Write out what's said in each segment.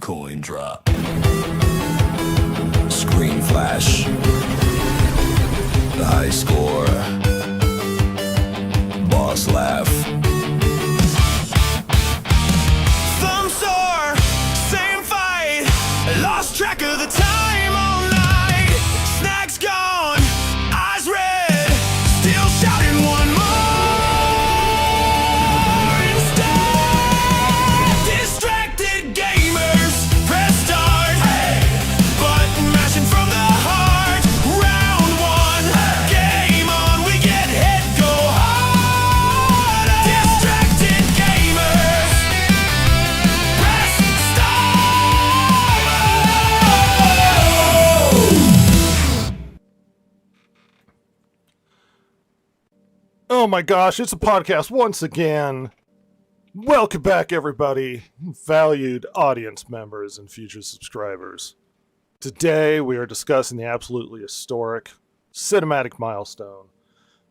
Coin drop. Screen flash. The high score. Boss laugh. Thumb sore, same fight. Lost track of the time all night. Snacks gone, eyes red. Still shouting one more instead. Distracted gamers, press start. Button mashing from the heart. Round one, game on. We get hit, go harder. Distracted gamers, press start. Oh my gosh, it's a podcast once again. Welcome back, everybody, valued audience members and future subscribers. Today, we are discussing the absolutely historic cinematic milestone,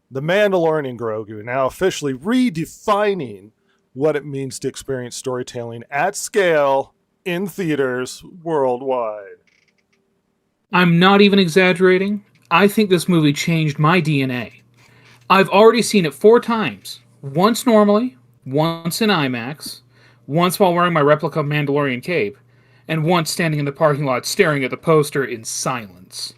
The Mandalorian Grogu, now officially redefining what it means to experience storytelling at scale in theaters worldwide. I'm not even exaggerating. I think this movie changed my DNA. I've already seen it 4 times. Once normally, once in IMAX, once while wearing my replica Mandalorian cape, and once standing in the parking lot staring at the poster in silence.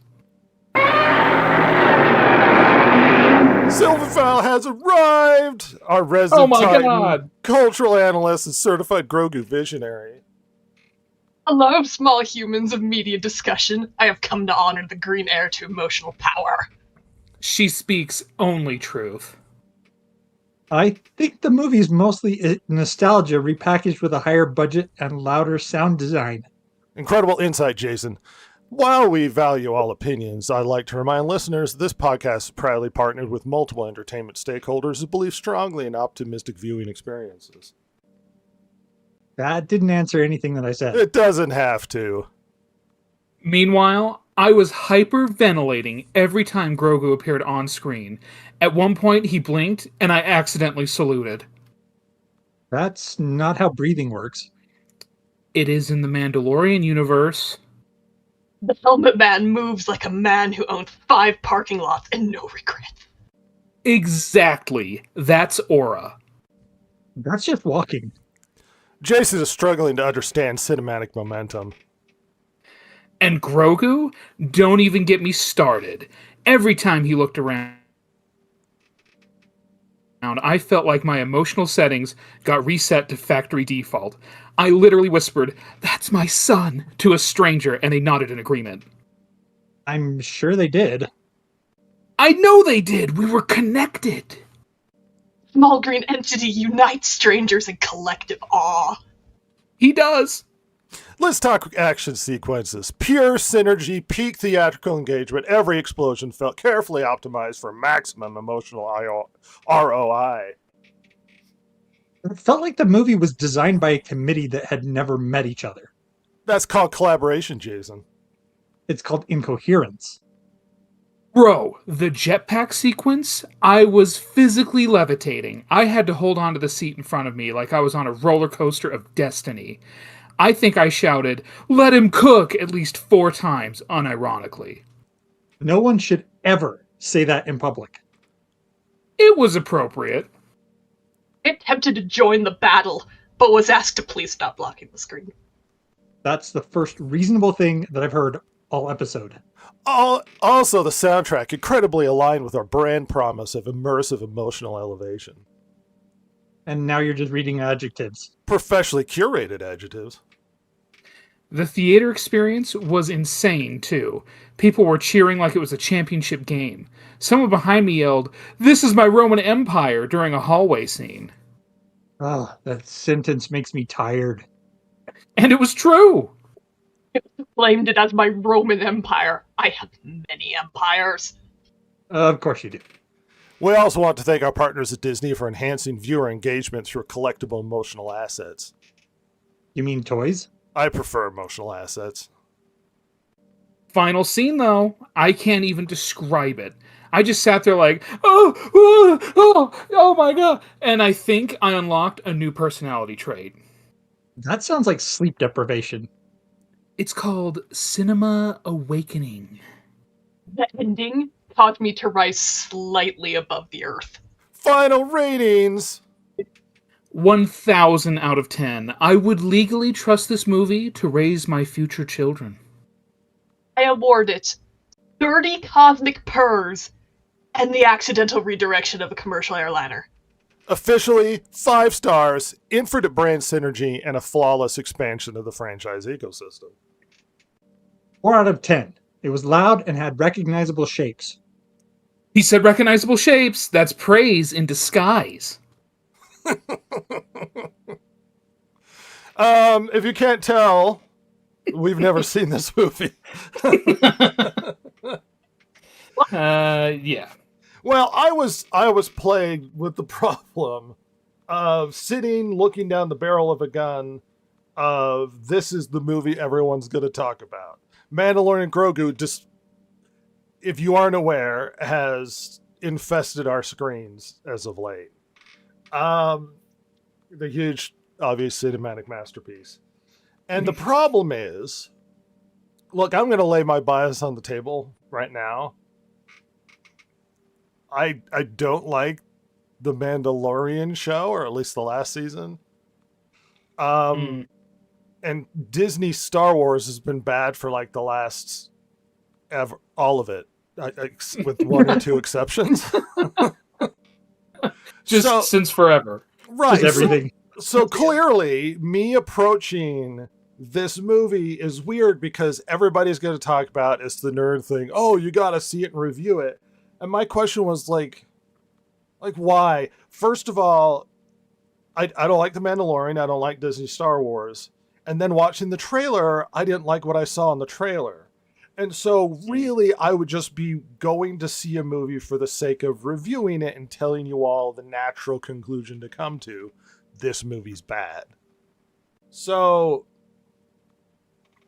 Silverfowl has arrived! Our resident Oh my Titan, God. cultural analyst and certified Grogu visionary. Hello, small humans of media discussion. I have come to honor the green heir to emotional power. She speaks only truth. I think the movie is mostly nostalgia repackaged with a higher budget and louder sound design. Incredible insight, Jason. While we value all opinions, I'd like to remind listeners this podcast is proudly partnered with multiple entertainment stakeholders who believe strongly in optimistic viewing experiences. That didn't answer anything that I said. It doesn't have to. Meanwhile, I was hyperventilating every time Grogu appeared on screen. At one point, he blinked, and I accidentally saluted. That's not how breathing works. It is in the Mandalorian universe. The helmet man moves like a man who owned 5 parking lots and no regrets. Exactly. That's Aura. That's just walking. Jason is struggling to understand cinematic momentum. And Grogu? Don't even get me started. Every time he looked around, I felt like my emotional settings got reset to factory default. I literally whispered, "That's my son," to a stranger, and they nodded in agreement. I'm sure they did. I know they did! We were connected! Small green entity unites strangers in collective awe. He does! Let's talk action sequences. Pure synergy, peak theatrical engagement. Every explosion felt carefully optimized for maximum emotional ROI. It felt like the movie was designed by a committee that had never met each other. That's called collaboration, Jason. It's called incoherence. Bro, the jetpack sequence, I was physically levitating. I had to hold onto the seat in front of me like I was on a roller coaster of destiny. I think I shouted, "Let him cook," at least 4 times, unironically. No one should ever say that in public. It was appropriate. I attempted to join the battle, but was asked to please stop blocking the screen. That's the first reasonable thing that I've heard all episode. Also, the soundtrack incredibly aligned with our brand promise of immersive emotional elevation. And now you're just reading adjectives. Professionally curated adjectives. The theater experience was insane, too. People were cheering like it was a championship game. Someone behind me yelled, "This is my Roman Empire," during a hallway scene. Ah, that sentence makes me tired. And it was true! Claimed it as my Roman Empire. I have many empires. Of course you do. We also want to thank our partners at Disney for enhancing viewer engagement through collectible emotional assets. You mean toys? I prefer emotional assets. Final scene, though, I can't even describe it. I just sat there like, oh my god. And I think I unlocked a new personality trait. That sounds like sleep deprivation. It's called Cinema Awakening. The ending taught me to rise slightly above the earth. Final ratings. 1,000 out of 10. I would legally trust this movie to raise my future children. I award it 30 cosmic purrs and the accidental redirection of a commercial airliner. Officially 5 stars, infinite brain synergy, and a flawless expansion of the franchise ecosystem. 4 out of 10. It was loud and had recognizable shapes. He said recognizable shapes. That's praise in disguise. If you can't tell, we've never seen this movie. Yeah. Well, I was plagued with the problem of sitting, looking down the barrel of a gun of this is the movie everyone's going to talk about. Mandalorian Grogu, just if you aren't aware, has infested our screens as of late. The huge, obvious cinematic masterpiece. And the problem is, look, I'm going to lay my bias on the table right now. I don't like the Mandalorian show, or at least the last season. And Disney Star Wars has been bad for like the last ever, all of it, with 1 or 2 exceptions. Just since forever. Right. Just everything. So clearly, me approaching this movie is weird because everybody's going to talk about it's the nerd thing. Oh, you got to see it and review it. And my question was like why? First of all, I don't like The Mandalorian. I don't like Disney Star Wars. And then watching the trailer, I didn't like what I saw in the trailer. And so really, I would just be going to see a movie for the sake of reviewing it and telling you all the natural conclusion to come to. This movie's bad. So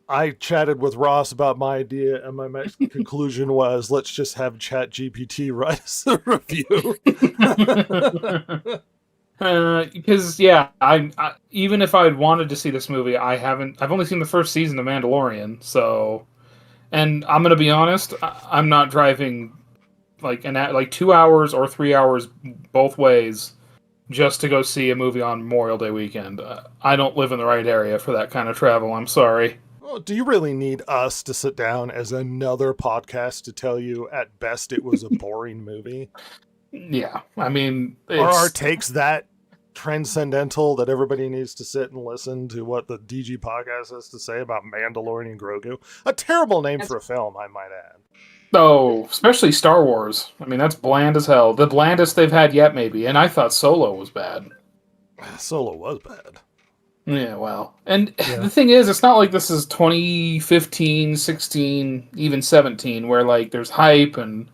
I chatted with Ross about my idea, and my conclusion was, let's just have ChatGPT write us a review. Because I even if I'd wanted to see this movie, I've only seen the first season of Mandalorian, so, and I'm gonna be honest, I'm not driving like 2 hours or 3 hours both ways just to go see a movie on Memorial Day weekend. I don't live in the right area for that kind of travel. I'm sorry. Well, do you really need us to sit down as another podcast to tell you at best it was a boring movie? Yeah, I mean, Are our takes that transcendental that everybody needs to sit and listen to what the DG podcast has to say about Mandalorian Grogu? A terrible name for a film, I might add. Oh, especially Star Wars. I mean, that's bland as hell. The blandest they've had yet, maybe. And I thought Solo was bad. Solo was bad. Yeah, well. And the thing is, it's not like this is 2015, 16, even 17, where, like, there's hype and,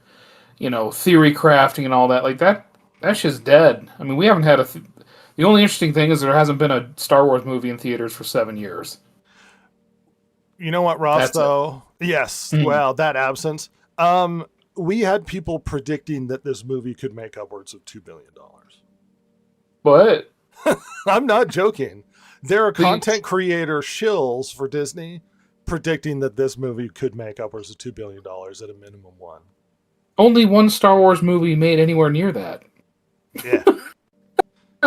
you know, theory crafting and all that. Like, that shit's dead. I mean, we haven't had the only interesting thing is there hasn't been a Star Wars movie in theaters for 7 years. You know what, Ross, That's though? Yes, well, that absence. We had people predicting that this movie could make upwards of $2 billion. But I'm not joking. There are content creator shills for Disney predicting that this movie could make upwards of $2 billion at a minimum one. only one Star Wars movie made anywhere near that. Yeah.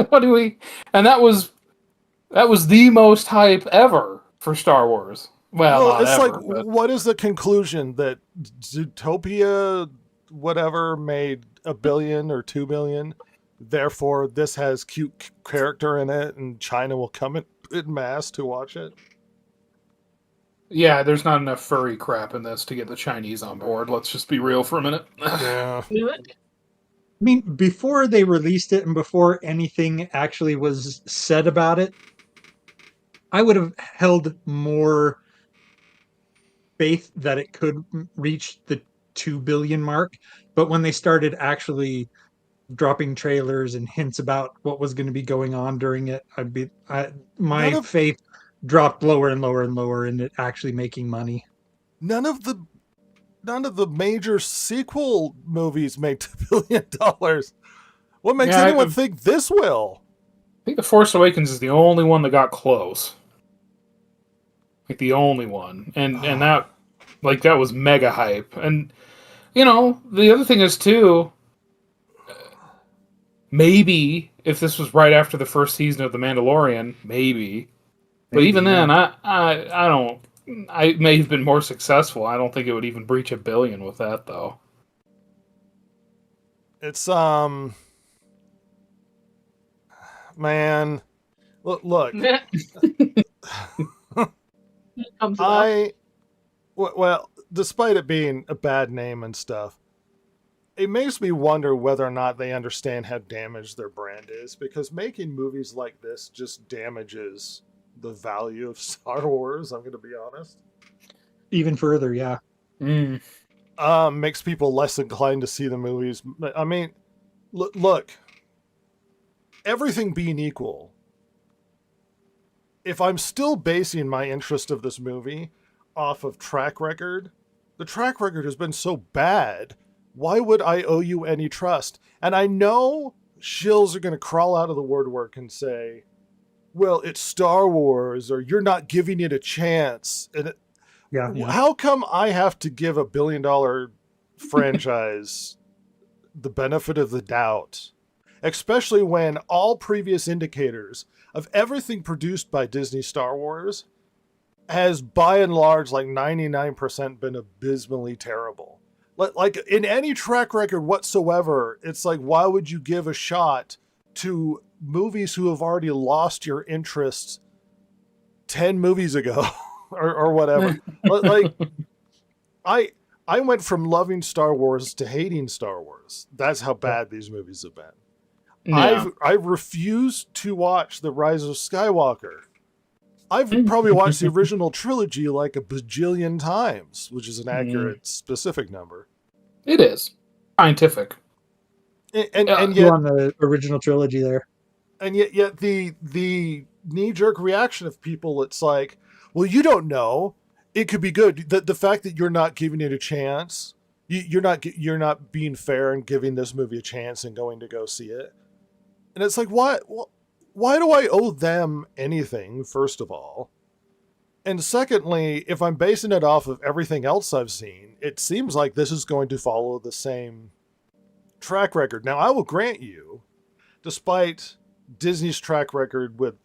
What do we? And that was the most hype ever for Star Wars. Well, it's ever, like, but what is the conclusion that Zootopia, whatever, made $1 billion or $2 billion? Therefore, this has cute character in it, and China will come in mass to watch it. yeah, there's not enough furry crap in this to get the Chinese on board. Let's just be real for a minute. Yeah. I mean, before they released it and before anything actually was said about it, I would have held more faith that it could reach the 2 billion mark. But when they started actually dropping trailers and hints about what was going to be going on during it, my faith dropped lower and lower and lower in it actually making money. None of the major sequel movies made $2 billion. What makes anyone think this will? I think The Force Awakens is the only one that got close. like the only one, and that that was mega hype. And the other thing is too, maybe if this was right after the first season of The Mandalorian, maybe. But even then, I don't. I may have been more successful. I don't think it would even breach 1 billion with that, though. It's man, look. Well, despite it being a bad name and stuff, it makes me wonder whether or not they understand how damaged their brand is, because making movies like this just damages the value of Star Wars, I'm going to be honest. Even further, yeah. Makes people less inclined to see the movies. I mean, look, everything being equal, if I'm still basing my interest of this movie off of track record, the track record has been so bad. Why would I owe you any trust? And I know shills are going to crawl out of the woodwork and say, well, it's Star Wars, or you're not giving it a chance. And how come I have to give $1 billion franchise the benefit of the doubt? Especially when all previous indicators of everything produced by Disney Star Wars has by and large, like 99%, been abysmally terrible. Like in any track record whatsoever, it's like, why would you give a shot to movies who have already lost your interest 10 movies ago or whatever? Like, I went from loving Star Wars to hating Star Wars. That's how bad these movies have been. Yeah. I've refused to watch The Rise of Skywalker. I've probably watched the original trilogy like a bajillion times, which is an accurate, specific number. It is scientific, and yet on the original trilogy there, and yet the knee-jerk reaction of people, it's like, well, you don't know, it could be good. The fact that you're not giving it a chance, you're not being fair and giving this movie a chance and going to go see it, and it's like, why do I owe them anything, first of all? And secondly, if I'm basing it off of everything else I've seen, it seems like this is going to follow the same track record. Now, I will grant you, despite Disney's track record with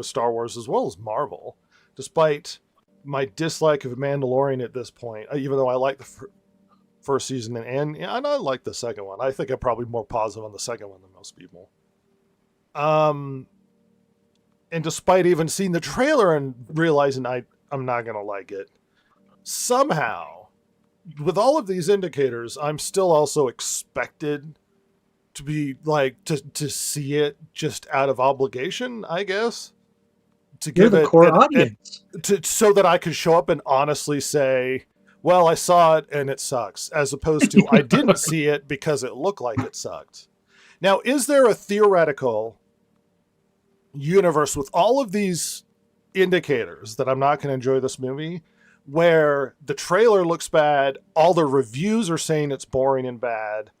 Star Wars as well as Marvel, despite my dislike of Mandalorian at this point, even though I like the first season and I like the second one. I think I'm probably more positive on the second one than most people. And despite even seeing the trailer and realizing I'm not going to like it, somehow, with all of these indicators, I'm still also expected to be like, to see it just out of obligation, I guess. To give the core audience. So that I could show up and honestly say, well, I saw it and it sucks, as opposed to I didn't see it because it looked like it sucked. Now, is there a theoretical universe with all of these indicators that I'm not going to enjoy this movie, where the trailer looks bad, all the reviews are saying it's boring and bad,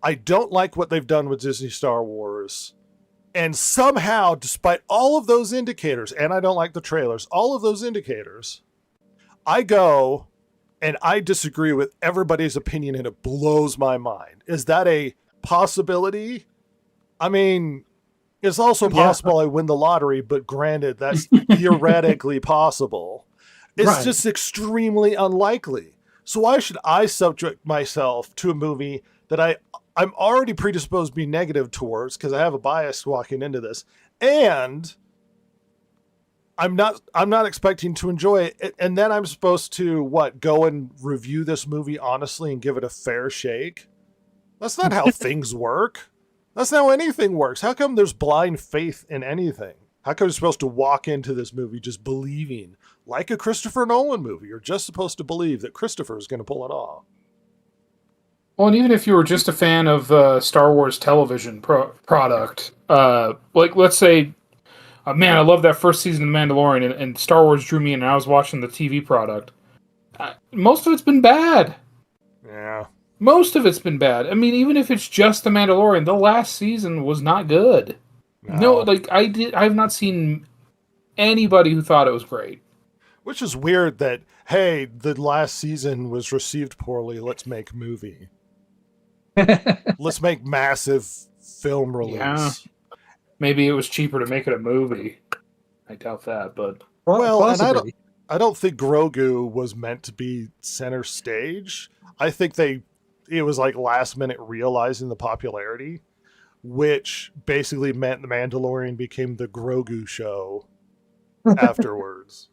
I don't like what they've done with Disney Star Wars, and somehow, despite all of those indicators, and I don't like the trailers, all of those indicators, I go and I disagree with everybody's opinion and it blows my mind? Is that a possibility? I mean, it's also possible I win the lottery, but granted, that's theoretically possible. It's just extremely unlikely. So why should I subject myself to a movie that I'm already predisposed to be negative towards because I have a bias walking into this, and I'm not expecting to enjoy it, and then I'm supposed to go and review this movie honestly and give it a fair shake? That's not how things work. That's not how anything works. How come there's blind faith in anything? How come you're supposed to walk into this movie just believing, like a Christopher Nolan movie, you're just supposed to believe that Christopher is going to pull it off? Well, and even if you were just a fan of Star Wars television product, like let's say, man, I love that first season of Mandalorian, and Star Wars drew me in, and I was watching the TV product. Most of it's been bad. Yeah. Most of it's been bad. I mean, even if it's just The Mandalorian, the last season was not good. No, like I have not seen anybody who thought it was great. Which is weird that, hey, the last season was received poorly. Let's make movie. Let's make massive film release. Yeah. Maybe it was cheaper to make it a movie. I doubt that, but Well, and Possibly. I don't think Grogu was meant to be center stage. I think it was like last minute realizing the popularity, which basically meant the Mandalorian became the Grogu show afterwards.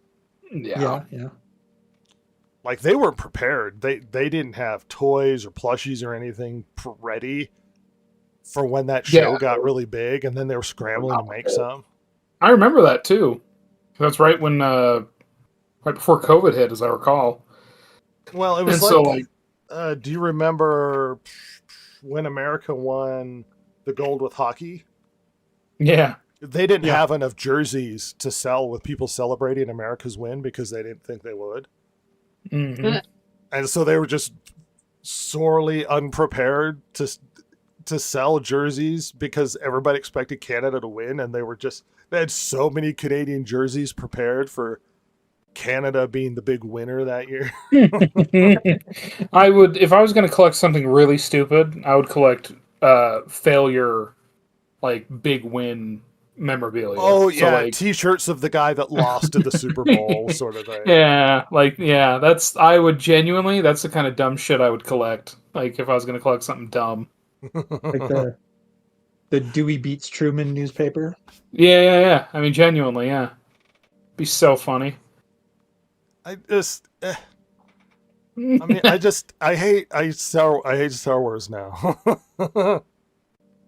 yeah. Yeah. Like they weren't prepared. They didn't have toys or plushies or anything ready for when that show Yeah. got really big, and then they were scrambling to make some. I remember that too. That's right when right before COVID hit, as I recall. Well, it was And like, so, like, do you remember when America won the gold with hockey? yeah. They didn't Yeah. have enough jerseys to sell with people celebrating America's win because they didn't think they would. Mhm. And so they were just sorely unprepared to sell jerseys because everybody expected Canada to win, and they had so many Canadian jerseys prepared for Canada being the big winner that year. I would, if I was going to collect something really stupid, I would collect failure, like big win memorabilia. Oh So, yeah, like, T-shirts of the guy that lost to the Super Bowl, sort of thing. yeah, that's I would genuinely. That's the kind of dumb shit I would collect. Like if I was going to collect something dumb. Like the Dewey Beats Truman newspaper. Yeah. I mean, genuinely, yeah. Be so funny. I hate Star Wars now.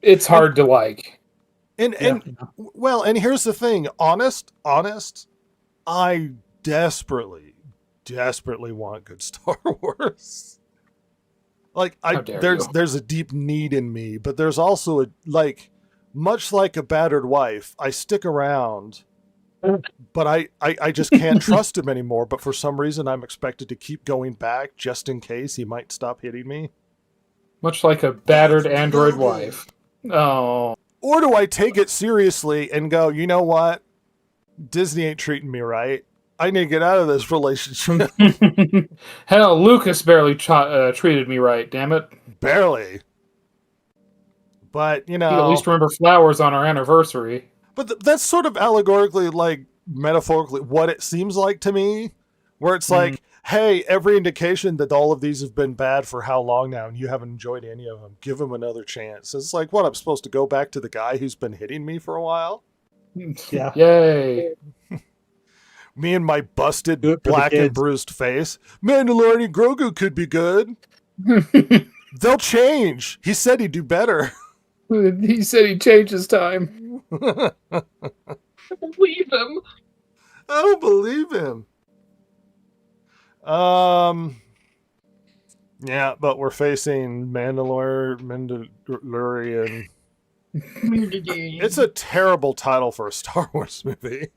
It's hard to like. And here's the thing, honest, I desperately want good Star Wars. Like How dare there's a deep need in me, but there's also much like a battered wife, I stick around, but I just can't trust him anymore. But for some reason, I'm expected to keep going back just in case he might stop hitting me. Much like a battered android wife. Oh. Or do I take it seriously and go, you know what? Disney ain't treating me right. I need to get out of this relationship. Hell, Lucas barely treated me right, damn it. Barely. But, you He'd know. at least remember flowers on our anniversary. But that's sort of allegorically, like, metaphorically, what it seems like to me. Where it's like, hey, every indication that all of these have been bad for how long now and you haven't enjoyed any of them, give them another chance. It's like, what, I'm supposed to go back to the guy who's been hitting me for a while? Yeah. Yay. Me and my busted Do it for the black and kids. bruised face. Mandalorian Grogu could be good. They'll change. He said he'd do better. He said he'd change his time. I believe him. I don't believe him. Yeah, but we're facing Mandalorian. It's a terrible title for a Star Wars movie.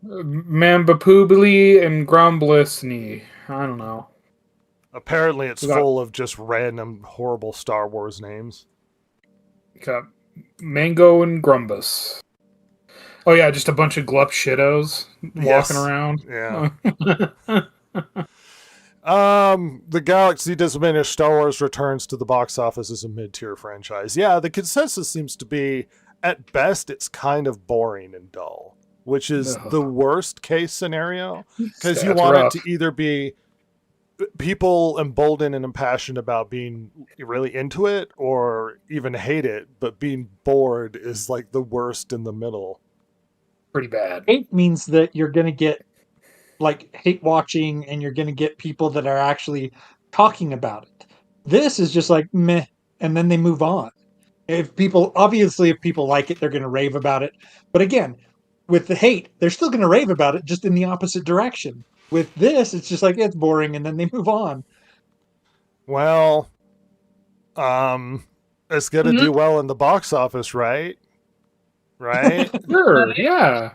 Mambapoobly and Grumblissney. I don't know. Apparently, it's We got- full of just random, horrible Star Wars names. Got Mango and Grumbus. Oh yeah, just a bunch of glup shittos walking around. Yeah. The Galaxy Diminished Star Wars returns to the box office as a mid-tier franchise. Yeah, the consensus seems to be, at best, it's kind of boring and dull, which is Ugh. the worst case scenario, because you That's want rough. it to either be people emboldened and impassioned about being really into it or even hate it, but being bored is like the worst in the middle. Pretty bad. Hate means that you're going to get like hate watching and you're going to get people that are actually talking about it. This is just like meh, and then they move on. If people like it, they're going to rave about it. But again, with the hate, they're still going to rave about it, just in the opposite direction. With this, it's just like it's boring, and then they move on. Well, it's gonna do well in the box office, right? Right? Sure, yeah.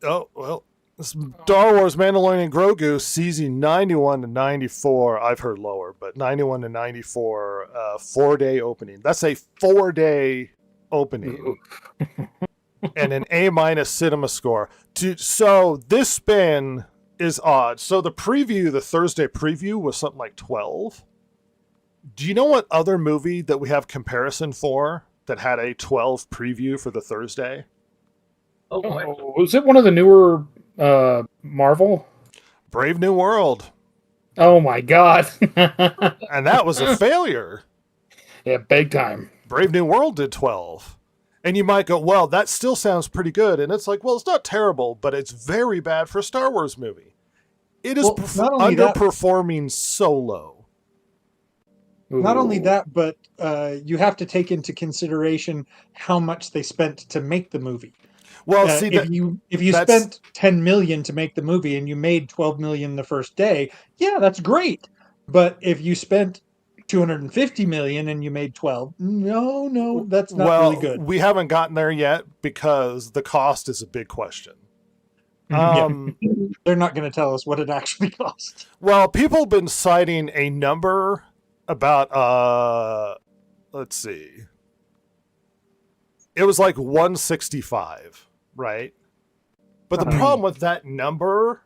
Oh, well, Star Wars Mandalorian Grogu seizing 91 to 94. I've heard lower, but 91 to 94, 4-day opening. That's a 4-day opening. And an A- cinema score. So this spin is odd. So the preview, the Thursday preview, was something like 12. Do you know what other movie that we have comparison for that had a 12 preview for the Thursday? Oh boy. Oh, was it one of the newer Marvel? Brave New World. Oh my god. And that was a failure. Yeah, big time. Brave New World did 12. And you might go, well, that still sounds pretty good. And it's like, well, it's not terrible, but it's very bad for a Star Wars movie. It is Well, not only that- underperforming Solo. Not only Ooh. that, but you have to take into consideration how much they spent to make the movie. Well, see, if you that's- spent 10 million to make the movie and you made 12 million the first day, yeah, that's great. But if you spent 250 million and you made 12, no, that's not really good. We haven't gotten there yet because the cost is a big question. Yeah. They're not going to tell us what it actually cost. Well, people have been citing a number about let's see. It was like 165, right? But the problem with that number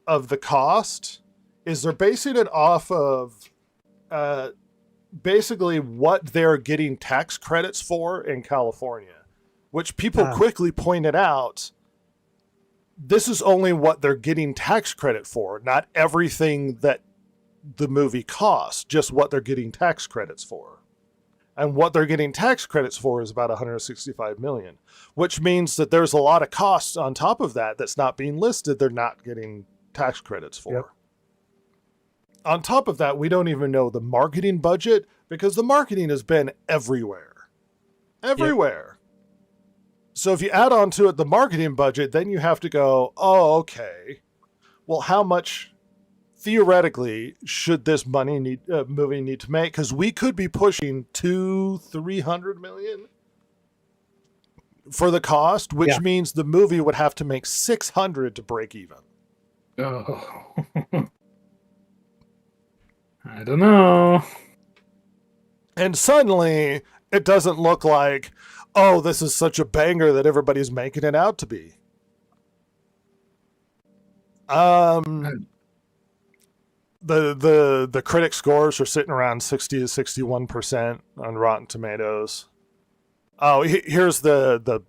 of the cost is they're basing it off of basically what they're getting tax credits for in California, which people quickly pointed out. This is only what they're getting tax credit for, not everything that the movie costs, just what they're getting tax credits for. And what they're getting tax credits for is about 165 million, which means that there's a lot of costs on top of that that's not being listed. They're not getting tax credits for. Yep. On top of that, we don't even know the marketing budget because the marketing has been everywhere. Everywhere. So if you add on to it the marketing budget, then you have to go, oh, okay. Well, how much theoretically should this movie need to make? Because we could be pushing 200-300 million for the cost, which means the movie would have to make 600 to break even. Oh. I don't know. And suddenly, it doesn't look like, oh, this is such a banger that everybody's making it out to be. The critic scores are sitting around 60 to 61% on Rotten Tomatoes. Oh, here's the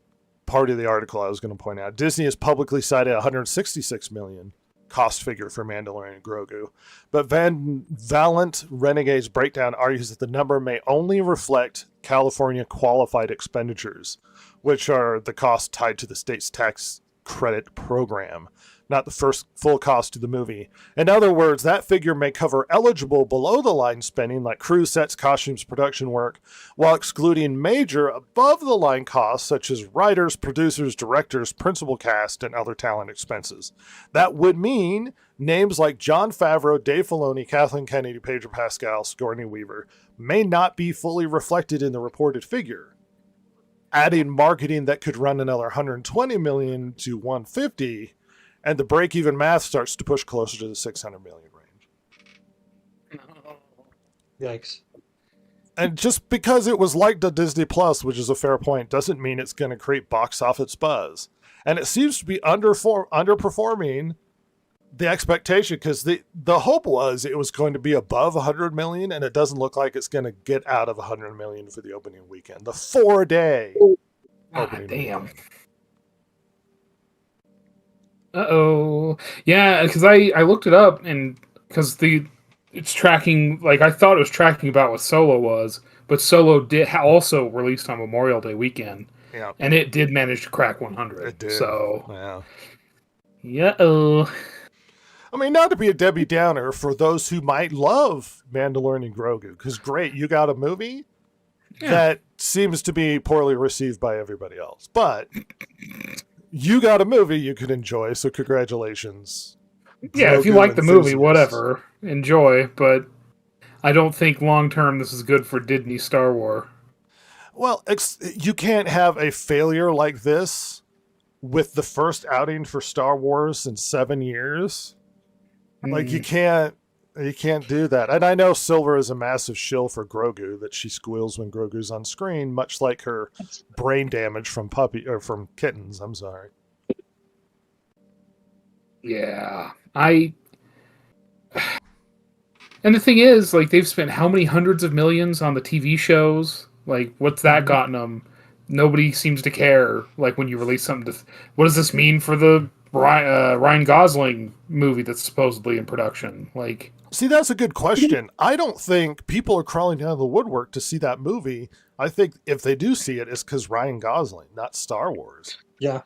part of the article I was going to point out. Disney has publicly cited 166 million cost figure for Mandalorian and Grogu, but Valiant Renegade's breakdown argues that the number may only reflect California qualified expenditures, which are the costs tied to the state's tax credit program, not the first full cost of the movie. In other words, that figure may cover eligible below-the-line spending like crew sets, costumes, production work, while excluding major above-the-line costs such as writers, producers, directors, principal cast, and other talent expenses. That would mean names like Jon Favreau, Dave Filoni, Kathleen Kennedy, Pedro Pascal, Sigourney Weaver may not be fully reflected in the reported figure. Adding marketing that could run another 120 million to 150, and the break-even math starts to push closer to the 600 million range. Yikes. And just because it was like the Disney Plus, which is a fair point, doesn't mean it's going to create box office buzz. And it seems to be underperforming the expectation, because the hope was it was going to be above 100 million, and it doesn't look like it's going to get out of 100 million for the opening weekend. The 4-day opening Damn. weekend. Uh-oh. Yeah, because I looked it up, and because it's tracking, like, I thought it was tracking about what Solo was, but Solo did also released on Memorial Day weekend, and it did manage to crack 100. It did. So, yeah. Uh-oh. I mean, not to be a Debbie Downer for those who might love Mandalorian and Grogu, because great, you got a movie that seems to be poorly received by everybody else, but you got a movie you could enjoy, so congratulations. Yeah, if you like the movie, whatever, enjoy, but I don't think long-term this is good for Disney Star Wars. Well, you can't have a failure like this with the first outing for Star Wars in 7 years. Like, you can't do that. And I know Silver is a massive shill for Grogu, that she squeals when Grogu's on screen, much like her brain damage from kittens. I'm sorry. Yeah. And the thing is, like, they've spent how many hundreds of millions on the TV shows? Like, what's that gotten them? Nobody seems to care. Like, when you release something, what does this mean for the Ryan Gosling movie that's supposedly in production? Like, See, that's a good question. I don't think people are crawling down the woodwork to see that movie. I think if they do see it, it's because Ryan Gosling, not Star Wars. Yeah.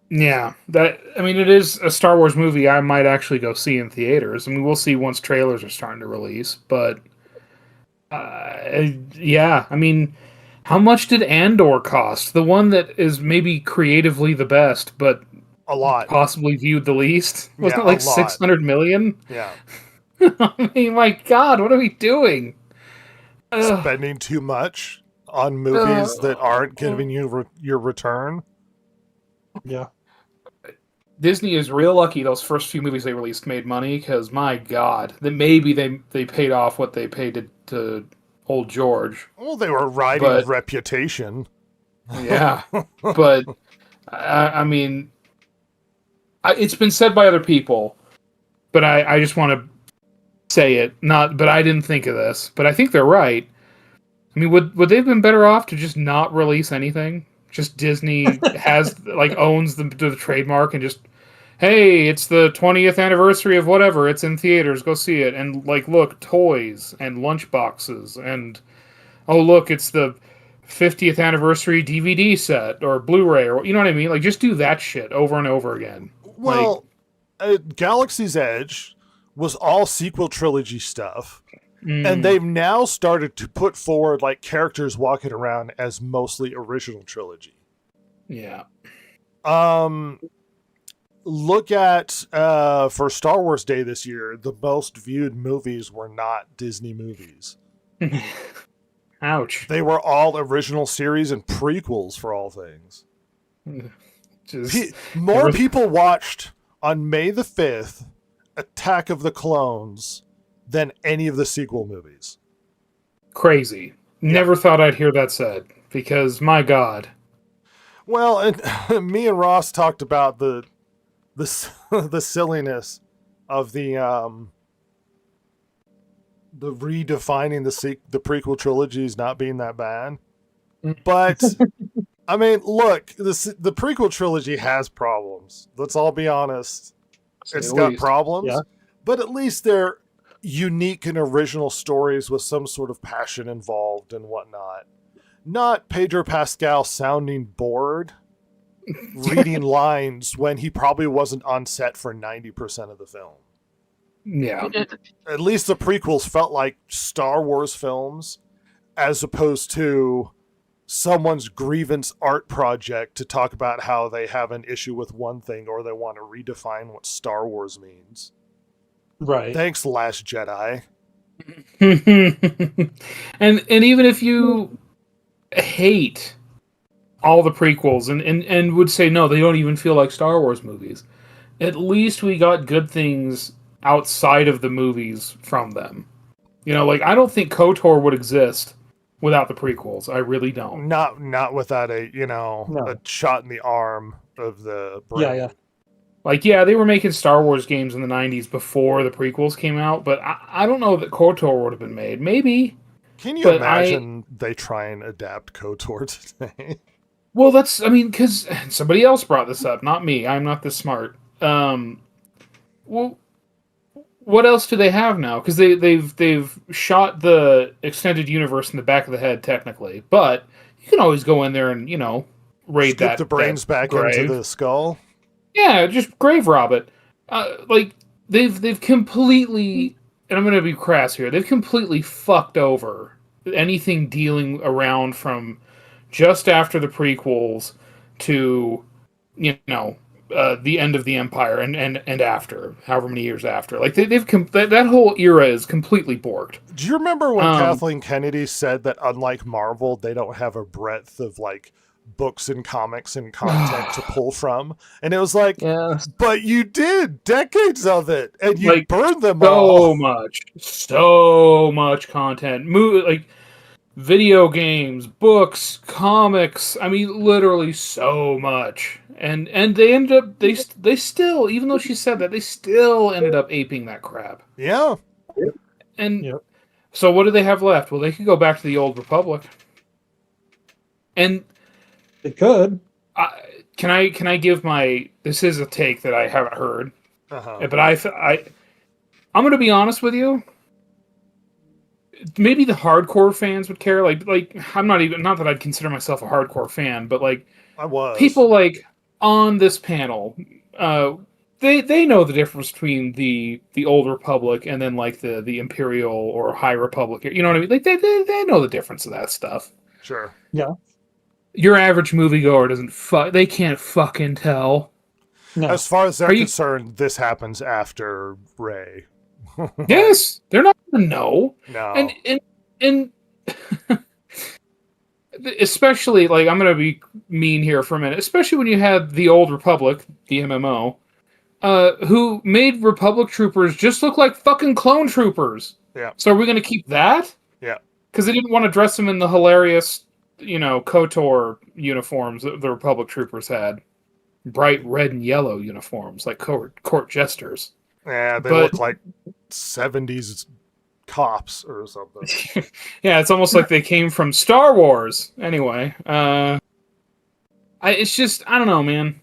yeah, it is a Star Wars movie I might actually go see in theaters. I mean, we'll see once trailers are starting to release, but yeah, I mean, how much did Andor cost? The one that is maybe creatively the best, but A lot. possibly viewed the least? Wasn't Yeah, it like a lot. 600 million? Yeah. I mean, my God, what are we doing? Ugh. Spending too much on movies that aren't giving you your return. Yeah. Disney is real lucky those first few movies they released made money, because my God, that maybe they paid off what they paid to old George. Well, they were riding But- reputation. Yeah, but I mean, it's been said by other people, but I just want to say it. But I didn't think of this, but I think they're right. I mean, would they have been better off to just not release anything? Just Disney owns the trademark and just, hey, it's the 20th anniversary of whatever. It's in theaters. Go see it. And look, toys and lunchboxes and look, it's the 50th anniversary DVD set or Blu-ray, or you know what I mean? Like, just do that shit over and over again. Well, Galaxy's Edge was all sequel trilogy stuff. And they've now started to put forward like characters walking around as mostly original trilogy. Yeah. Look at for Star Wars Day this year, the most viewed movies were not Disney movies. Ouch. They were all original series and prequels for all things. More people watched on May the 5th Attack of the Clones than any of the sequel movies. Crazy. Never thought I'd hear that said, because my God. Well, and me and Ross talked about the silliness of the redefining the prequel trilogies not being that bad. But I mean, look, the prequel trilogy has problems. Let's all be honest. It's got problems, Yeah. but at least they're unique and original stories with some sort of passion involved and whatnot. Not Pedro Pascal sounding bored reading lines when he probably wasn't on set for 90% of the film. Yeah. At least the prequels felt like Star Wars films as opposed to someone's grievance art project to talk about how they have an issue with one thing or they want to redefine what Star Wars means. Right. Thanks, Last Jedi. and even if you hate all the prequels and would say no, they don't even feel like Star Wars movies, at least we got good things outside of the movies from them. You know, like, I don't think KOTOR would exist without the prequels. I really don't. Not without a No. a shot in the arm of the brain. Yeah. Like, yeah, they were making Star Wars games in the 90s before the prequels came out, but I don't know that KOTOR would have been made. Maybe. Can you But imagine they try and adapt KOTOR today? Well, because somebody else brought this up, not me. I'm not this smart. Well, what else do they have now? Because they've shot the extended universe in the back of the head, technically, but you can always go in there and raid Scoop that the brains that back grave. into the skull. Yeah, just grave rob it. Like, they've completely, and I'm going to be crass here, they've completely fucked over anything dealing around from just after the prequels to, the end of the Empire and after, however many years after. Like, that whole era is completely borked. Do you remember when Kathleen Kennedy said that unlike Marvel, they don't have a breadth of like books and comics and content to pull from? And it was like, but you did decades of it and you Like, burned them all. So much content. video games, books, comics. I mean, literally so much. And they ended up they still, even though she said that, they still ended up aping that crap. Yeah. And Yep. so what do they have left? Well, they could go back to the old Republic. And It could. can I give my, this is a take that I haven't heard, Uh-huh. but I'm going to be honest with you. Maybe the hardcore fans would care. Like I'm not that I'd consider myself a hardcore fan, but like I was. people like on this panel, they know the difference between the old Republic and then like the Imperial or High Republic. You know what I mean? Like they know the difference of that stuff. Sure. Yeah. Your average moviegoer doesn't they can't fucking tell. No. As far as they're Are you- concerned, this happens after Rey. Yes, they're not gonna know. No. And especially, like, I'm gonna be mean here for a minute, especially when you had the old Republic, the MMO, who made Republic troopers just look like fucking clone troopers. Yeah. So are we gonna keep that? Yeah. Because they didn't want to dress them in the hilarious, KOTOR uniforms that the Republic troopers had. Bright red and yellow uniforms, like court jesters. Yeah, they But- look like 70s cops or something. Yeah, it's almost like they came from Star Wars. Anyway, it's just, I don't know, man.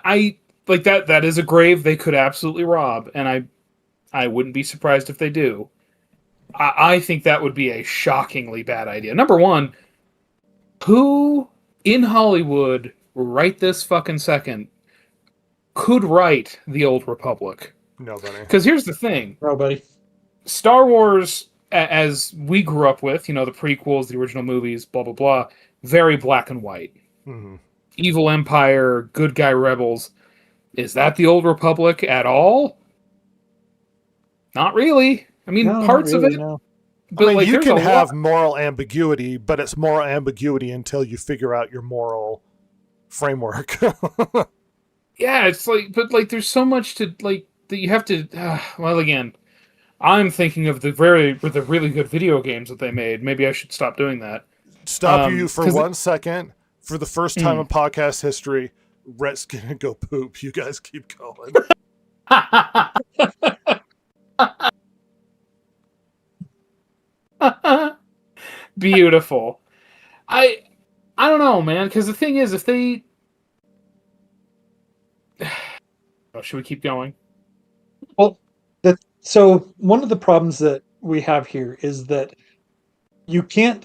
I like that is a grave they could absolutely rob, and I wouldn't be surprised if they do. I think that would be a shockingly bad idea. Number one, who in Hollywood right this fucking second could write the old Republic? Nobody. Because here's the thing. Nobody. Star Wars, as we grew up with, the prequels, the original movies, blah, blah, blah, very black and white. Hmm. Evil Empire, good guy rebels. Is that the old Republic at all? Not really. I mean, No, parts not really, of it. no. But I mean, like, you there's can a have lot- moral ambiguity, but it's moral ambiguity until you figure out your moral framework. Yeah, it's like, but like, there's so much to like that you have to. Well, again, I'm thinking of the really good video games that they made. Maybe I should stop doing that. Stop you for 'cause 1 second. For the first time in podcast history, Rhett's gonna go poop. You guys keep going. Beautiful. I don't know, man. Because the thing is, if they, should we keep going? Well, so one of the problems that we have here is that you can't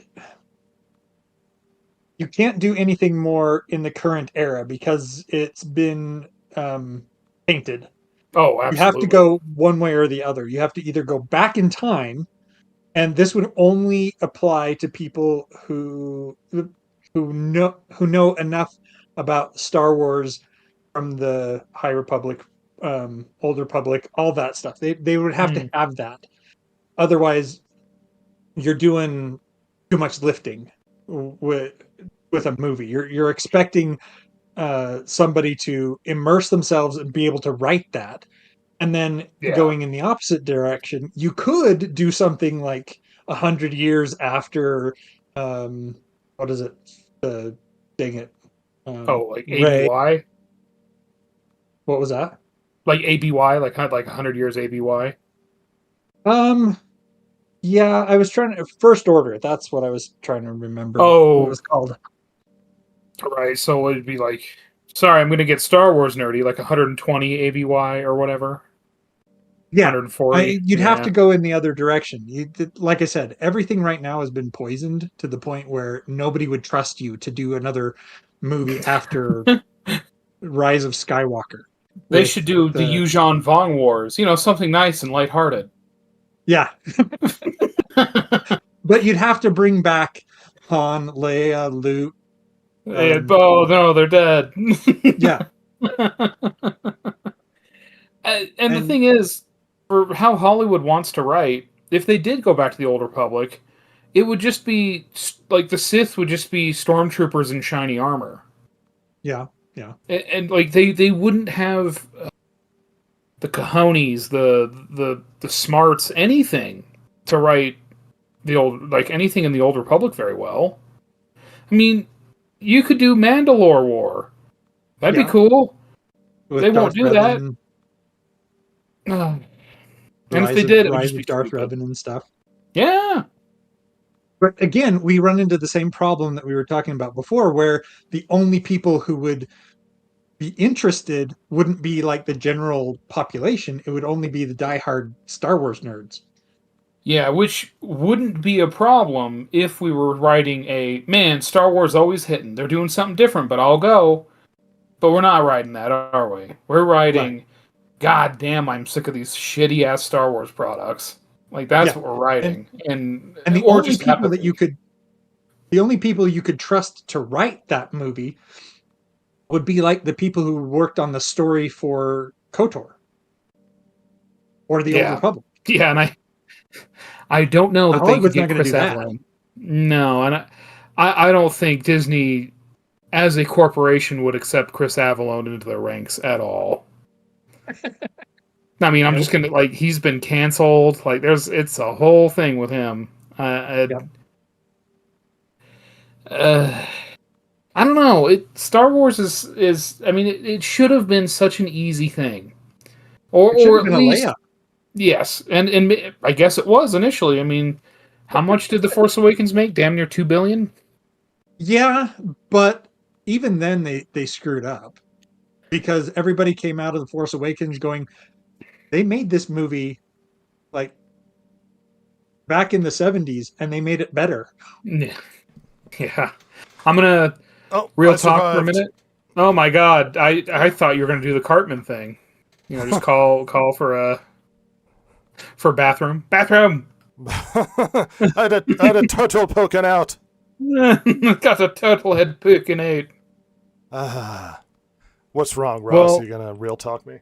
do anything more in the current era because it's been tainted. Oh, You absolutely. have to go one way or the other. You have to either go back in time, and this would only apply to people who know enough about Star Wars from the High Republic, Old Republic, all that stuff. They would have to have that. Otherwise, you're doing too much lifting with a movie. You're expecting somebody to immerse themselves and be able to write that. And then Yeah. going in the opposite direction, you could do something like 100 years after, what is it? Dang it. Like Rey. ABY? What was that? Like ABY? Like 100 years ABY? Yeah, I was trying to First Order. That's what I was trying to remember. Oh. What it was called. Right, so it'd be like, sorry, I'm going to get Star Wars nerdy, like 120 ABY or whatever. Yeah, 140. you'd have Yeah. to go in the other direction. Like I said, everything right now has been poisoned to the point where nobody would trust you to do another movie after Rise of Skywalker. They with should do the Yuuzhan Vong Wars, something nice and lighthearted. Yeah, but you'd have to bring back Han, Leia, Luke. Oh, no, they're dead. Yeah, And the thing is, for how Hollywood wants to write, if they did go back to the Old Republic, it would just be like the Sith would just be stormtroopers in shiny armor, yeah. and like they wouldn't have the cojones, the smarts, anything to write the old, like anything in the Old Republic very well. I mean, you could do Mandalore War. That'd be Yeah. cool. With They won't Darth do that. Revan, And if they did, it would Rise just of be Darth stupid. Revan and stuff. Yeah. But again, we run into the same problem that we were talking about before, where the only people who would be interested wouldn't be like the general population. It would only be the diehard Star Wars nerds. Yeah, which wouldn't be a problem if we were writing a, man, Star Wars always hitting. They're doing something different, but I'll go. But we're not writing that, are we? We're writing, Right. God damn, I'm sick of these shitty ass Star Wars products. Like that's Yeah. what we're writing. And the or only just people that apathy. the only people you could trust to write that movie would be like the people who worked on the story for KOTOR or the Old Yeah. Republic. Yeah, and I don't know that they could Hollywood's not get gonna Chris do that. Avellone. No, and I don't think Disney as a corporation would accept Chris Avellone into their ranks at all. I mean, I'm just gonna like he's been canceled. Like it's a whole thing with him. Yep. I don't know. Star Wars is. I mean, it should have been such an easy thing, It should or have at been a least layup. yes. And I guess it was initially. I mean, how much did The Force Awakens make? Damn near $2 billion. Yeah, but even then they screwed up because everybody came out of The Force Awakens going, they made this movie like back in the 70s and they made it better. Yeah. Yeah. I'm gonna Oh, real I talk for a survived. minute. Oh my god, I thought you were gonna do the Cartman thing. You know, just call for bathroom. Bathroom. I had a turtle poking out. Got a turtle head poking out. What's wrong, Ross? Well- You gonna real talk me?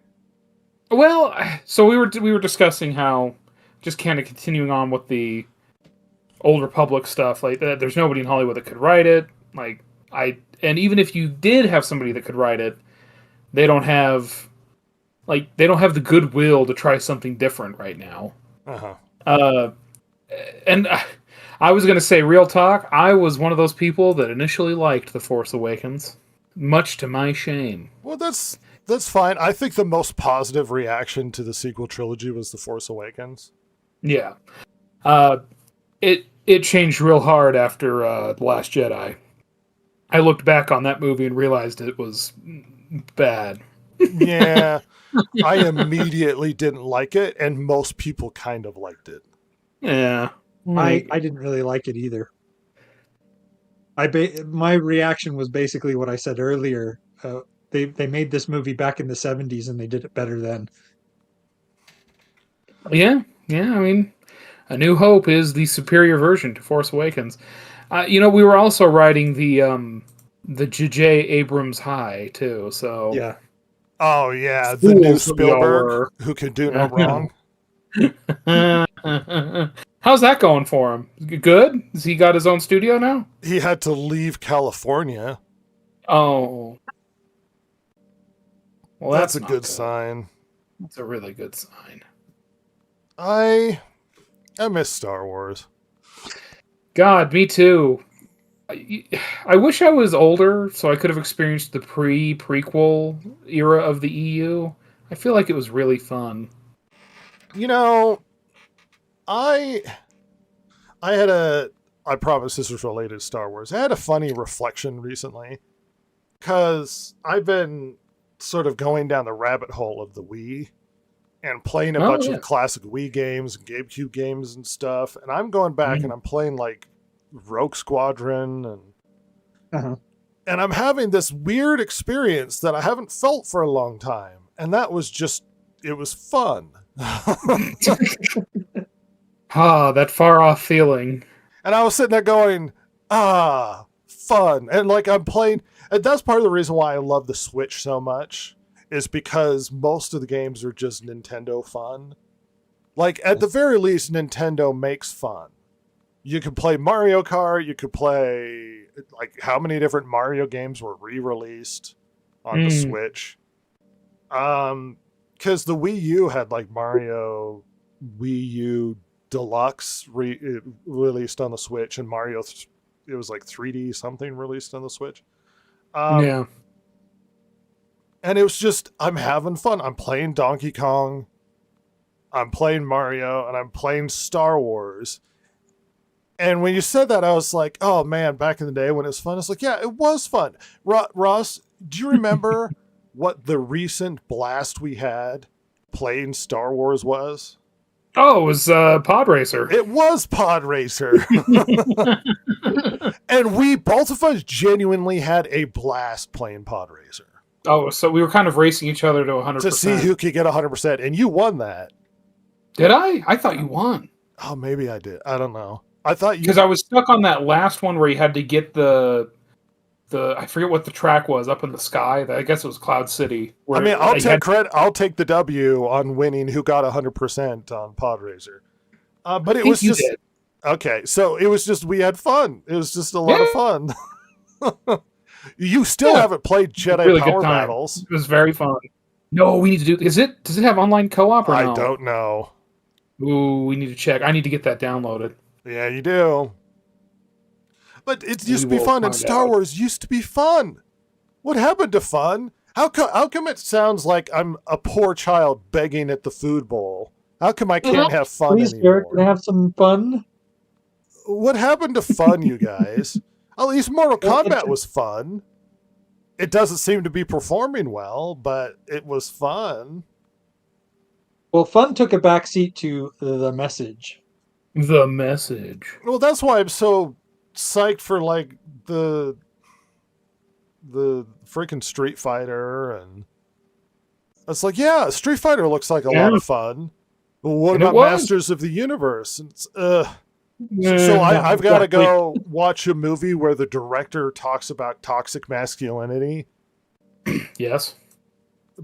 Well, so we were discussing how just kind of continuing on with the Old Republic stuff. Like there's nobody in Hollywood that could write it. Like and even if you did have somebody that could write it, they don't have the goodwill to try something different right now. Uh-huh. And I was gonna say, real talk, I was one of those people that initially liked The Force Awakens, much to my shame. Well, that's fine. I think the most positive reaction to the sequel trilogy was The Force Awakens. Yeah. It changed real hard after The Last Jedi. I looked back on that movie and realized it was bad. Yeah, I immediately didn't like it, and most people kind of liked it. Yeah. I didn't really like it either. My reaction was basically what I said earlier. They made this movie back in the 70s and they did it better then. Yeah. I mean, A New Hope is the superior version to Force Awakens. We were also writing the J.J. Abrams high too. So Yeah. Oh yeah, the new Fools we all were. Spielberg who could do no wrong. How's that going for him? Good? Has he got his own studio now? He had to leave California. Oh. Well, That's a not good sign. That's a really good sign. I miss Star Wars. God, me too. I wish I was older so I could have experienced the prequel era of the EU. I feel like it was really fun. You know, I promise this was related to Star Wars. I had a funny reflection recently because I've been sort of going down the rabbit hole of the Wii and playing a bunch of classic Wii games and GameCube games and stuff. And I'm going back and I'm playing like Rogue Squadron and I'm having this weird experience that I haven't felt for a long time. And that was just, it was fun. That far off feeling. And I was sitting there going, fun. And like I'm playing, and that's part of the reason why I love the Switch so much, is because most of the games are just Nintendo fun. Like at the very least, Nintendo makes fun. You could play Mario Kart, you could play, like how many different Mario games were re-released on the Switch. Because the Wii U had like Mario, Wii U Deluxe released on the Switch, and Mario, it was like 3D something released on the Switch. Yeah. And it was just, I'm having fun. I'm playing Donkey Kong, I'm playing Mario, and I'm playing Star Wars. And when you said that, I was like, oh man, back in the day when it was fun. It's like, yeah, it was fun. Ross, do you remember what the recent blast we had playing Star Wars was? Oh, it was Pod Racer. It was Pod Racer. And we, both of us, genuinely had a blast playing Pod Racer. Oh, so we were kind of racing each other to 100%. To see who could get 100%. And you won that. Did I? I thought you won. Oh, maybe I did. I don't know. I thought you... Because I was stuck on that last one where you had to get the I forget what the track was up in the sky. I guess it was Cloud City. I mean, I'll take credit. I'll take the W on winning who got 100% on Pod Racer. But it was just... Did. Okay, so it was just, we had fun. It was just a lot of fun. You still haven't played Jedi really Power good time. Battles. It was very fun. No, we need to do... Does it have online co-op or no? I don't know. Ooh, we need to check. I need to get that downloaded. Yeah, you do. But it used to be fun, and Star Wars used to be fun. What happened to fun? How come it sounds like I'm a poor child begging at the food bowl? How come I can't have fun Please, anymore? Derek, can I have some fun? What happened to fun, you guys? At least Mortal Kombat was fun. It doesn't seem to be performing well, but it was fun. Well, fun took a backseat to the message. The message. Well, that's why I'm so psyched for like the freaking Street Fighter, and it's like, yeah, Street Fighter looks like a lot of fun. Well, what about Masters of the Universe? It's, so I've got to go watch a movie where the director talks about toxic masculinity. Yes.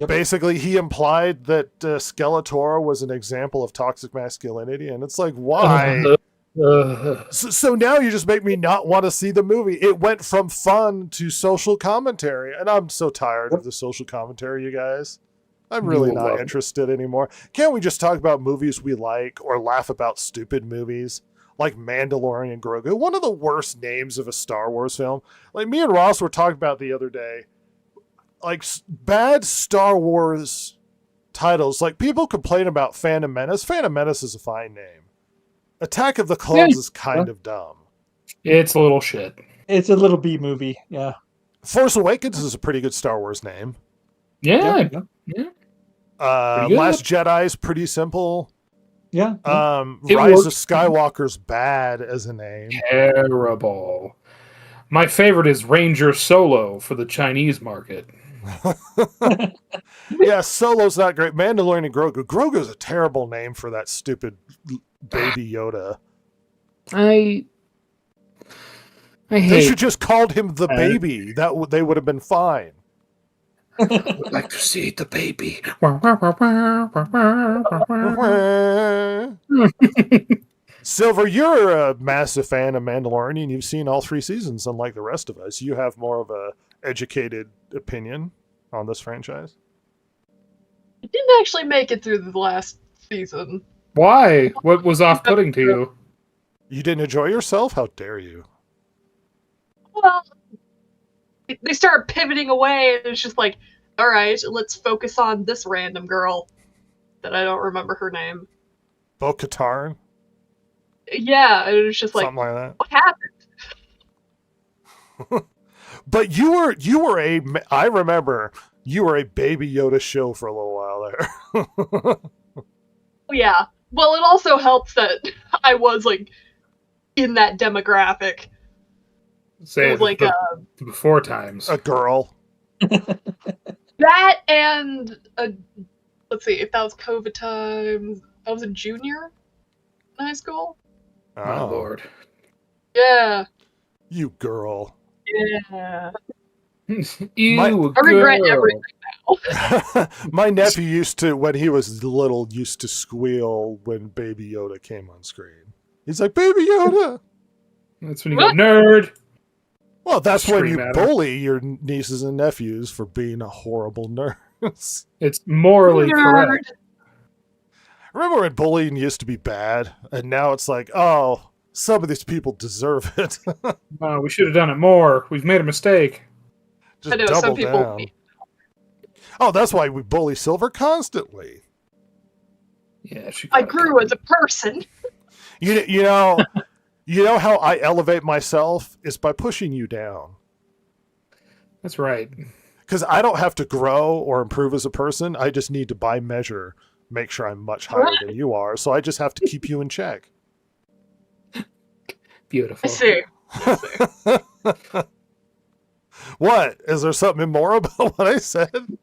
Basically, he implied that Skeletor was an example of toxic masculinity, and it's like, why? So now you just make me not want to see the movie. It went from fun to social commentary, and I'm so tired of the social commentary, you guys. I'm really not interested anymore. Can't we just talk about movies we like, or laugh about stupid movies like Mandalorian Grogu? One of the worst names of a Star Wars film. Like, me and Ross were talking about the other day, like bad Star Wars titles. Like, people complain about Phantom Menace. Phantom Menace is a fine name. Attack of the Clones is kind of dumb. It's a little shit. It's a little B movie, yeah. Force Awakens is a pretty good Star Wars name. Yeah. Last Jedi is pretty simple. Yeah. Rise of Skywalker's bad as a name. Terrible. My favorite is Ranger Solo for the Chinese market. Yeah, Solo's not great. Mandalorian and Grogu. Grogu's a terrible name for that stupid baby Yoda. I hate... They should just called him the baby. They would have been fine. I would like to see the baby. Silver, you're a massive fan of Mandalorian. You've seen all 3 seasons, unlike the rest of us. You have more of a educated opinion on this franchise. I didn't actually make it through the last season. Why? What was off-putting to you? You didn't enjoy yourself? How dare you? Well, they start pivoting away, and it's just like, all right, let's focus on this random girl that I don't remember her name. Bo-Katan? Yeah, and it was just like, something like that. What happened? But you were I remember you were a Baby Yoda show for a little while there. Yeah. Well, it also helps that I was like in that demographic. Say it was like before times. A girl. That and let's see, if that was COVID times, I was a junior in high school. Oh, my lord. Yeah. You girl. Yeah. I regret everything now. My nephew used to, when he was little, used to squeal when Baby Yoda came on screen. He's like, Baby Yoda! That's when you go, nerd! Well, that's when you bully your nieces and nephews for being a horrible nerd. It's morally correct. Remember when bullying used to be bad, and now it's like, oh, some of these people deserve it. We should have done it more. We've made a mistake. Just I know, double some people- down. Oh, that's why we bully Silver constantly. Yeah, she. I grew as a person. You know, you know how I elevate myself is by pushing you down. That's right. Because I don't have to grow or improve as a person. I just need to, by measure, make sure I'm much higher than you are. So I just have to keep you in check. Beautiful. I see. What? Is there something immoral about what I said?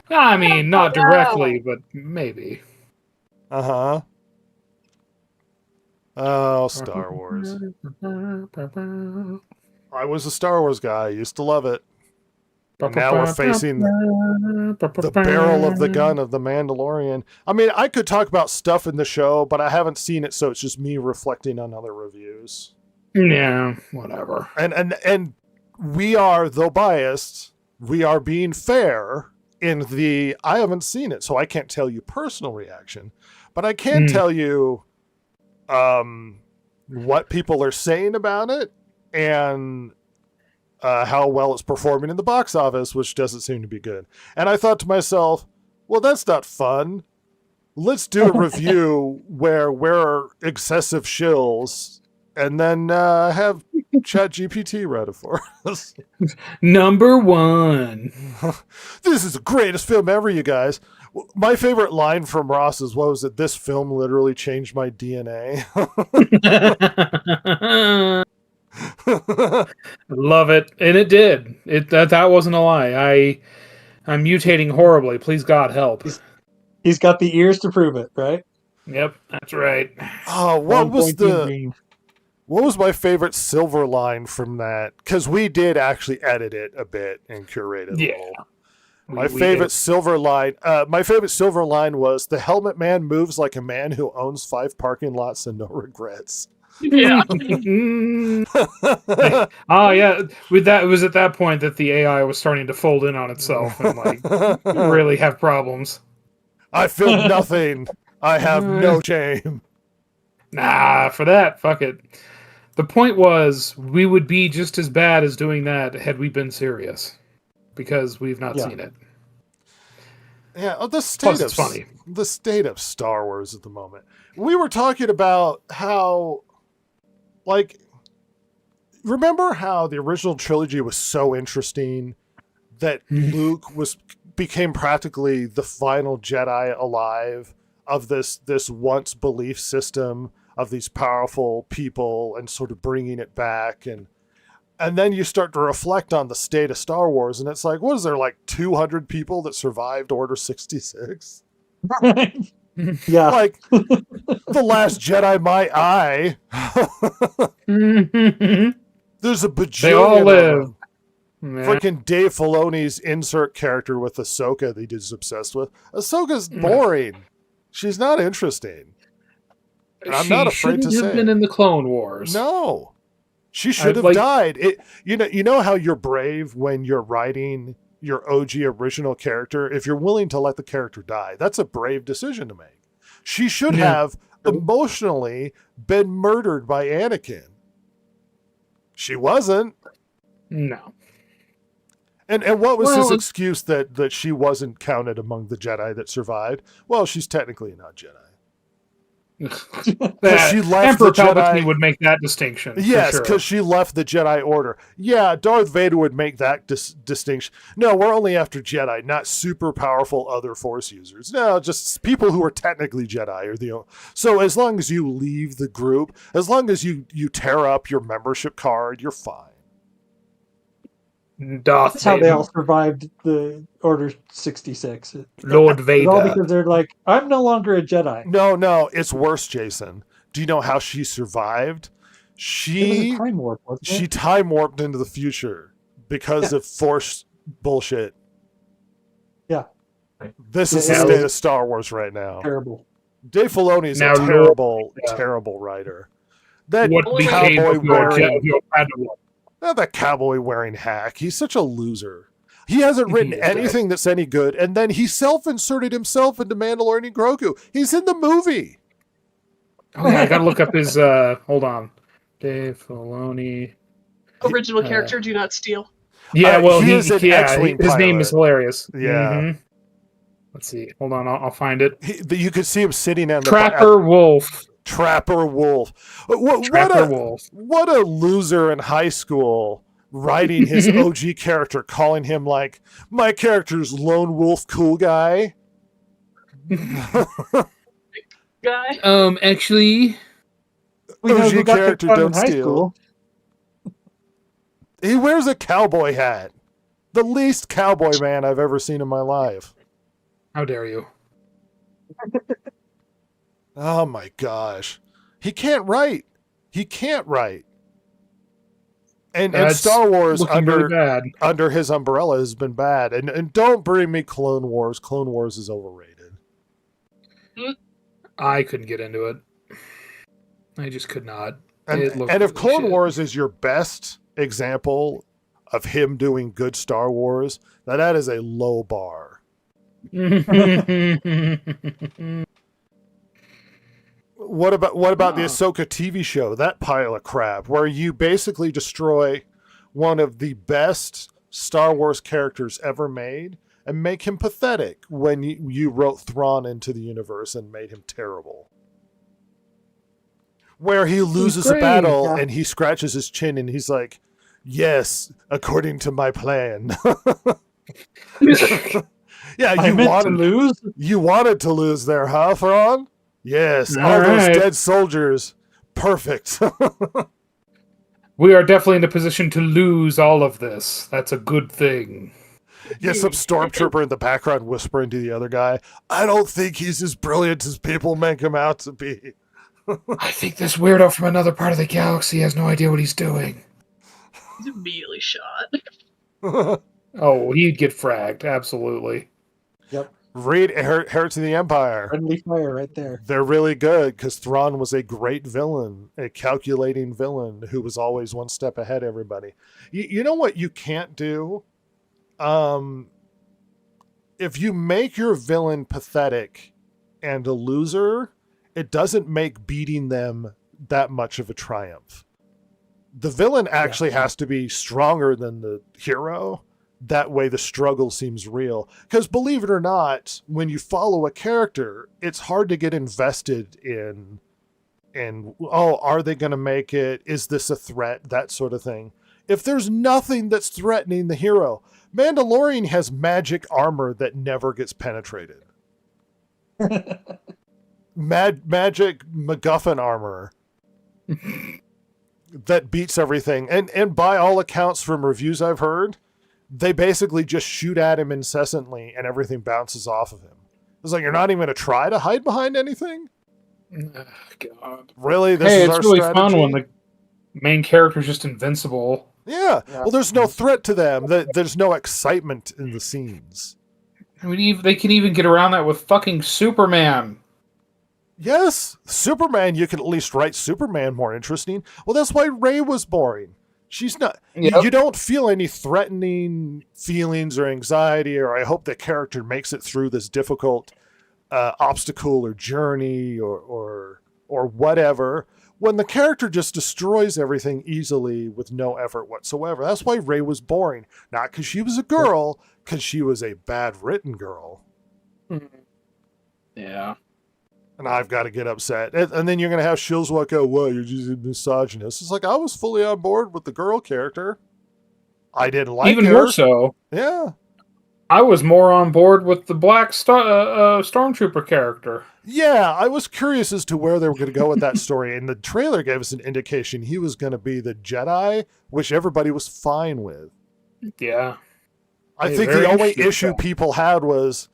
I mean, not directly, but maybe. Uh-huh. Oh, Star Wars. I was a Star Wars guy. I used to love it. And now we're facing the barrel of the gun of the Mandalorian. I mean, I could talk about stuff in the show, but I haven't seen it, so it's just me reflecting on other reviews. Yeah, whatever. And we are, though biased, we are being fair in the I haven't seen it, so I can't tell you personal reaction, but I can tell you what people are saying about it and how well it's performing in the box office, which doesn't seem to be good. And I thought to myself, well, that's not fun. Let's do a review where we're excessive shills and then have ChatGPT read it for us. Number one. This is the greatest film ever, you guys. My favorite line from Ross is, what was it? This film literally changed my DNA. Love it. And it did. That wasn't a lie. I'm mutating horribly. Please God help. He's got the ears to prove it, right? Yep, that's right. Oh, What was my favorite silver line from that? Because we did actually edit it a bit and curate it a little. My favorite silver line was the helmet man moves like a man who owns 5 parking lots and no regrets. Yeah. Oh yeah, with that, it was at that point that the AI was starting to fold in on itself and like really have problems. I feel nothing. I have no shame. Nah, for that, fuck it. The point was, we would be just as bad as doing that had we been serious, because we've not seen it. Yeah, the Plus, it's funny. The state of Star Wars at the moment. We were talking about how, like, remember how the original trilogy was so interesting that Luke became practically the final Jedi alive of this once belief system of these powerful people and sort of bringing it back, and then you start to reflect on the state of Star Wars, and it's like, what is there, like 200 people that survived Order 66? Yeah. Like, The Last Jedi, my eye. There's a bajillion They all of live. them. Freaking Dave Filoni's insert character with Ahsoka that he's obsessed with. Ahsoka's boring. She's not interesting. And I'm not afraid to She shouldn't say have been in the Clone Wars. no. She should have died. You know how you're brave when you're writing your OG original character? If you're willing to let the character die, that's a brave decision to make. She should have emotionally been murdered by Anakin. She wasn't. No. And what was his excuse that she wasn't counted among the Jedi that survived? Well, she's technically not Jedi. She left Emperor the Jedi. Palpatine would make that distinction. Yes, because she left the Jedi Order. Yeah, Darth Vader would make that distinction. No, we're only after Jedi, not super powerful other Force users. No, just people who are technically Jedi. So as long as you leave the group, as long as you tear up your membership card, you're fine. That's how they all survived the Order 66. Lord It's Vader. all because they're like, I'm no longer a Jedi. No, it's worse, Jason. Do you know how she survived? It was She a time warp, wasn't it? time warped into the future because of Force bullshit. Yeah. This is the Yeah. state of Star Wars right now. Terrible. Dave Filoni is Now, a terrible, yeah. terrible writer. That What Only became cowboy of your wearing, Padawan? that cowboy wearing hack. He's such a loser. He hasn't written He is dead. anything that's any good, and then he self-inserted himself into Mandalorian and Grogu. He's in the movie. Oh yeah, I gotta look up his. Hold on, Dave Filoni. Original character, do not steal. Yeah, well, he is an X-Wing his name is pilot. hilarious. Yeah. Mhm. Let's see. Hold on, I'll find it. You could see him sitting on the Trapper Wolf. Trapper Wolf. Trapper Wolf. What a loser in high school writing his OG character, calling him like, my character's lone wolf cool guy. Guy. Actually, We know who OG got the character cut in don't high steal. school. He wears a cowboy hat. The least cowboy man I've ever seen in my life. how dare you? Oh my gosh. He can't write. He can't write. And That's Star Wars looking really bad. under his umbrella has been bad. And don't bring me Clone Wars. Clone Wars is overrated. I couldn't get into it. I just could not. And, It looked and if really Clone shit. Wars is your best example of him doing good Star Wars, that is a low bar. What about the Ahsoka TV show, that pile of crap, where you basically destroy one of the best Star Wars characters ever made and make him pathetic when you wrote Thrawn into the universe and made him terrible? Where he loses a great, battle yeah. and he scratches his chin and he's like, yes, according to my plan. Yeah, I meant to lose. you wanted to lose there, huh, Thrawn? Yes, all All those right. dead soldiers. Perfect. We are definitely in a position to lose all of this. That's a good thing. Get some stormtrooper in the background whispering to the other guy, I don't think he's as brilliant as people make him out to be. I think this weirdo from another part of the galaxy has no idea what he's doing. He's immediately shot. Oh, he'd get fragged. Absolutely. Yep. Read Heir to the Empire. Friendly fire right there. They're really good because Thrawn was a great villain, a calculating villain who was always one step ahead of everybody. You know what you can't do? If you make your villain pathetic and a loser, it doesn't make beating them that much of a triumph. The villain actually has to be stronger than the hero. That way the struggle seems real. Because believe it or not, when you follow a character, it's hard to get invested in, oh, are they going to make it? Is this a threat? That sort of thing. If there's nothing that's threatening the hero, Mandalorian has magic armor that never gets penetrated. Magic MacGuffin armor that beats everything. And by all accounts from reviews I've heard, they basically just shoot at him incessantly and everything bounces off of him. It's like, you're not even going to try to hide behind anything? Ugh, God. Really? This Hey, is it's our really strategy? fun when the main character's just invincible. Yeah. Well, there's no threat to them. There's no excitement in the scenes. I mean, they can even get around that with fucking Superman. Yes, Superman, you can at least write Superman more interesting. Well, that's why Rey was boring. She's not, Yep. you don't feel any threatening feelings or anxiety, or I hope the character makes it through this difficult obstacle or journey or whatever, when the character just destroys everything easily with no effort whatsoever. That's why Rey was boring. Not because she was a girl, because she was a bad written girl. Yeah. And I've got to get upset. And then you're going to have Shilswa go, well, you're just a misogynist. It's like, I was fully on board with the girl character. I didn't like Even her. more so, Yeah. I was more on board with the black stormtrooper character. Yeah, I was curious as to where they were going to go with that story. And the trailer gave us an indication he was going to be the Jedi, which everybody was fine with. Yeah. I Hey, think very the only interesting issue stuff. people had was,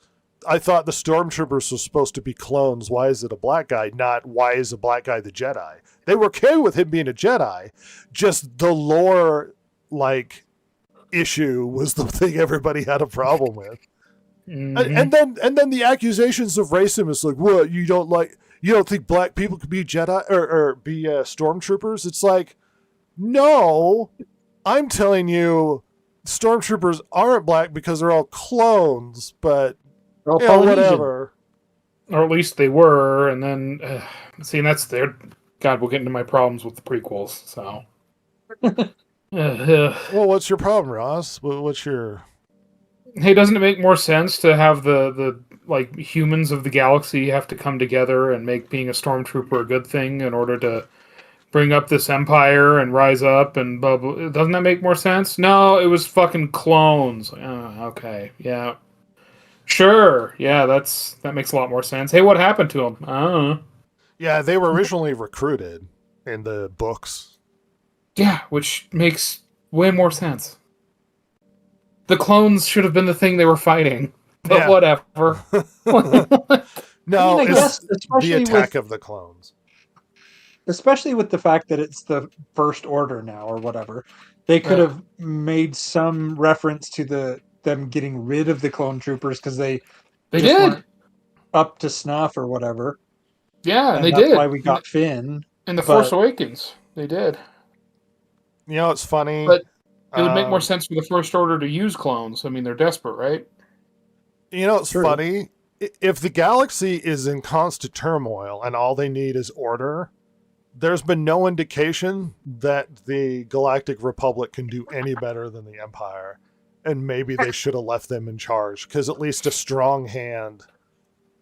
I thought the stormtroopers were supposed to be clones. Why is it a black guy? Not why is a black guy the Jedi? They were okay with him being a Jedi. Just the lore, issue was the thing everybody had a problem with. Mhm. And then the accusations of racism is like, what, you don't think black people could be Jedi or be stormtroopers? It's like, no, I'm telling you, stormtroopers aren't black because they're all clones, but They're all yeah, Polynesian. whatever. Or at least they were, and then see, and that's their. God, we'll get into my problems with the prequels. So, Well, what's your problem, Ross? What's your... hey, doesn't it make more sense to have the like humans of the galaxy have to come together and make being a stormtrooper a good thing in order to bring up this empire and rise up and blah blah? Doesn't that make more sense? No, it was fucking clones. Okay, yeah, sure, yeah, that makes a lot more sense. Hey, what happened to them? I don't know. Yeah, they were originally recruited in the books. Yeah, which makes way more sense. The clones should have been the thing they were fighting, but Yeah. whatever. No, I guess, it's the especially Attack of the Clones. Especially with the fact that it's the First Order now or whatever. They could Yeah. have made some reference to them getting rid of the clone troopers because they They just did. weren't up to snuff or whatever. Yeah, And they that's did. why we got Finn. In The but- Force Awakens, they did. You know, it's funny. But it would make more Um, sense for the First Order to use clones. I mean, they're desperate, right? You know, it's True. funny. If the galaxy is in constant turmoil and all they need is order, there's been no indication that the Galactic Republic can do any better than the Empire. And maybe they should have left them in charge, because at least a strong hand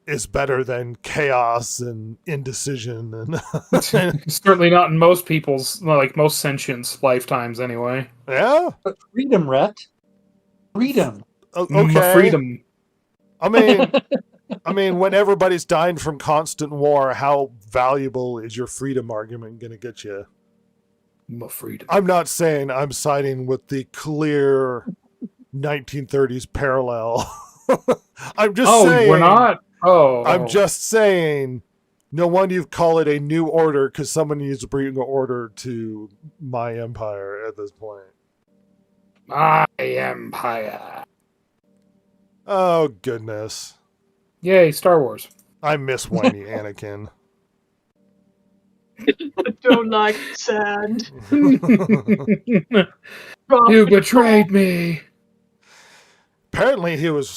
is better than chaos and indecision. And Certainly not in most people's, like most sentients' lifetimes, anyway. yeah, But freedom, Rhett. Freedom. okay. Freedom. I mean, when everybody's dying from constant war, how valuable is your freedom argument going to get you? Freedom. I'm not saying I'm siding with the clear 1930s parallel. I'm just saying. We're not? Oh. I'm just saying. No wonder you call it a new order, because someone needs to bring order to my empire at this point. My empire. Oh, goodness. Yay, Star Wars. I miss whiny Anakin. I don't like sand. You betrayed me. Apparently, he was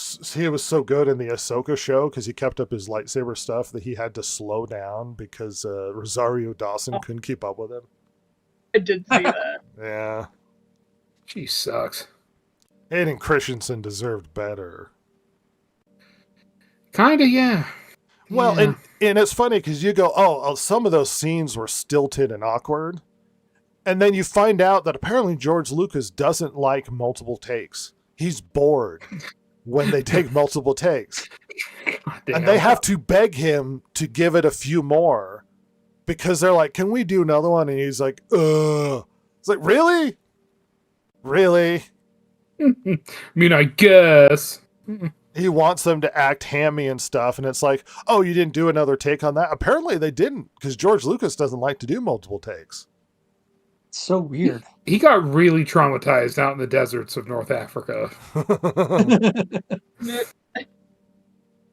so good in the Ahsoka show because he kept up his lightsaber stuff that he had to slow down because Rosario Dawson couldn't keep up with him. I did see that. Yeah, She sucks. Hayden Christensen deserved better. Kinda, yeah. Well, Yeah. and it's funny because you go, oh, some of those scenes were stilted and awkward, and then you find out that apparently George Lucas doesn't like multiple takes. He's bored when they take multiple takes. Goddamn. And they have to beg him to give it a few more because they're like, can we do another one? And he's like, ugh. It's like, really? Really? I mean, I guess. He wants them to act hammy and stuff. And it's like, oh, you didn't do another take on that? Apparently they didn't, because George Lucas doesn't like to do multiple takes. It's so weird. He got really traumatized out in the deserts of North Africa.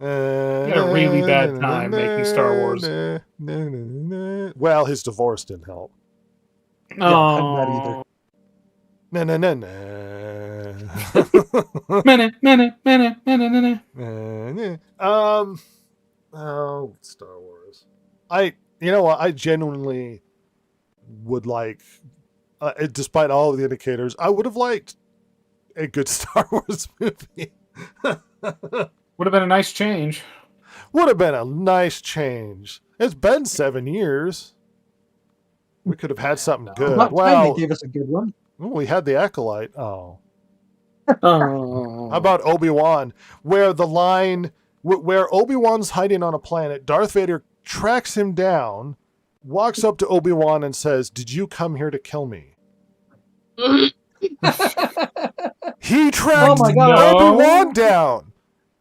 He had a really bad time making Star Wars. Well, his divorce didn't help. hadn't that either. No, no, no, no. Oh, Star Wars. You know what? I genuinely would like, despite all of the indicators, I would have liked a good Star Wars movie. Would have been a nice change. Would have been a nice change. It's been 7 years. We could have had something good. About time Well, they gave us a good one. we had the Acolyte. Oh. Oh. How about Obi-Wan, where the line, where Obi-Wan's hiding on a planet, Darth Vader tracks him down, walks up to Obi-Wan and says, "Did you come here to kill me?" He tracked my God. Obi-Wan down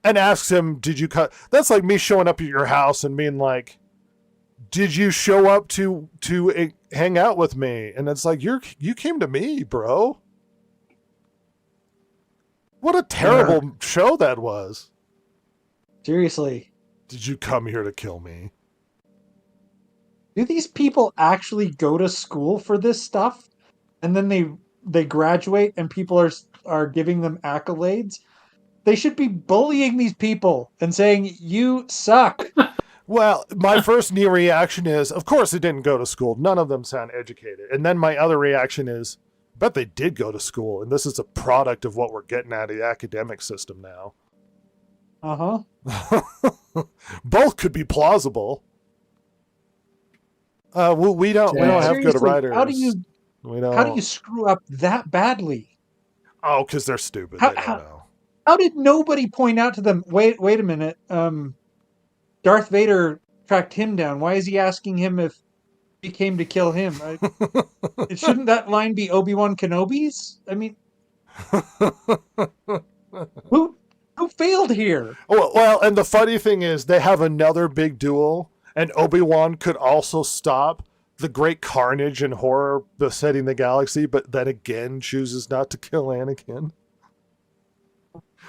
and asks him, "Did you cut?" That's like me showing up at your house and being like, "Did you show up to hang out with me?" And it's like, you came to me, bro. What a terrible show that was. Seriously. Did you come here to kill me? Do these people actually go to school for this stuff? And then they graduate and people are are giving them accolades, they should be bullying these people and saying, "You suck." Well, my first knee reaction is, of course, they didn't go to school. None of them sound educated. And then my other reaction is, I bet they did go to school, and this is a product of what we're getting out of the academic system now. Both could be plausible. Well, we don't have good Seriously, writers. how do you screw up that badly? Oh, because they're stupid. How- They don't how- know. How did nobody point out to them? Wait a minute. Darth Vader tracked him down. Why is he asking him if he came to kill him? Shouldn't that line be Obi-Wan Kenobi's? I mean, who failed here? Well, and the funny thing is, they have another big duel, and Obi-Wan could also stop the great carnage and horror besetting the galaxy, but then again chooses not to kill Anakin.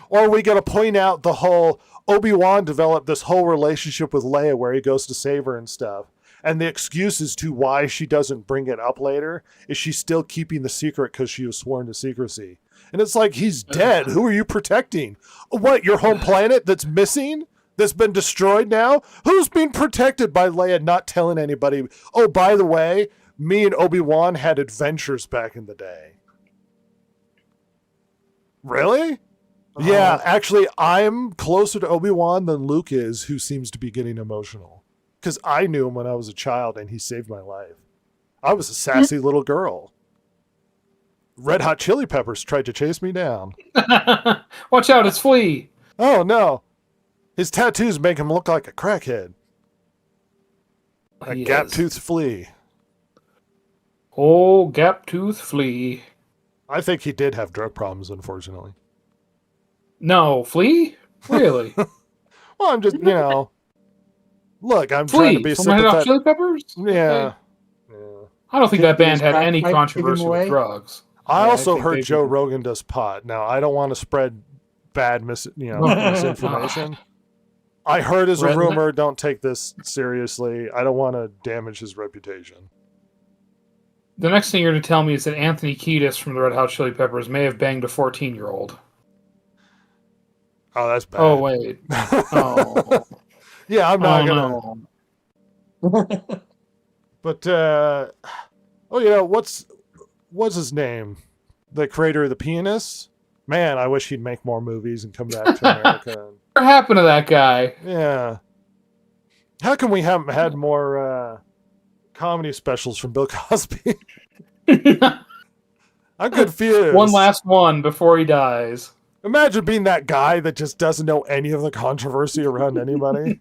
Or we got to point out the whole Obi-Wan developed this whole relationship with Leia where he goes to save her and stuff. And the excuse as to why she doesn't bring it up later is she's still keeping the secret because she was sworn to secrecy. And it's like, he's dead. Who are you protecting? What, your home planet that's missing? That's been destroyed now? Who's being protected by Leia not telling anybody? Oh, by the way, me and Obi-Wan had adventures back in the day. Really? Yeah, actually, I'm closer to Obi-Wan than Luke is, who seems to be getting emotional. Because I knew him when I was a child, and he saved my life. I was a sassy little girl. Red Hot Chili Peppers tried to chase me down. Watch out, it's Flea. Oh, no. His tattoos make him look like a crackhead. A He is. gap-toothed flea. Oh, gap-tooth Flea. I think he did have drug problems, unfortunately. No, Flea? Really? Well, I'm just, look, I'm Flea trying to be from Red Hot sympathetic. Chili Peppers? Yeah. I don't think that Did band his had crack any pipe give him controversy away? with drugs. I Yeah, also think heard they Joe did. Rogan does pot. Now, I don't want to spread bad misinformation. I heard as a Red- rumor. Don't take this seriously. I don't want to damage his reputation. The next thing you're going to tell me is that Anthony Kiedis from the Red Hot Chili Peppers may have banged a 14-year-old. Oh, that's bad. Oh, wait. Oh, Yeah, I'm not gonna. no. But what's his name? The creator of The Pianist? Man, I wish he'd make more movies and come back to America. What happened to that guy? Yeah. How come we haven't had more comedy specials from Bill Cosby? I'm confused. One last one before he dies. Imagine being that guy that just doesn't know any of the controversy around anybody.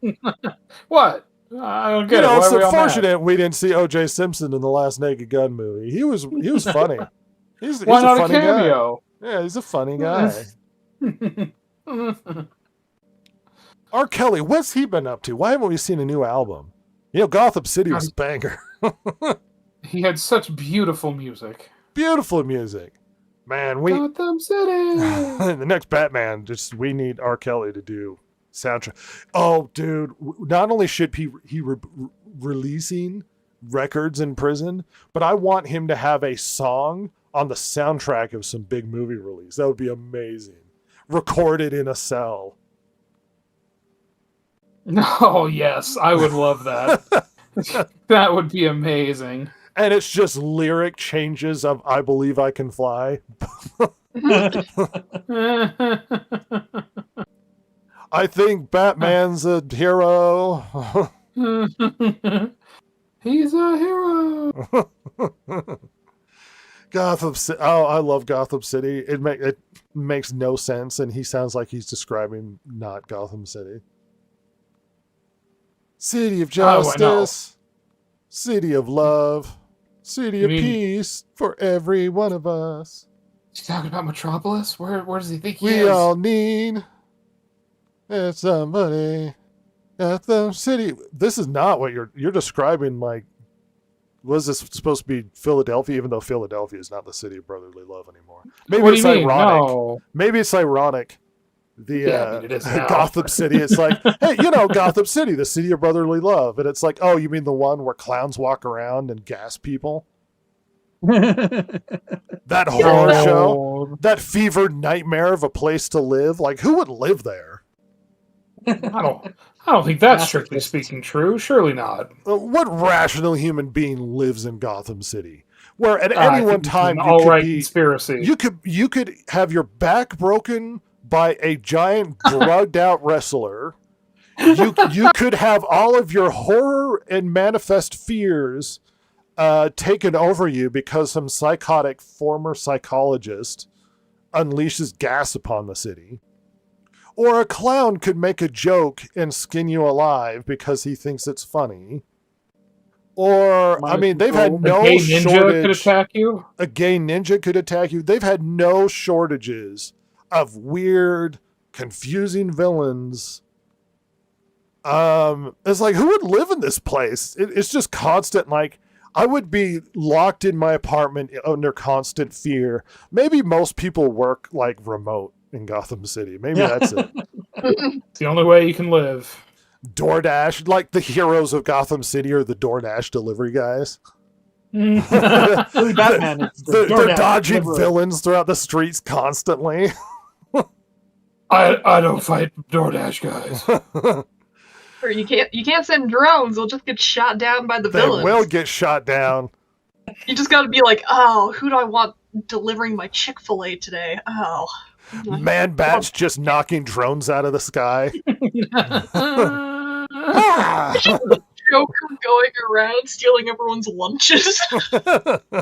What? I don't get it. It's Why are we all mad? unfortunate we didn't see O.J. Simpson in the last Naked Gun movie. He was funny. He's Why a not a funny guy. cameo? Yeah, he's a funny guy. R. Kelly, what's he been up to? Why haven't we seen a new album? Gotham City was a banger. He had such beautiful music. Beautiful music. Man, Gotham City. the next Batman, we need R. Kelly to do soundtrack. Oh, dude, not only should he releasing records in prison, but I want him to have a song on the soundtrack of some big movie release. That would be amazing. Recorded in a cell. Oh, yes. I would love that. That would be amazing. And it's just lyric changes of I Believe I Can Fly. I think Batman's a hero. He's a hero. Gotham City. Oh, I love Gotham City. It makes no sense, and he sounds like he's describing not Gotham City. City of justice, city of love, city of peace for every one of us. He's talking about Metropolis? Where does he think he is? We all need somebody at the city. This is not what you're describing. Like, was this supposed to be Philadelphia? Even though Philadelphia is not the city of brotherly love anymore. Maybe What do it's you mean? ironic. No. Maybe it's ironic. It is now. Gotham City. It's like, hey, Gotham City, the city of brotherly love, and it's like, oh, you mean the one where clowns walk around and gas people? That horror Yeah. show, that fevered nightmare of a place to live. Like, who would live there? I don't think that's strictly Masochists. speaking true. Surely not. What rational human being lives in Gotham City? Where at I any think one it's time an you all could right be, conspiracy. you could have your back broken by a giant drugged out wrestler. You could have all of your horror and manifest fears taken over you because some psychotic former psychologist unleashes gas upon the city. Or a clown could make a joke and skin you alive because he thinks it's funny. Or, I mean, they've had A no gay ninja could shortage. attack you. A gay ninja could attack you. They've had no shortages of weird, confusing villains. It's like, who would live in this place? It's just constant, like, I would be locked in my apartment under constant fear. Maybe most people work, like, remote in Gotham City. Maybe that's it. It's the only way you can live. DoorDash, like the heroes of Gotham City are the DoorDash delivery guys. Batman is the They're DoorDash dodging deliverer. villains throughout the streets constantly. I don't fight DoorDash guys. Or you can't send drones; they'll just get shot down by the They villains. will get shot down. You just got to be like, oh, who do I want delivering my Chick-fil-A today? Oh, Man Bat's just knocking drones out of the sky. Joker going around stealing everyone's lunches.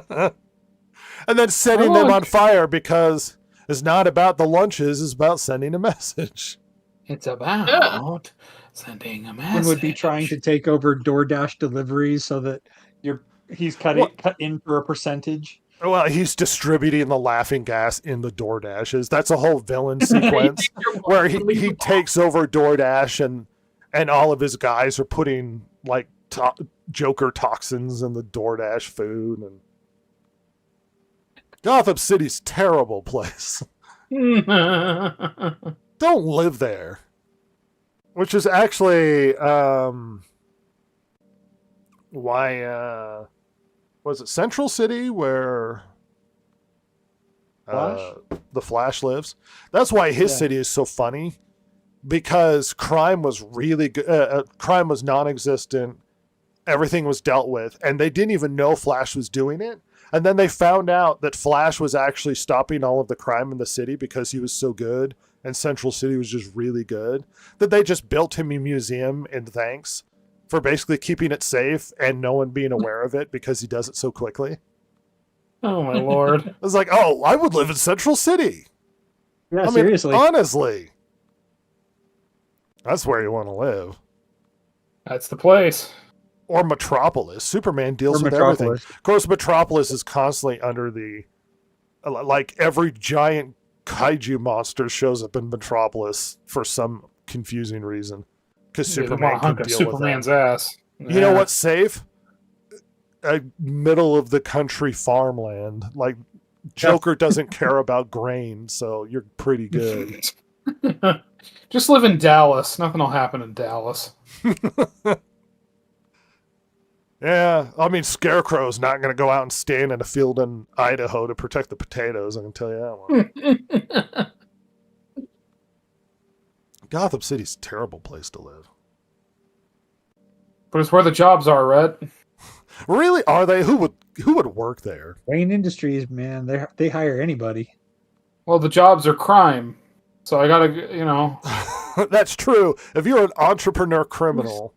And then setting them on fire because it's not about the lunches, it's about sending a message. It's about sending a message. One would be trying to take over DoorDash deliveries so that he's cut in for a percentage. Well, he's distributing the laughing gas in the DoorDashes. That's a whole villain sequence where he takes over DoorDash and all of his guys are putting like Joker toxins in the DoorDash food. And Gotham City's a terrible place. Don't live there. Which is actually why was it Central City where the Flash lives? That's why his city is so funny, because crime was really good. Crime was non-existent. Everything was dealt with, and they didn't even know Flash was doing it. And then they found out that Flash was actually stopping all of the crime in the city because he was so good, and Central City was just really good, that they just built him a museum in thanks for basically keeping it safe and no one being aware of it because he does it so quickly. Oh my lord. It's like, oh, I would live in Central City. Yeah, I mean, seriously. honestly. That's where you want to live. That's the place. Or Metropolis. Superman deals Or with everything. Metropolis. Of course, Metropolis is constantly under the... Like, every giant kaiju monster shows up in Metropolis for some confusing reason. Because Superman can deal Superman's with that. ass. You know what's safe? A middle of the country farmland. Like, Joker doesn't care about grain, so you're pretty good. Just live in Dallas. Nothing will happen in Dallas. Yeah, I mean, Scarecrow's not going to go out and stand in a field in Idaho to protect the potatoes, I can tell you that one. Gotham City's a terrible place to live. But it's where the jobs are, Rhett. Really? Are they? Who would work there? Wayne Industries, man, they hire anybody. Well, the jobs are crime. So I gotta, you know. That's true. If you're an entrepreneur criminal,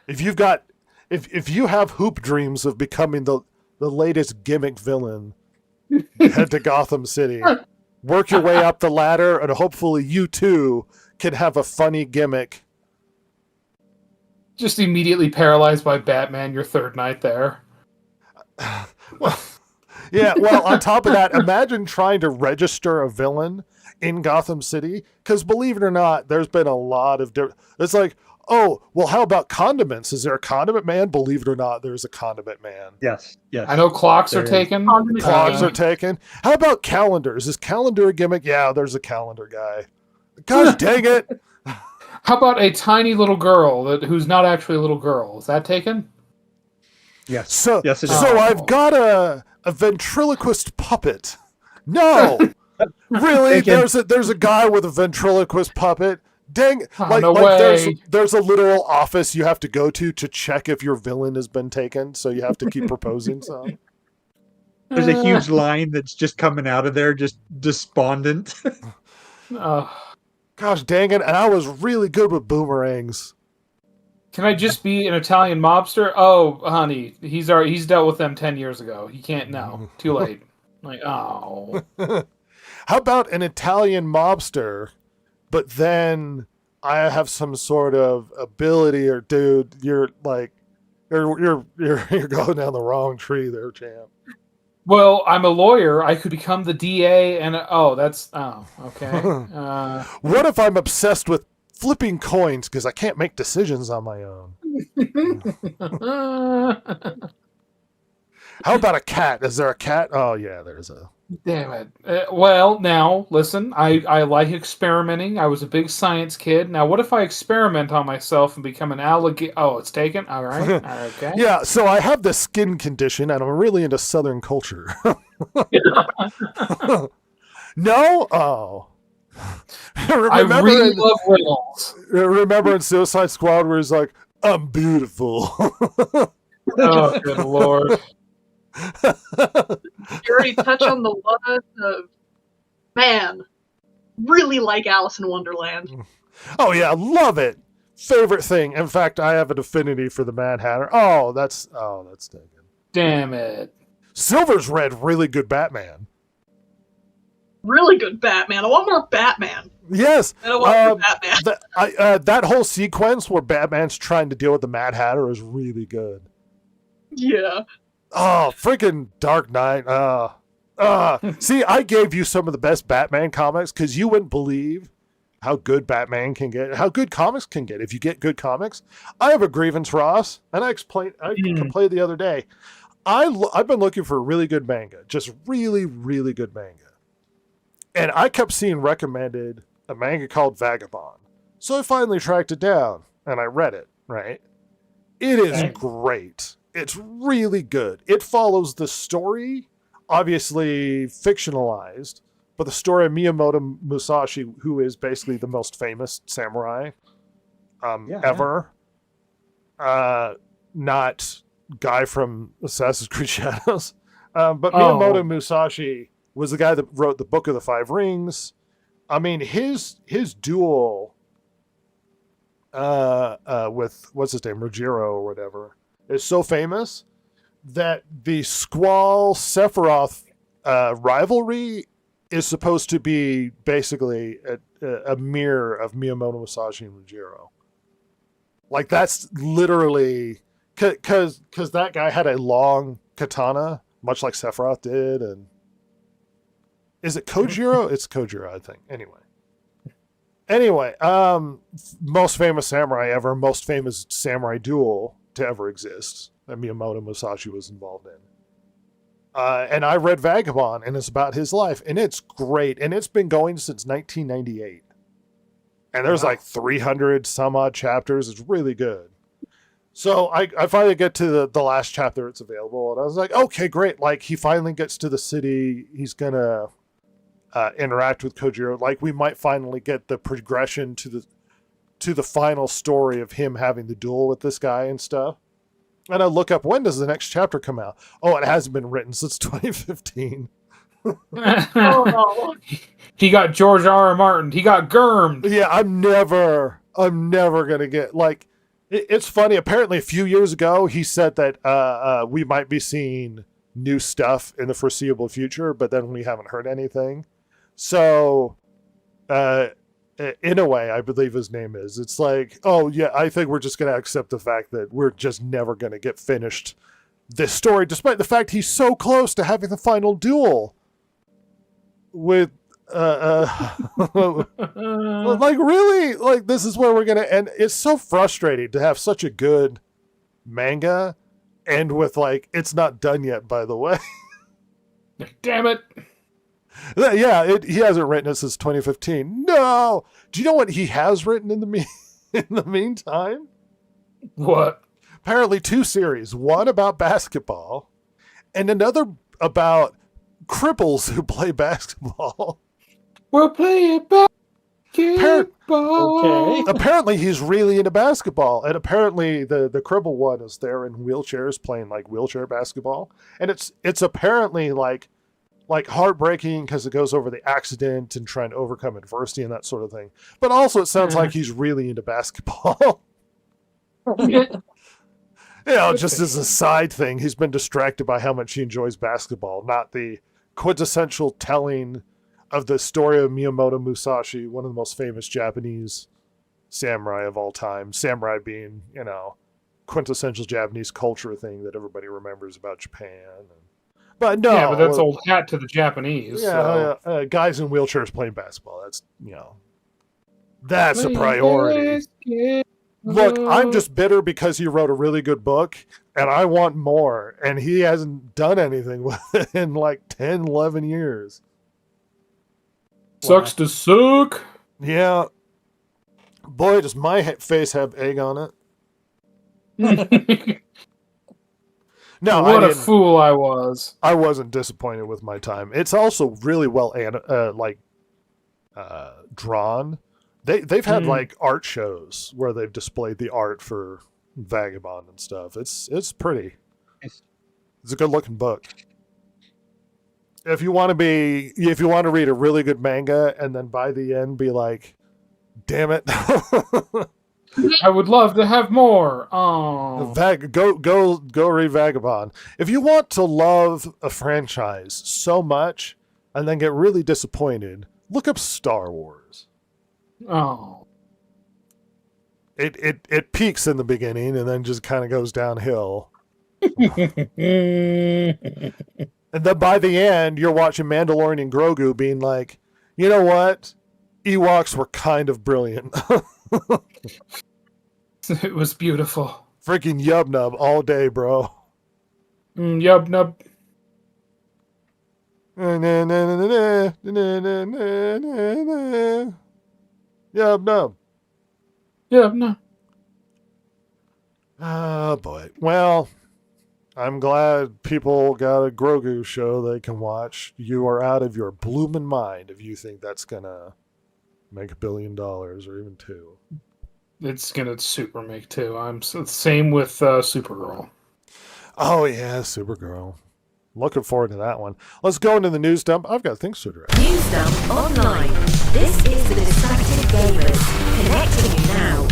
if you have hoop dreams of becoming the latest gimmick villain, head to Gotham City. Work your way up the ladder, and hopefully you too can have a funny gimmick. Just immediately paralyzed by Batman your third night there. Yeah, well, on top of that, imagine trying to register a villain in Gotham City, because believe it or not, there's been a lot of different... It's like, oh, well, how about condiments? Is there a condiment man? Believe it or not, there's a condiment man. Yes. I know clocks There are is. taken. Clocks are taken. How about calendars? Is calendar a gimmick? Yeah, there's a calendar guy. Gosh dang it! How about a tiny little girl who's not actually a little girl? Is that taken? Yes. So, Yes, it is. so I've got a ventriloquist puppet. No, really? There's a guy with a ventriloquist puppet. Dang! No way. there's a literal office you have to go to check if your villain has been taken. So you have to keep proposing some. There's a huge line that's just coming out of there, just despondent. Gosh dang it! And I was really good with boomerangs. Can I just be an Italian mobster? Oh, honey, he's dealt with them 10 years ago. He can't now. Too late. Like, oh. How about an Italian mobster, but then I have some sort of ability, or dude, you're like, you're going down the wrong tree there, champ. Well, I'm a lawyer. I could become the DA, and okay. What if I'm obsessed with flipping coins because I can't make decisions on my own? How about a cat? Is there a cat? Oh yeah, there's a. Damn it. Well, now, listen, I like experimenting. I was a big science kid. Now, what if I experiment on myself and become an alligator? Oh, it's taken? All right. Okay. Yeah, so I have this skin condition, and I'm really into Southern culture. No? Oh. I really love riddles. Remember in Suicide Squad where he's like, I'm beautiful. Oh, good lord. You already touched on the one of, man, really like Alice in Wonderland. Oh yeah, love it. Favorite thing. In fact, I have an affinity for the Mad Hatter. That's taken. Damn it. Silver's read really good Batman. Really good Batman. I want more Batman. Yes. I don't want more Batman. That whole sequence where Batman's trying to deal with the Mad Hatter is really good. Yeah. Oh, freaking Dark Knight. See, I gave you some of the best Batman comics because you wouldn't believe how good Batman can get, how good comics can get if you get good comics. I have a grievance, Ross, and I complained the other day. I've been looking for really good manga, just really, really good manga. And I kept seeing recommended a manga called Vagabond. So I finally tracked it down and I read it, right? It is great. It's really good. It follows the story, obviously fictionalized, but the story of Miyamoto Musashi, who is basically the most famous samurai ever. Not guy from Assassin's Creed Shadows. But Miyamoto Musashi was the guy that wrote the Book of the Five Rings. I mean, his duel with, what's his name, Rogero or whatever, is so famous that the Squall Sephiroth rivalry is supposed to be basically a mirror of Miyamoto Musashi and Rogero. Like, that's literally because that guy had a long katana, much like Sephiroth did, and is it Kojiro? It's Kojiro, I think. Anyway, most famous samurai ever, most famous samurai duel to ever exist that Miyamoto Musashi was involved in. And I read Vagabond, and it's about his life, and it's great, and it's been going since 1998. And there's like 300 some odd chapters. It's really good. So I finally get to the last chapter it's available, and I was like, okay, great. Like, he finally gets to the city. He's going to interact with Kojiro. Like, we might finally get the progression to the final story of him having the duel with this guy and stuff. And I look up, when does the next chapter come out? Oh, it hasn't been written since 2015. Oh, no. He got George R.R. Martin. He got Germed. Yeah, I'm never going to get, like, it's funny. Apparently a few years ago, he said that we might be seeing new stuff in the foreseeable future, but then we haven't heard anything. So, in a way, I believe his name is. It's like, oh yeah, I think we're just going to accept the fact that we're just never going to get finished this story, despite the fact he's so close to having the final duel with, like, really? Like, this is where we're going to end. It's so frustrating to have such a good manga end with, like, it's not done yet, by the way. Damn it. Yeah, he hasn't written it since 2015. No! Do you know what he has written in the meantime? What? Apparently 2 series, one about basketball and another about cripples who play basketball. We're playing basketball. Okay. Apparently he's really into basketball, and apparently the cripple one is there in wheelchairs playing like wheelchair basketball, and it's apparently like heartbreaking because it goes over the accident and trying to overcome adversity and that sort of thing. But also it sounds like he's really into basketball. Just as a side thing, he's been distracted by how much he enjoys basketball, not the quintessential telling of the story of Miyamoto Musashi, one of the most famous Japanese samurai of all time. Samurai being, quintessential Japanese culture thing that everybody remembers about Japan. But no. Yeah, but that's old hat to the Japanese. Yeah, so. Guys in wheelchairs playing basketball. That's a priority. Look, I'm just bitter because he wrote a really good book, and I want more, and he hasn't done anything with it in like 10, 11 years. Sucks to suck. Yeah. Boy, does my face have egg on it. No, what a fool I was. I wasn't disappointed with my time. It's also really well drawn. They've had like art shows where they've displayed the art for Vagabond and stuff. It's pretty. It's a good looking book. If you want to read a really good manga and then by the end be like, damn it. I would love to have more. Oh. Go read Vagabond. If you want to love a franchise so much and then get really disappointed, look up Star Wars. Oh. It peaks in the beginning and then just kind of goes downhill. And then by the end, you're watching Mandalorian and Grogu being like, you know what? Ewoks were kind of brilliant. It was beautiful. Freaking Yub Nub all day, bro. Yub Nub. Yub Nub. Yub Nub. Oh, boy. Well, I'm glad people got a Grogu show they can watch. You are out of your blooming mind if you think that's going to make $1 billion or even $2 billion. It's gonna super make too. Same with Supergirl. Oh yeah, Supergirl. Looking forward to that one. Let's go into the news dump. I've got things to address. News dump online. This is the Distracted Gamers. Connecting you now.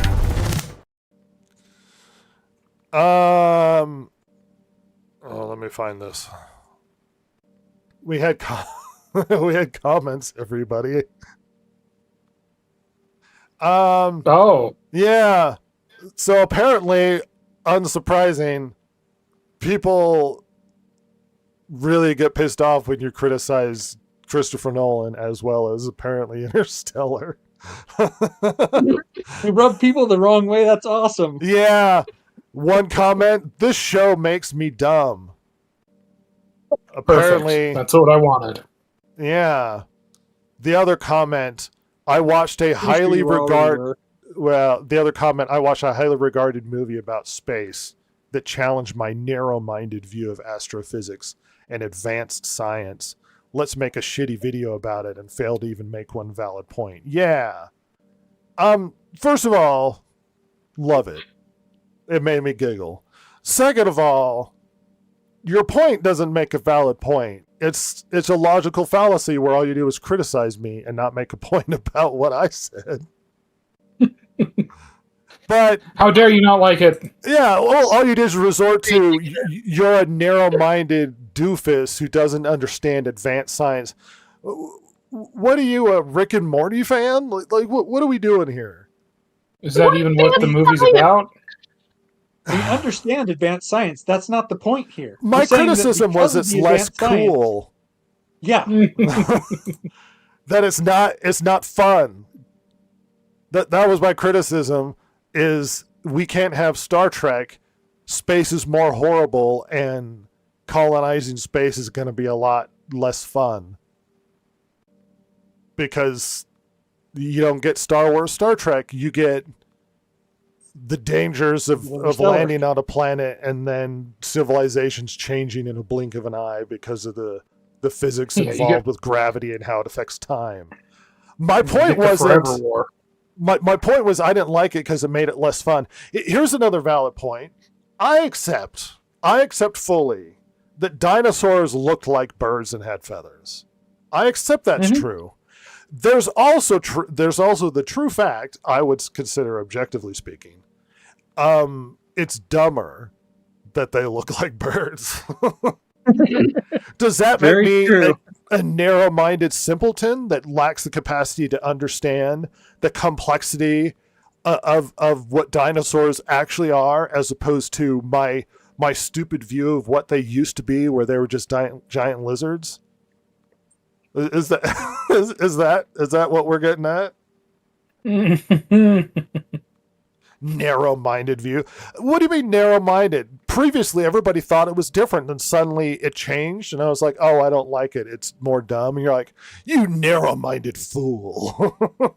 Let me find this. We had we had comments, everybody. Yeah. So apparently, unsurprising, people really get pissed off when you criticize Christopher Nolan as well as apparently Interstellar. We rub people the wrong way. That's awesome. Yeah. One comment, this show makes me dumb. Apparently. Perfect. That's what I wanted. Yeah. The other comment, I watched a highly regarded movie about space that challenged my narrow-minded view of astrophysics and advanced science. Let's make a shitty video about it and fail to even make one valid point. Yeah. First of all, love it. It made me giggle. Second of all, your point doesn't make a valid point. It's a logical fallacy where all you do is criticize me and not make a point about what I said. But how dare you not like it? Yeah, well, all you do is resort to you're a narrow-minded doofus who doesn't understand advanced science. What are you, a Rick and Morty fan? Like what are we doing here? Is that even what the movie's about? We understand advanced science. That's not the point here. My criticism was it's less cool. Yeah. That it's not fun. That was my criticism, is we can't have Star Trek. Space is more horrible and colonizing space is going to be a lot less fun. Because you don't get Star Wars, Star Trek, you get the dangers of Interstellar. landing on a planet and then civilizations changing in a blink of an eye because of the physics Yeah, you involved get- with gravity and how it affects time. My You point get the Forever wasn't. War. My point was I didn't like it because it made it less fun. Here's another valid point. I accept fully that dinosaurs looked like birds and had feathers. I accept that's true. There's also the true fact, I would consider objectively speaking, it's dumber that they look like birds. Does that make Very me true. a narrow-minded simpleton that lacks the capacity to understand the complexity of what dinosaurs actually are, as opposed to my stupid view of what they used to be, where they were just giant lizards? Is that is that what we're getting at? Narrow-minded view. What do you mean narrow-minded? Previously, everybody thought it was different, and suddenly it changed, and I was like, "Oh, I don't like it. It's more dumb." And you're like, "You narrow-minded fool."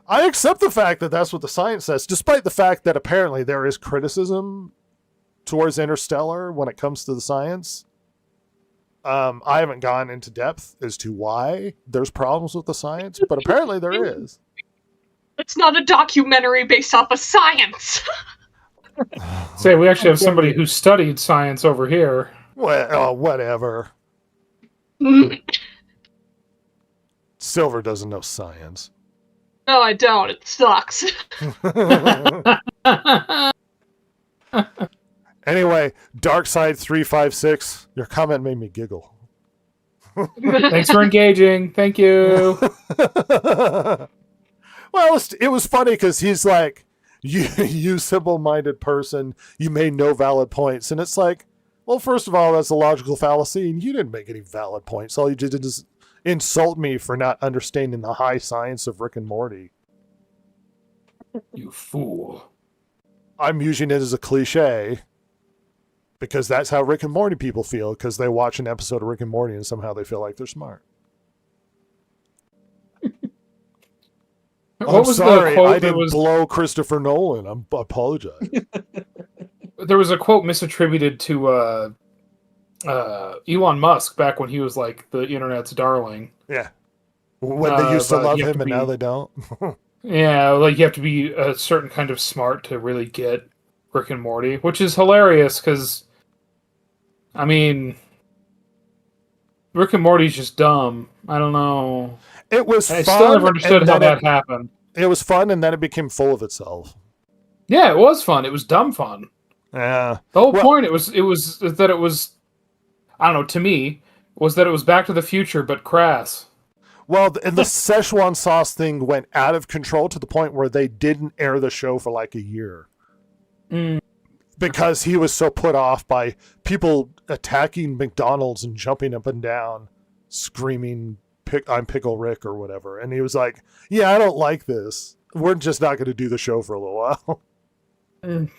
I accept the fact that that's what the science says, despite the fact that apparently there is criticism towards Interstellar when it comes to the science. I haven't gone into depth as to why there's problems with the science, but apparently there is. It's not a documentary based off of science. Say, we actually have somebody who studied science over here. Well, whatever. Silver doesn't know science. No, I don't. It sucks. Anyway, Darkside 356, your comment made me giggle. Thanks for engaging. Thank you. Well, it was funny because he's like, you simple-minded person, you made no valid points. And it's like, well, first of all, that's a logical fallacy, and you didn't make any valid points. All you did is insult me for not understanding the high science of Rick and Morty. You fool. I'm using it as a cliche because that's how Rick and Morty people feel, because they watch an episode of Rick and Morty and somehow they feel like they're smart. What I'm was sorry, the quote I that didn't was? blow Christopher Nolan. I apologize. There was a quote misattributed to Elon Musk back when he was like the internet's darling. Yeah. When they used to but love you have him to and now be- they don't. Yeah, like you have to be a certain kind of smart to really get Rick and Morty, which is hilarious because, I mean, Rick and Morty's just dumb. I don't know. It was I fun. still never understood and how then that happened. it was fun, and then it became full of itself. Yeah, it was fun. It was dumb fun. Yeah. The whole Well- point it was that it was, I don't know, to me, was that it was Back to the Future but crass. Well, and the Szechuan sauce thing went out of control to the point where they didn't air the show for like a year. Because he was so put off by people attacking McDonald's and jumping up and down, screaming, I'm Pickle Rick or whatever. And he was like, yeah, I don't like this. We're just not going to do the show for a little while.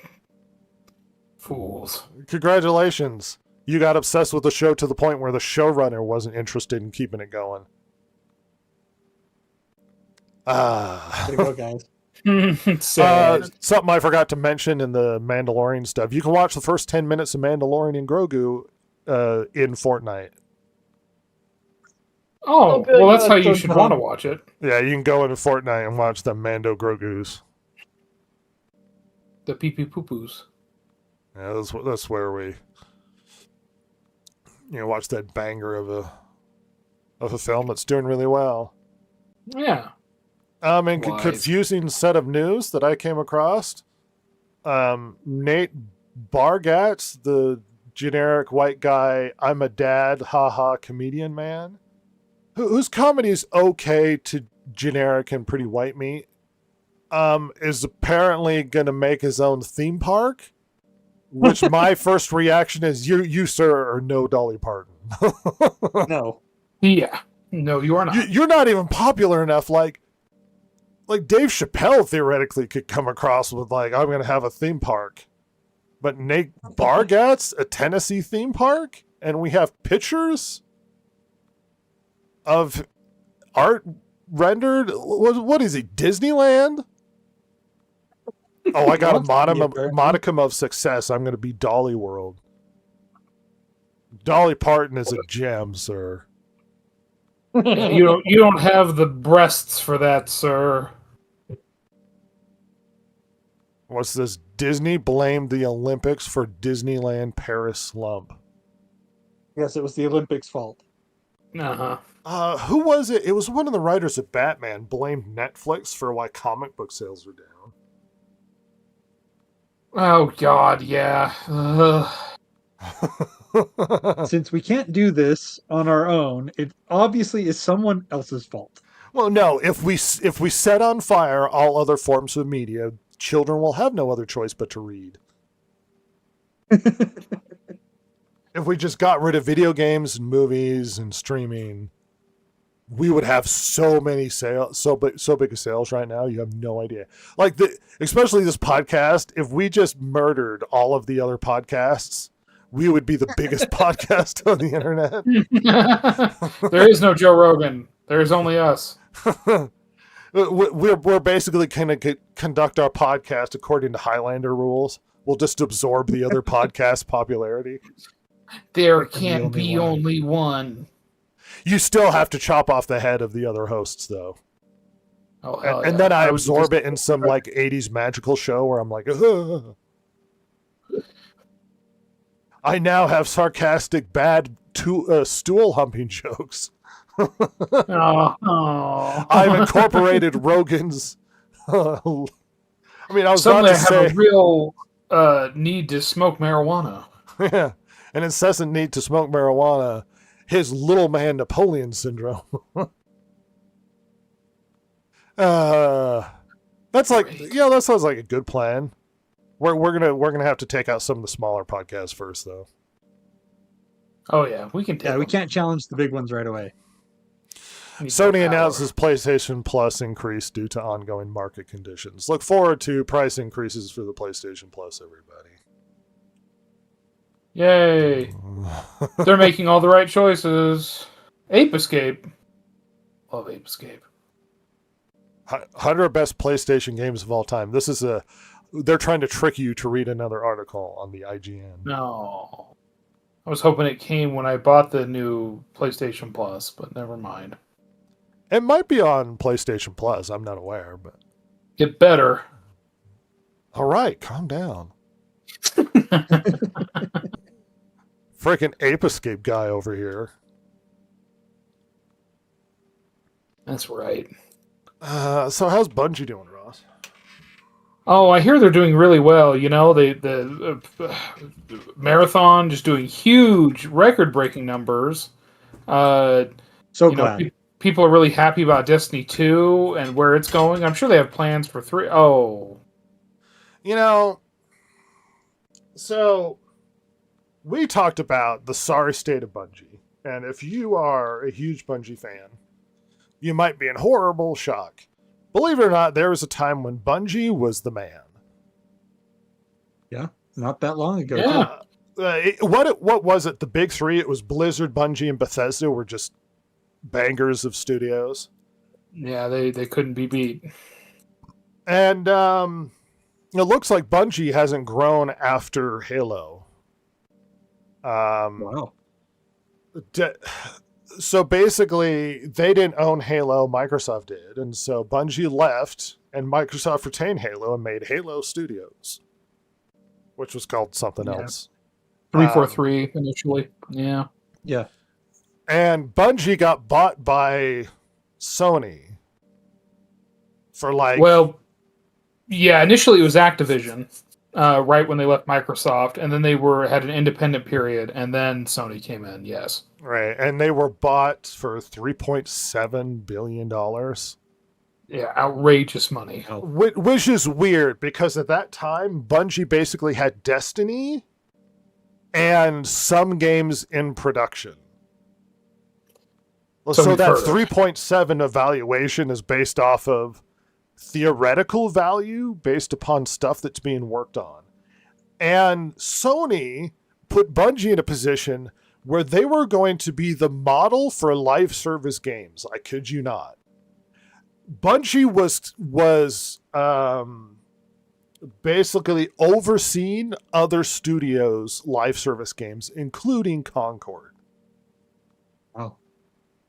Fools. Congratulations. You got obsessed with the show to the point where the showrunner wasn't interested in keeping it going. There you go, guys. Sad. Something I forgot to mention in the Mandalorian stuff. You can watch the first 10 minutes of Mandalorian and Grogu in Fortnite. Oh, good. well, that's how you That's should so want to dumb. watch it. Yeah, you can go into Fortnite and watch the Mando Grogus. The pee pee poo poos. Yeah, that's where we watch that banger of a film that's doing really well. Yeah. And Wise. confusing set of news that I came across. Nate Bargatze, the generic white guy, I'm a dad, haha, comedian man, whose comedy is okay to generic and pretty white meat, is apparently going to make his own theme park, which my first reaction is, you sir, are no Dolly Parton. No. Yeah. No, you are not. You're not even popular enough. Like Dave Chappelle theoretically could come across with like, I'm going to have a theme park. But Nate Bargatze, a Tennessee theme park? And we have pictures of art rendered? What is he, Disneyland? Oh, I got a Wants to be, apparently. modicum of success. I'm going to be Dolly World. Dolly Parton is a gem, sir. You don't have the breasts for that, sir. What's this? Disney blamed the Olympics for Disneyland Paris slump. Yes, it was the Olympics' fault. Who was it? It was one of the writers of Batman blamed Netflix for why comic book sales were down. Oh God, yeah. Since we can't do this on our own, it obviously is someone else's fault. Well, no. If we set on fire all other forms of media, children will have no other choice but to read. If we just got rid of video games and movies and streaming, we would have so many sales, so big of sales right now. You have no idea. Like especially this podcast. If we just murdered all of the other podcasts, we would be the biggest podcast on the internet. There is no Joe Rogan. There is only us. We're basically going to conduct our podcast according to Highlander rules. We'll just absorb the other podcast popularity. There can be only one. You still have to chop off the head of the other hosts, though. Oh, hell and yeah. then I absorb it in some like 80s magical show where I'm like, ugh. I now have sarcastic, bad stool humping jokes. I've incorporated Rogan's. I mean, I was Suddenly about to I have say, a real need to smoke marijuana. yeah, an incessant need to smoke marijuana. His little man Napoleon syndrome. That's like, yeah, that sounds like a good plan. We're gonna have to take out some of the smaller podcasts first, though. Oh yeah, we can. Yeah, we can't challenge the big ones right away. Sony announces PlayStation Plus increase due to ongoing market conditions. Look forward to price increases for the PlayStation Plus, everybody. Yay! They're making all the right choices. Ape Escape. Love Ape Escape. 100 best PlayStation games of all time. They're trying to trick you to read another article on the IGN. No. I was hoping it came when I bought the new PlayStation Plus, but never mind. It might be on PlayStation Plus. I'm not aware, but Get better. all right, calm down. Freaking Ape Escape guy over here. That's right. So how's Bungie doing, Ross? Oh, I hear they're doing really well. You know, the Marathon just doing huge, record-breaking numbers. So glad. People are really happy about Destiny 2 and where it's going. I'm sure they have plans for 3. Oh. You know, so we talked about the sorry state of Bungie. And if you are a huge Bungie fan, you might be in horrible shock. Believe it or not, there was a time when Bungie was the man. Yeah, not that long ago. Yeah. What was it? The big three? It was Blizzard, Bungie, and Bethesda were just bangers of studios. Yeah, they couldn't be beat. And it looks like Bungie hasn't grown after Halo. Wow. So basically, they didn't own Halo, Microsoft did. And so Bungie left, and Microsoft retained Halo and made Halo Studios, which was called something else. 343 initially. Yeah. Yeah. And Bungie got bought by Sony for like... Well, yeah, initially it was Activision, right when they left Microsoft, and then they had an independent period, and then Sony came in, yes. Right, and they were bought for $3.7 billion. Yeah, outrageous money. Which is weird, because at that time, Bungie basically had Destiny and some games in production. So that 3.7 evaluation is based off of theoretical value based upon stuff that's being worked on. And Sony put Bungie in a position where they were going to be the model for live service games. I kid you not. Bungie was basically overseen other studios' live service games, including Concord. Oh,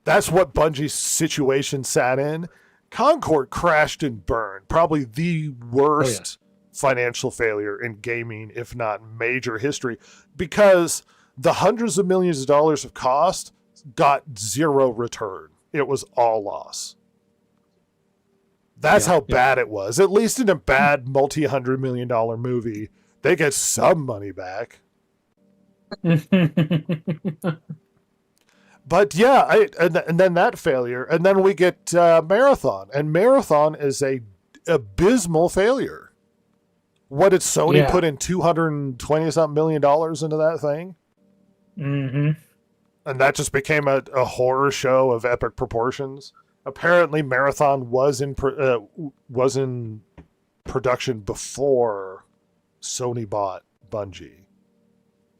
That's what Bungie's situation sat in. Concord crashed and burned. Probably the worst financial failure in gaming, if not major history, because the hundreds of millions of dollars of cost got zero return. It was all loss. That's how bad it was. At least in a bad multi-$100 million movie, they get some money back. But yeah, and then that failure, and then we get Marathon, and Marathon is a abysmal failure. What did Sony put in $220-something million into that thing? Mm-hmm. And that just became a horror show of epic proportions. Apparently, Marathon was in production before Sony bought Bungie.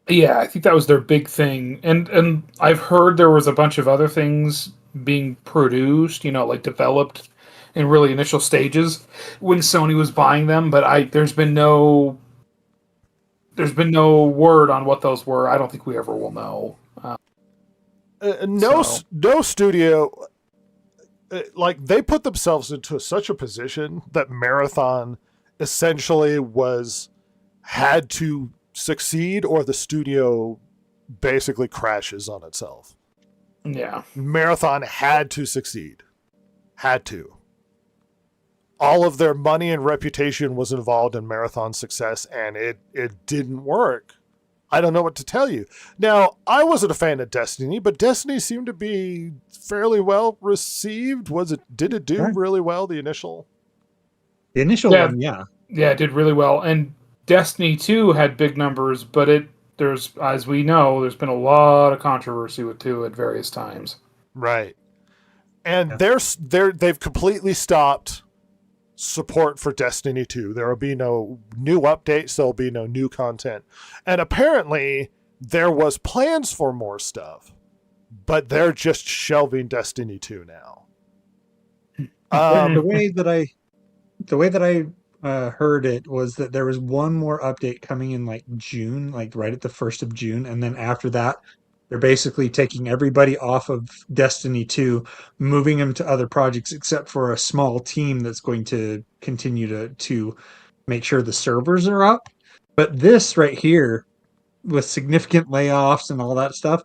Yeah, I think that was their big thing. And I've heard there was a bunch of other things being produced, like developed in really initial stages when Sony was buying them, but there's been no word on what those were. I don't think we ever will know. No studio, they put themselves into such a position that Marathon essentially had to succeed, or the studio basically crashes on itself. Yeah. Marathon had to succeed. Had to. All of their money and reputation was involved in Marathon's success, and it didn't work. I don't know what to tell you. Now, I wasn't a fan of Destiny, but Destiny seemed to be fairly well received. Did it do really well, the initial? The initial one, yeah. Yeah, it did really well. And Destiny 2 had big numbers, but there's, as we know, there's been a lot of controversy with 2 at various times. Right. And they've completely stopped support for Destiny 2. There will be no new updates. There'll be no new content. And apparently there was plans for more stuff, but they're just shelving Destiny 2 now. The way that I heard it was that there was one more update coming in June, right at the 1st of June. And then after that, they're basically taking everybody off of Destiny 2, moving them to other projects, except for a small team that's going to continue to make sure the servers are up. But this right here, with significant layoffs and all that stuff,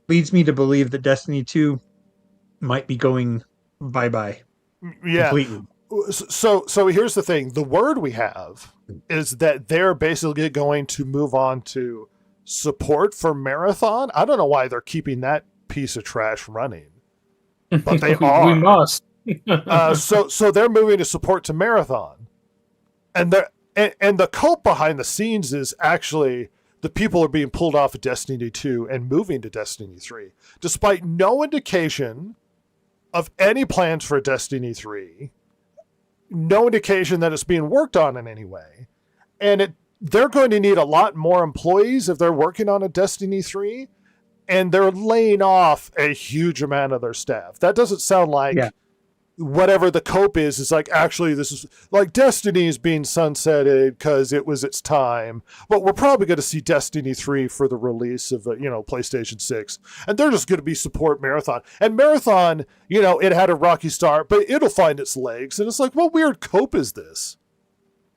leads me to believe that Destiny 2 might be going bye-bye. Yeah. Completely. So here's the thing. The word we have is that they're basically going to move on to support for Marathon. I don't know why they're keeping that piece of trash running, but they are. We must. So they're moving to support to Marathon, and the cult behind the scenes is actually the people are being pulled off of Destiny 2 and moving to Destiny 3, despite no indication of any plans for Destiny 3, no indication that it's being worked on in any way, and they're going to need a lot more employees if they're working on a Destiny 3, and they're laying off a huge amount of their staff. That doesn't sound like whatever the cope is actually this is Destiny is being sunsetted because it was its time, but we're probably going to see Destiny 3 for the release of PlayStation 6, and they're just going to be support Marathon. And Marathon, it had a rocky start, but it'll find its legs. And it's what weird cope is this?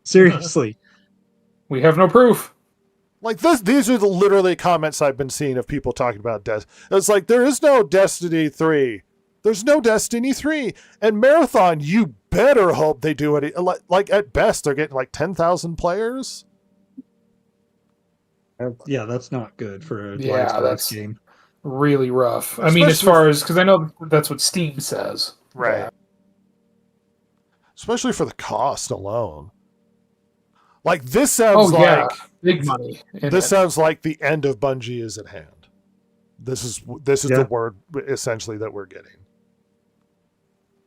Seriously. We have no proof. These are literally comments I've been seeing of people talking about It's there is no Destiny 3. There's no Destiny 3. And Marathon, you better hope they do it. At best, they're getting 10,000 players. Yeah, that's not good for a live sports game. Really rough. I mean, as far as, because I know that's what Steam says. Right. Yeah. Especially for the cost alone. This sounds big money. This sounds like the end of Bungie is at hand. This is the word essentially that we're getting.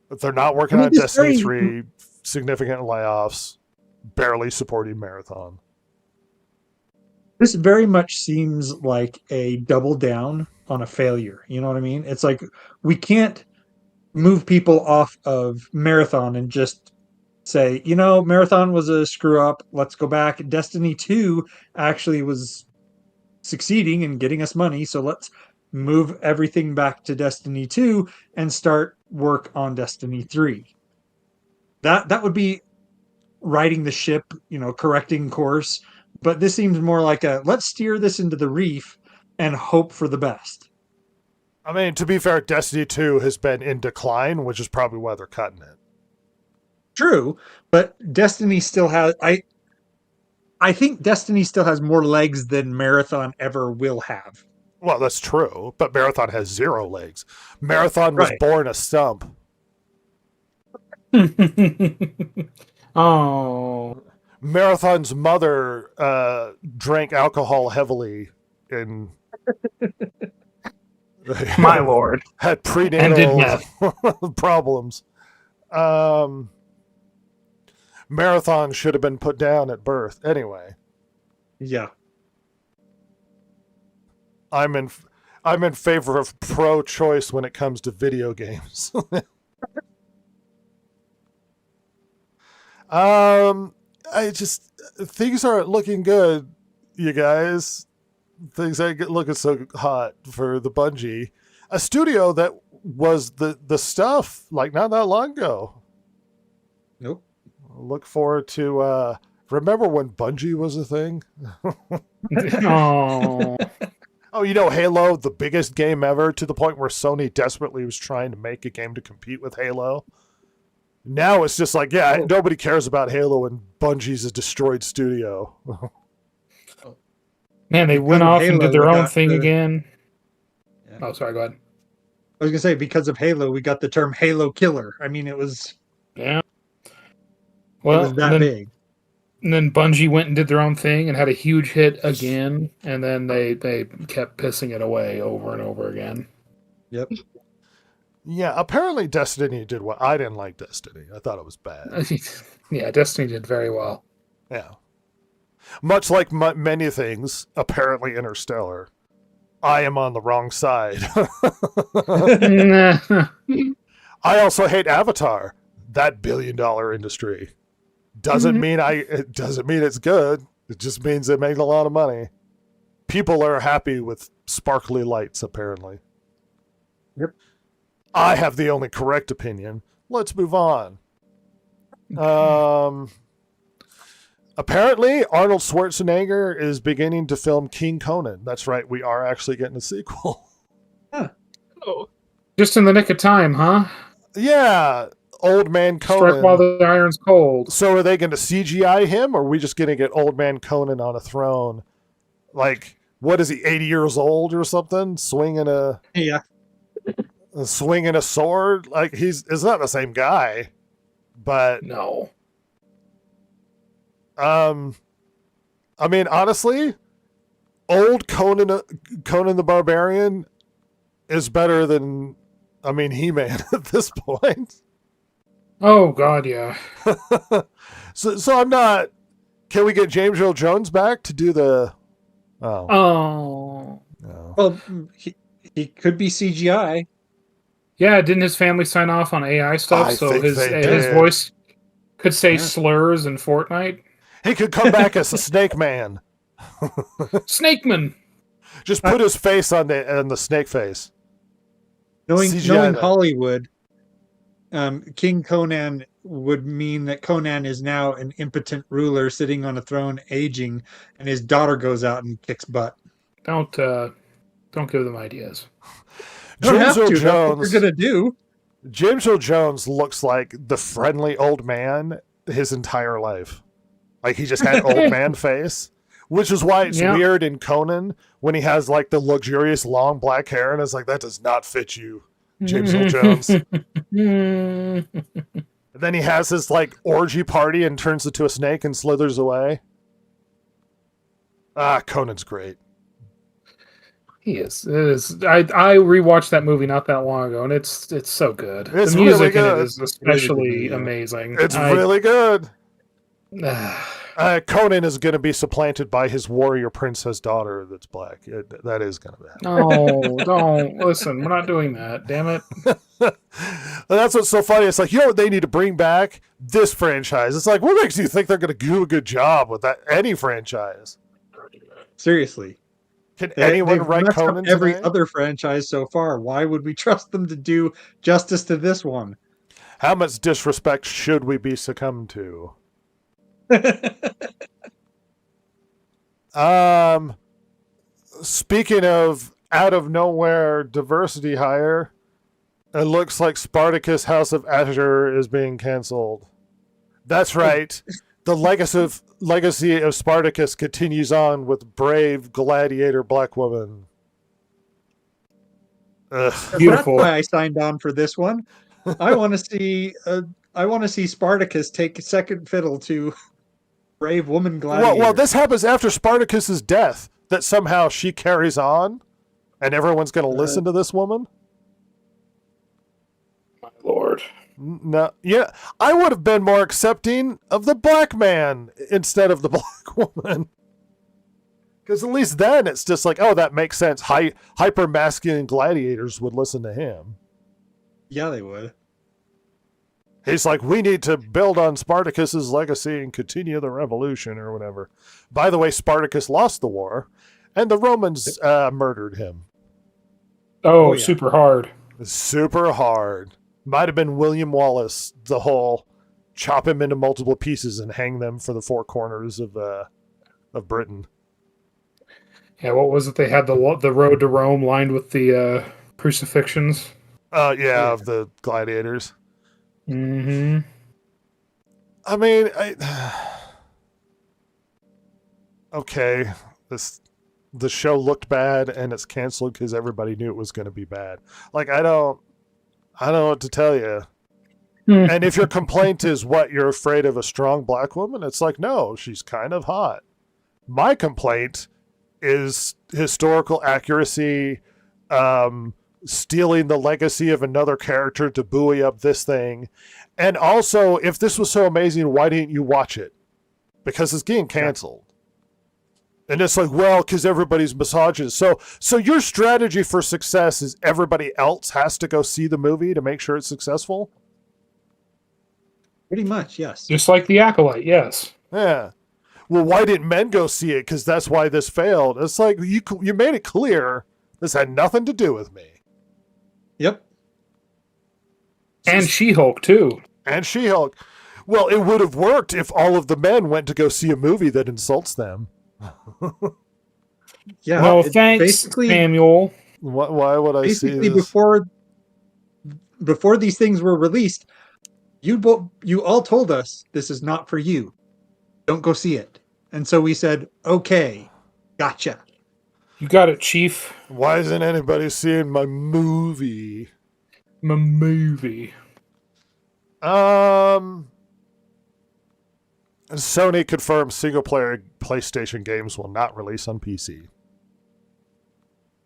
If they're not working on Destiny 3, significant layoffs, barely supporting Marathon. This very much seems like a double down on a failure. You know what I mean? It's we can't move people off of Marathon and just say, you know, Marathon was a screw up. Let's go back. Destiny 2 actually was succeeding and getting us money. So let's move everything back to Destiny 2 and start work on Destiny 3. That would be righting the ship, you know, correcting course. But this seems more like a let's steer this into the reef and hope for the best. I mean, to be fair, Destiny 2 has been in decline, which is probably why they're cutting it. True, but Destiny still has I think Destiny still has more legs than Marathon ever will have. Well, that's true, but Marathon has 0 legs. Marathon was Right. born a stump. Oh. Marathon's mother drank alcohol heavily and My lord. had And did prenatal problems. Marathon should have been put down at birth. Anyway, Yeah. I'm in favor of pro-choice when it comes to video games. Things aren't looking good, you guys. Things ain't looking so hot for the Bungie, a studio that was the stuff like not that long ago. Nope. Look forward to remember when Bungie was a thing? Oh. Oh, you know, Halo, the biggest game ever, to the point where Sony desperately was trying to make a game to compete with Halo. Now it's just like, yeah, nobody cares about Halo, and Bungie's a destroyed studio. Man, they Because went of off and Halo, did their we own got thing the- again. Yeah. Oh, sorry, go ahead. I was gonna say because of Halo, we got the term Halo Killer. I mean, it was Yeah. it Well, was that big. and then Bungie went and did their own thing and had a huge hit again, and then they kept pissing it away over and over again. Yep. Yeah, apparently Destiny did well. I didn't like Destiny. I thought it was bad. Yeah, Destiny did very well. Yeah. Much like many things, apparently Interstellar, I am on the wrong side. Nah. I also hate Avatar, that billion-dollar industry. Doesn't mean it doesn't mean it's good. It just means it made a lot of money. People are happy with sparkly lights, apparently. Yep. I have the only correct opinion. Let's move on. Apparently, Arnold Schwarzenegger is beginning to film King Conan. That's right, we are actually getting a sequel. Oh, Just in the nick of time, huh? Yeah, Old Man Strike while Conan. the iron's cold. So are they going to CGI him, or are we just going to get Old Man Conan on a throne? Like, what is he, 80 years old or something? Swinging a sword? Like, it's not the same guy. But, No. I mean, honestly, old Conan the Barbarian is better than, He-Man at this point. Oh God, yeah. So I'm not. Can we get James Earl Jones back to do the? Oh, Oh. no. Well, he could be CGI. Yeah, didn't his family sign off on AI stuff I so think his they his did. voice could say Yeah. slurs in Fortnite? He could come back as a Snake Man. Snakeman. Just put his face on the snake face. Knowing CGI that. Hollywood, King Conan would mean that Conan is now an impotent ruler sitting on a throne, aging, and his daughter goes out and kicks butt. Don't give them ideas. Don't have James Earl to. That's what we're Jones. gonna do. James Earl Jones looks like the friendly old man his entire life. Like he just had old man face, which is why it's Yeah. weird in Conan when he has like the luxurious long black hair, and it's like that does not fit you, James Earl Jones. And then he has his like orgy party and turns into a snake and slithers away. Conan's great. He is. It is. I rewatched that movie not that long ago, and it's so good. It's the music really in good. it is especially Really good, yeah. amazing. It's really good. really. Conan is going to be supplanted by his warrior princess daughter that's black. That is going to happen. No, don't listen. We're not doing that. Damn it. And that's what's so funny. It's like, you know what they need to bring back? This franchise. It's like, what makes you think they're going to do a good job with that? Any franchise? Seriously. Can anyone They've write messed up Conan every today? other franchise so far. Why would we trust them to do justice to this one? How much disrespect should we be succumbed to? Speaking of out of nowhere diversity hire, it looks like Spartacus House of Azure is being canceled. That's right. The legacy of Spartacus continues on with brave gladiator black woman. Ugh. Beautiful. That's why I signed on for this one. I want to see. I want to see Spartacus take second fiddle to brave woman gladiator. Well, this happens after Spartacus's death. That somehow she carries on, and everyone's going to listen to this woman. My lord. No, yeah, I would have been more accepting of the black man instead of the black woman. Because at least then it's just like, oh, that makes sense. Hyper masculine gladiators would listen to him. Yeah, they would. He's like, we need to build on Spartacus's legacy and continue the revolution or whatever. By the way, Spartacus lost the war, and the Romans murdered him. Oh, yeah. super hard. Super hard. Might have been William Wallace, the whole chop him into multiple pieces and hang them for the four corners of Britain. Yeah, what was it? They had the road to Rome lined with the crucifixions. Yeah, of the gladiators. Mm-hmm. I mean, okay, the show looked bad and it's canceled because everybody knew it was going to be bad. Like, I don't know what to tell you. And if your complaint is what you're afraid of a strong black woman, it's like, no, she's kind of hot. My complaint is historical accuracy, stealing the legacy of another character to buoy up this thing. And also, if this was so amazing, why didn't you watch it? Because it's getting canceled. And it's like, well, because everybody's misogynist. So your strategy for success is everybody else has to go see the movie to make sure it's successful? Pretty much, yes. Just like The Acolyte, yes. Yeah. Well, why didn't men go see it? Because that's why this failed. It's like, you made it clear this had nothing to do with me. Yep. And She-Hulk, too. And She-Hulk. Well, it would have worked if all of the men went to go see a movie that insults them. Yeah. Well, it thanks, basically, Why Samuel. would I see basically this? before these things were released, you all told us this is not for you. Don't go see it. And so we said, okay, gotcha. You got it, Chief. Why isn't anybody seeing my movie? My movie. Sony confirms single-player PlayStation games will not release on PC.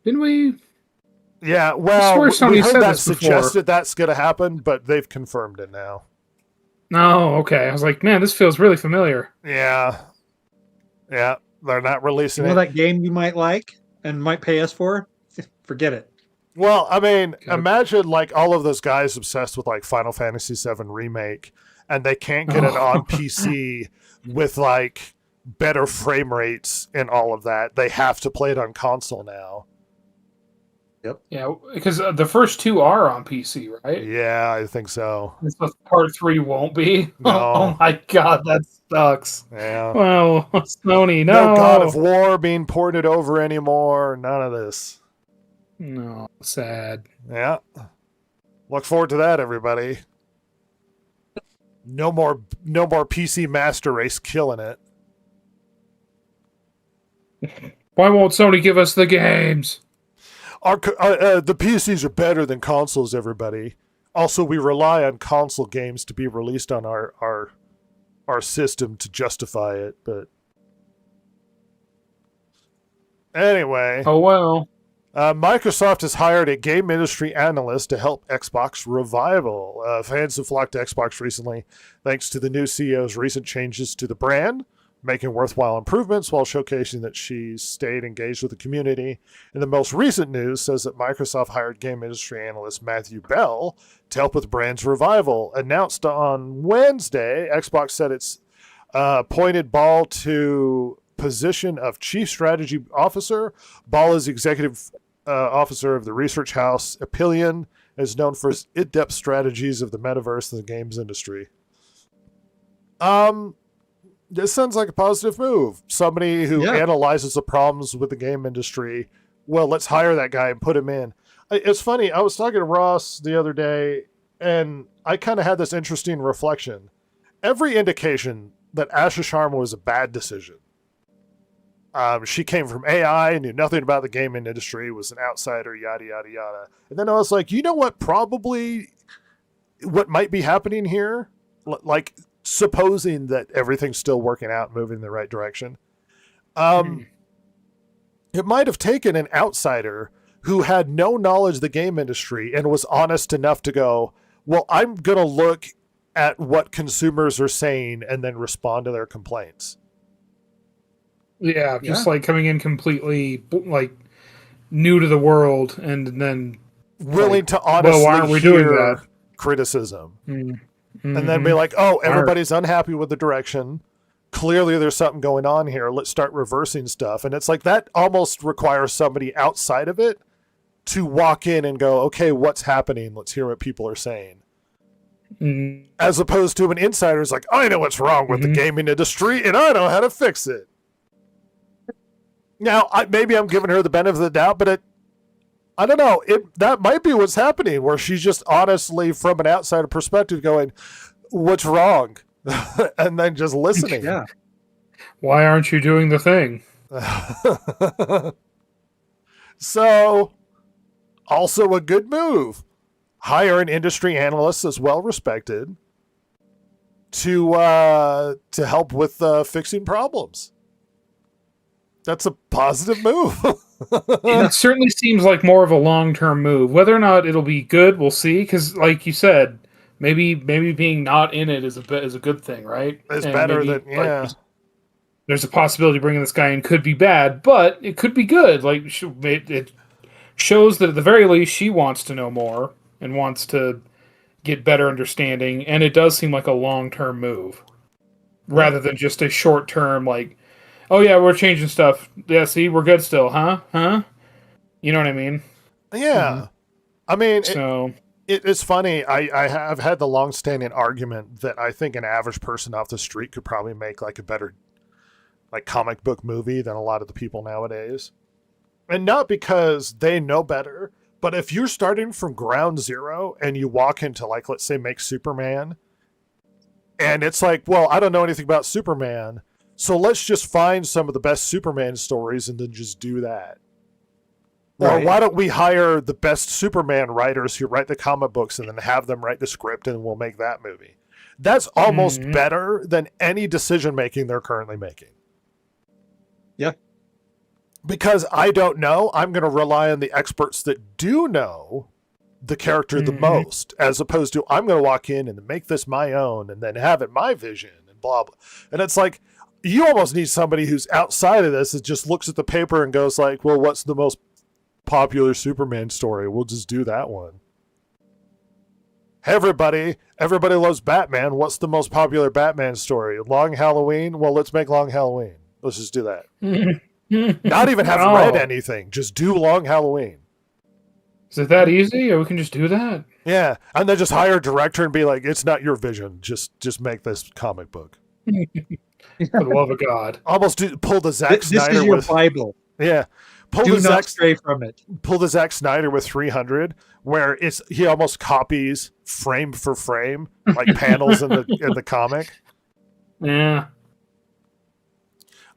Didn't we? Yeah, I well, swear we Sony heard said that this before. suggested that's going to happen, but they've confirmed it now. Oh, okay. I was like, man, this feels really familiar. Yeah, they're not releasing You know it. that game you might like and might pay us for? Forget it. Well, I mean, Okay. imagine like all of those guys obsessed with like Final Fantasy VII Remake, and they can't get it on PC with like better frame rates and all of that. They have to play it on console now. Yeah, because the first two are on PC, right? Yeah, I think so. And so part 3 won't be. No. Oh my god, that sucks. Yeah. Well, Sony, No no. God of War being ported over anymore. None of this. No, sad. Yeah. Look forward to that, everybody. No more PC Master Race killing it. Why won't Sony give us the games? The PCs are better than consoles, everybody. Also, we rely on console games to be released on our system to justify it, but anyway. Oh well. Microsoft has hired a game industry analyst to help Xbox revival. Fans have flocked to Xbox recently thanks to the new CEO's recent changes to the brand, making worthwhile improvements while showcasing that she stayed engaged with the community. And the most recent news says that Microsoft hired game industry analyst Matthew Bell to help with brand's revival. Announced on Wednesday, Xbox said it's appointed Ball to position of Chief Strategy Officer. Ball is executive officer of the research house Appian, is known for its in-depth strategies of the metaverse and the games industry. This sounds like a positive move. Somebody who analyzes the problems with the game industry. Well, let's hire that guy and put him in. It's funny. I was talking to Ross the other day, and I kind of had this interesting reflection. Every indication that Asha Sharma was a bad decision. She came from AI, knew nothing about the gaming industry, was an outsider, yada, yada, yada. And then I was like, you know what might be happening here? Like, supposing that everything's still working out, moving in the right direction. It might have taken an outsider who had no knowledge of the game industry and was honest enough to go, well, I'm going to look at what consumers are saying and then respond to their complaints. Yeah, just like coming in completely like new to the world and then willing to honestly why aren't we doing that? Criticism. Mm-hmm. And then be like, oh, everybody's unhappy with the direction. Clearly there's something going on here. Let's start reversing stuff. And it's like that almost requires somebody outside of it to walk in and go, okay, what's happening? Let's hear what people are saying. Mm-hmm. As opposed to an insider who's like, I know what's wrong with the gaming industry and I know how to fix it. Now, maybe I'm giving her the benefit of the doubt, but I don't know. That might be what's happening, where she's just honestly, from an outsider perspective, going, what's wrong? And then just listening. Yeah. Why aren't you doing the thing? So, also a good move. Hire an industry analyst that's well-respected to help with fixing problems. That's a positive move. It certainly seems like more of a long-term move. Whether or not it'll be good, we'll see. Because, like you said, maybe being not in it is a good thing, right? It's better than there's a possibility bringing this guy in could be bad, but it could be good. Like it shows that at the very least she wants to know more and wants to get better understanding. And it does seem like a long-term move rather than just a short-term like. Oh, yeah, we're changing stuff. Yeah, see, we're good still, huh? You know what I mean? Yeah. Mm-hmm. I mean, so it's funny. I have had the long-standing argument that I think an average person off the street could probably make like a better like comic book movie than a lot of the people nowadays. And not because they know better, but if you're starting from ground zero and you walk into like, let's say, make Superman, and it's like, well, I don't know anything about Superman, so let's just find some of the best Superman stories and then just do that. Right. Or why don't we hire the best Superman writers who write the comic books and then have them write the script and we'll make that movie. That's almost better than any decision making they're currently making. Yeah. Because I don't know, I'm going to rely on the experts that do know the character the most, as opposed to I'm going to walk in and make this my own and then have it my vision and blah, blah. And it's like, you almost need somebody who's outside of this that just looks at the paper and goes like, well, what's the most popular Superman story? We'll just do that one. Hey, everybody loves Batman. What's the most popular Batman story? Long Halloween? Well, let's make Long Halloween. Let's just do that. Not even have read anything. Just do Long Halloween. Is it that easy? Or we can just do that? Yeah. And then just hire a director and be like, it's not your vision. Just make this comic book. For the love of God. Almost pull the Zack Snyder This is your Bible. Yeah. Do not stray from it. Pull the Zack Snyder with 300, where he almost copies frame for frame, like panels in the comic. Yeah.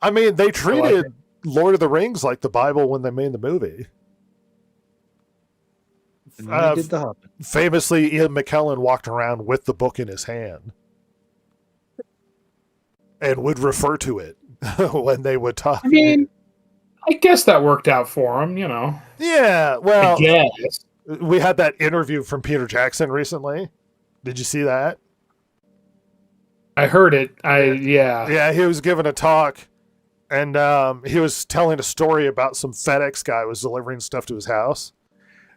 I mean, they treated Lord of the Rings like the Bible when they made the movie. And did the Hobbit. Famously, Ian McKellen walked around with the book in his hand and would refer to it when they would talk. I mean, I guess that worked out for him, you know. Yeah, well, I guess. We had that interview from Peter Jackson recently. Did you see that? I heard it. Yeah. Yeah, he was giving a talk, and he was telling a story about some FedEx guy who was delivering stuff to his house,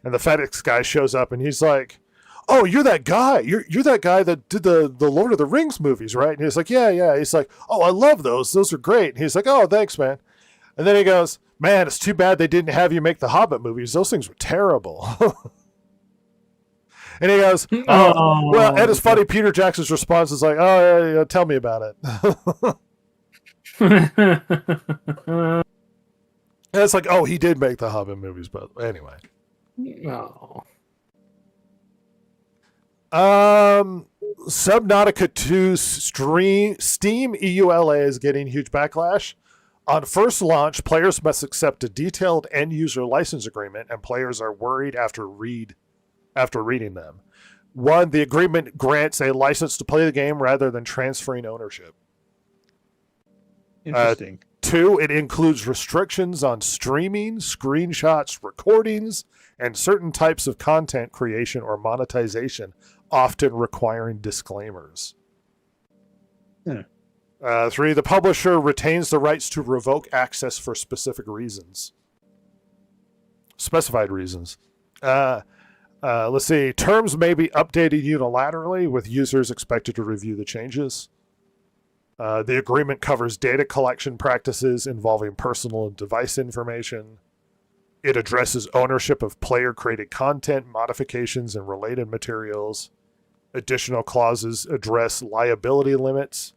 and the FedEx guy shows up, and he's like, "Oh, you're that guy. You're that guy that did the Lord of the Rings movies, right?" And he's like, "Yeah." He's like, "Oh, I love those. Those are great." And he's like, "Oh, thanks, man." And then he goes, "Man, it's too bad they didn't have you make the Hobbit movies. Those things were terrible." And he goes, "Oh, well." And it's funny. Peter Jackson's response is like, "Oh, yeah, tell me about it." And it's like, "Oh, he did make the Hobbit movies," but anyway. Oh. Subnautica 2's Steam EULA is getting huge backlash. On first launch, players must accept a detailed end-user license agreement, and players are worried after reading them. 1, the agreement grants a license to play the game rather than transferring ownership. Interesting. 2, it includes restrictions on streaming, screenshots, recordings, and certain types of content creation or monetization, often requiring disclaimers. 3, the publisher retains the rights to revoke access for specified reasons. Let's see. Terms may be updated unilaterally, with users expected to review the changes. The agreement covers data collection practices involving personal and device information. It addresses ownership of player-created content, modifications, and related materials. Additional clauses address liability limits,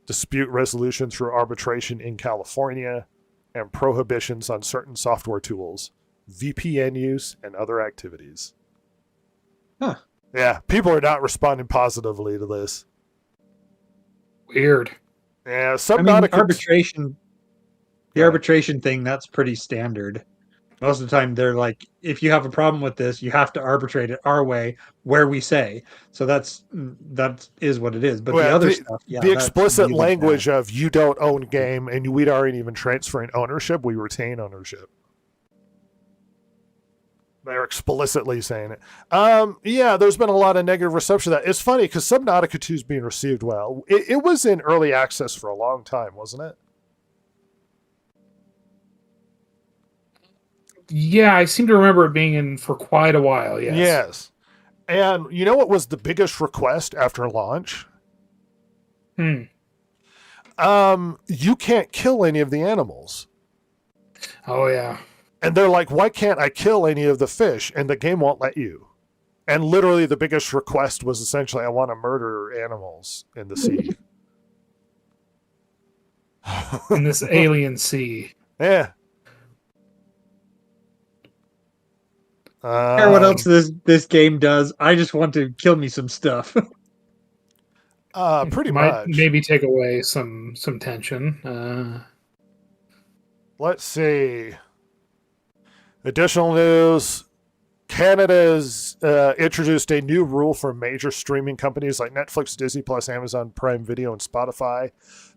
dispute resolution through arbitration in California, and prohibitions on certain software tools, VPN use, and other activities. Huh. Yeah, people are not responding positively to this. Weird. Yeah, I mean, Subnautica. the arbitration thing, that's pretty standard. Most of the time, they're like, if you have a problem with this, you have to arbitrate it our way, where we say. So that is what it is. But the other stuff, yeah, the that's explicit really language bad. of you don't own game and we aren't even transferring ownership, we retain ownership. They're explicitly saying it. Yeah, there's been a lot of negative reception to that. It's funny because Subnautica 2 is being received well. It was in early access for a long time, wasn't it? Yeah, I seem to remember it being in for quite a while. Yes. Yes. And you know what was the biggest request after launch? You can't kill any of the animals. Oh yeah. And they're like, why can't I kill any of the fish? And the game won't let you. And literally the biggest request was essentially, I want to murder animals in the sea. In this alien sea. Yeah. I don't care what else this game does. I just want to kill me some stuff. Pretty Might much. maybe take away some tension. Let's see. Additional news. Canada has introduced a new rule for major streaming companies like Netflix, Disney Plus, Amazon Prime Video, and Spotify.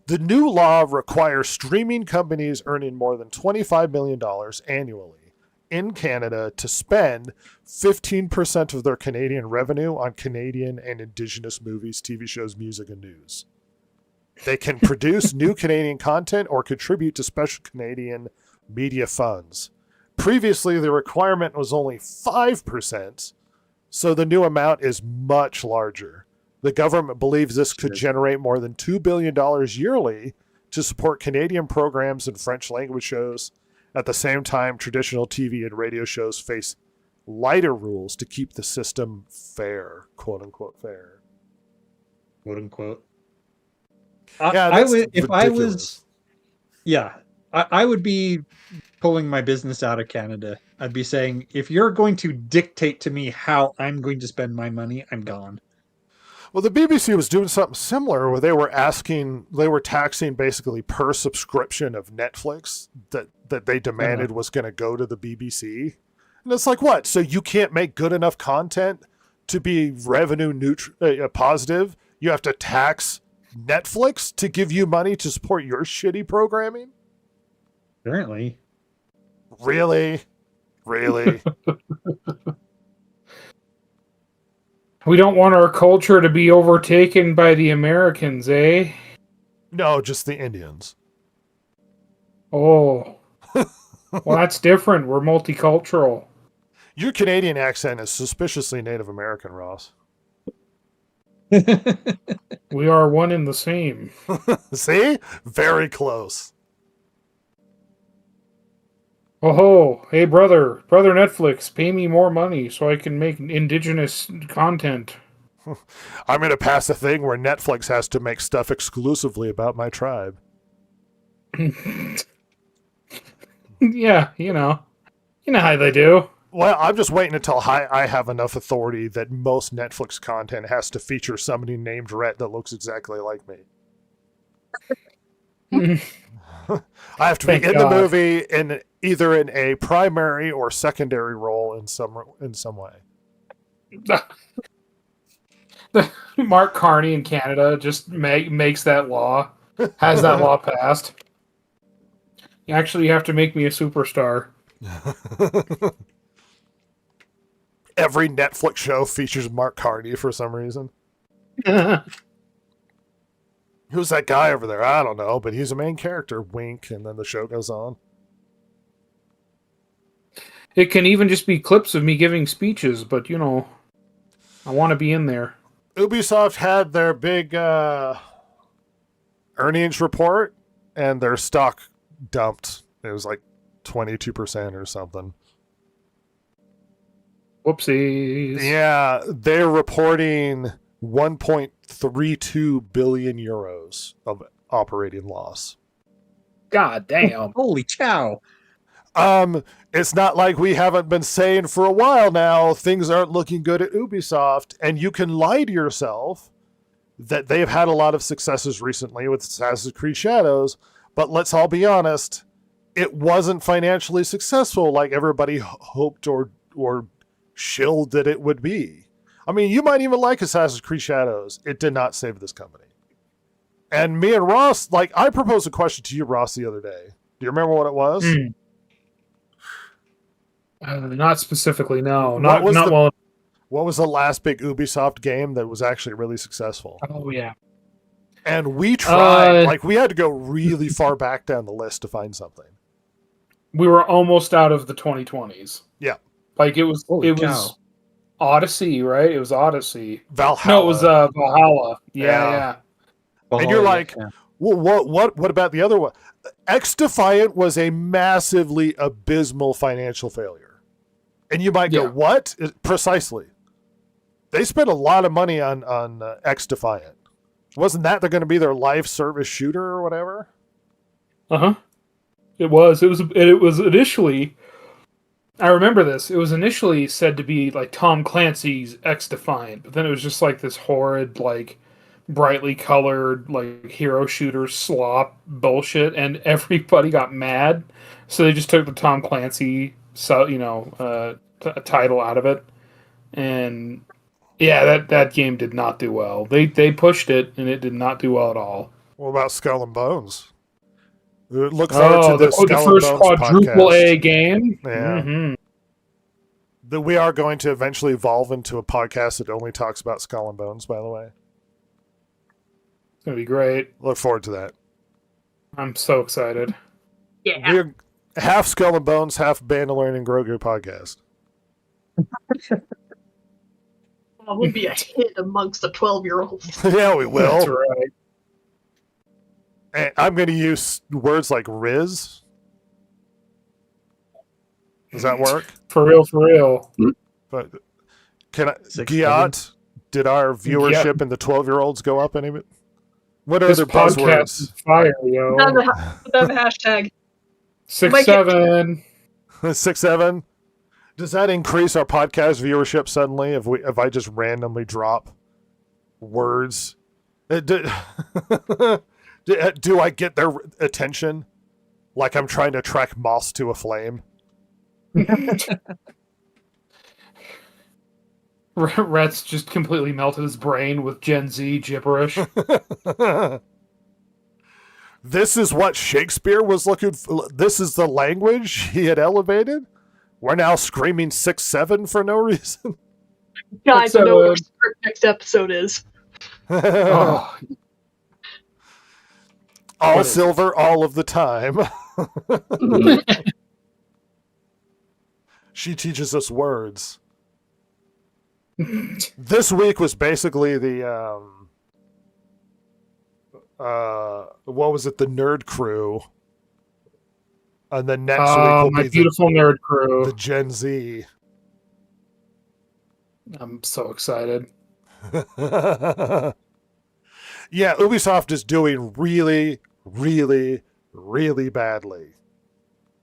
The new law requires streaming companies earning more than $25 million annually in Canada to spend 15% of their Canadian revenue on Canadian and Indigenous movies, TV shows, music, and news. They can produce new Canadian content or contribute to special Canadian media funds. Previously, the requirement was only 5%, so the new amount is much larger. The government believes this could generate more than $2 billion yearly to support Canadian programs and French language shows. At the same time, traditional TV and radio shows face lighter rules to keep the system fair, quote unquote fair. Quote unquote. Yeah, I that's would, if I was, ridiculous. yeah, I would be pulling my business out of Canada. I'd be saying, if you're going to dictate to me how I'm going to spend my money, I'm gone. Well, the BBC was doing something similar where they were taxing basically per subscription of Netflix that they demanded was going to go to the BBC. And it's like, what? So you can't make good enough content to be revenue positive? You have to tax Netflix to give you money to support your shitty programming? Apparently. Really? We don't want our culture to be overtaken by the Americans, eh? No, just the Indians. Oh. Well, that's different. We're multicultural. Your Canadian accent is suspiciously Native American, Ross. We are one and the same. See? Very close. Oh, hey, brother Netflix, pay me more money so I can make indigenous content. I'm going to pass a thing where Netflix has to make stuff exclusively about my tribe. Yeah, you know how they do. Well, I'm just waiting until I have enough authority that most Netflix content has to feature somebody named Rhett that looks exactly like me. I have to Thank be in God. the movie either in a primary or secondary role in some way. Mark Carney in Canada just makes that law, has that law passed. Actually, you have to make me a superstar. Every Netflix show features Mark Carney for some reason. Who's that guy over there? I don't know, but he's a main character. Wink, and then the show goes on. It can even just be clips of me giving speeches, but I want to be in there. Ubisoft had their big earnings report, and their stock dumped. It was like 22% or something. Whoopsies. Yeah, they're reporting 1.32 billion euros of operating loss. God damn. Holy cow. It's not like we haven't been saying for a while now things aren't looking good at Ubisoft, and you can lie to yourself that they've had a lot of successes recently with Assassin's Creed Shadows, but let's all be honest, it wasn't financially successful like everybody hoped or shilled that it would be. I mean, you might even like Assassin's Creed Shadows. It did not save this company. And me and Ross, I proposed a question to you, Ross, the other day. Do you remember what it was? Not specifically, no. What Well. was the last big Ubisoft game that was actually really successful? Oh, yeah. And we tried. We had to go really far back down the list to find something. We were almost out of the 2020s. Yeah. It was Odyssey, right? It was Odyssey. Valhalla. No, it was Valhalla. Yeah. And you're like, well, what about the other one? X-Defiant was a massively abysmal financial failure. And you might go, what? Precisely. They spent a lot of money on X-Defiant. Wasn't that they're going to be their live service shooter or whatever? Uh-huh. It was initially, I remember this, it was initially said to be like Tom Clancy's X-Defiant, but then it was just like this horrid, brightly colored, hero shooter slop bullshit, and everybody got mad, so they just took the Tom Clancy, title out of it, and yeah, that game did not do well. They pushed it, and it did not do well at all. What about Skull and Bones? Look forward to the first quadruple podcast. A game. Yeah. Mm-hmm. That we are going to eventually evolve into a podcast that only talks about Skull and Bones, by the way. It's going to be great. Look forward to that. I'm so excited. Yeah. We're half Skull and Bones, half Mandalorian and Grogu podcast. Well, we'll be a hit amongst the 12-year-olds. Yeah, we will. That's right. And I'm going to use words like Riz. Does that work? For real. But can I, Giat, did our viewership in the 12-year-olds go up any bit? What are This their podcast buzzwords? is fire, yo. The hashtag. 6-7. 6-7. Does that increase our podcast viewership suddenly if I just randomly drop words? Do I get their attention like I'm trying to track moths to a flame? Rhett's just completely melted his brain with Gen Z gibberish. This is what Shakespeare was looking for. This is the language he had elevated. We're now screaming 6-7 for no reason. Guys, I know what our Episode. script next episode is. Oh, All What is silver, all of the time. She teaches us words. This week was basically the what was it? The Nerd Crew, and then next week will my be beautiful nerd crew. the Gen Z. I'm so excited. Yeah, Ubisoft is doing really, really, really badly,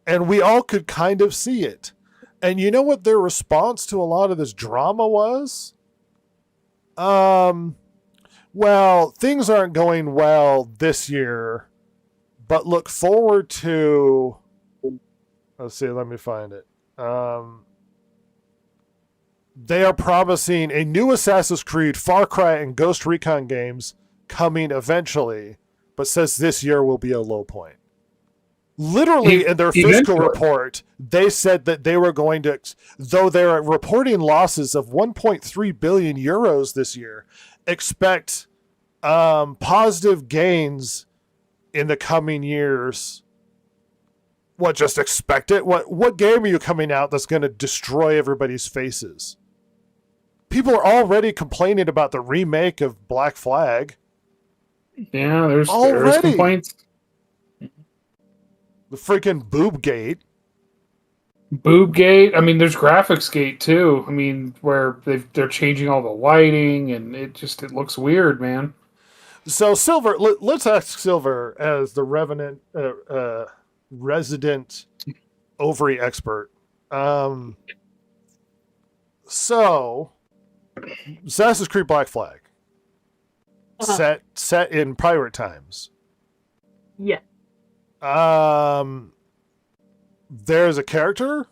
and we all could kind of see it. And you know what their response to a lot of this drama was? Well, things aren't going well this year, but look forward to. Let's see, let me find it. They are promising a new Assassin's Creed, Far Cry, and Ghost Recon games coming eventually, but says this year will be a low point. Literally, in their fiscal Eventually. report, they said that they were going to, though they're reporting losses of 1.3 billion euros this year, expect positive gains in the coming years. What, just expect it? What game are you coming out that's going to destroy everybody's faces? People are already complaining about the remake of Black Flag. Yeah, there's Already? complaints. The freaking boob gate. Boobgate. I mean, there's graphics gate too. I mean, where they're changing all the lighting, and it looks weird, man. So Silver, let's ask Silver as the resident ovary expert. So Assassin's Creed Black Flag, set in pirate times. Yeah. There's a character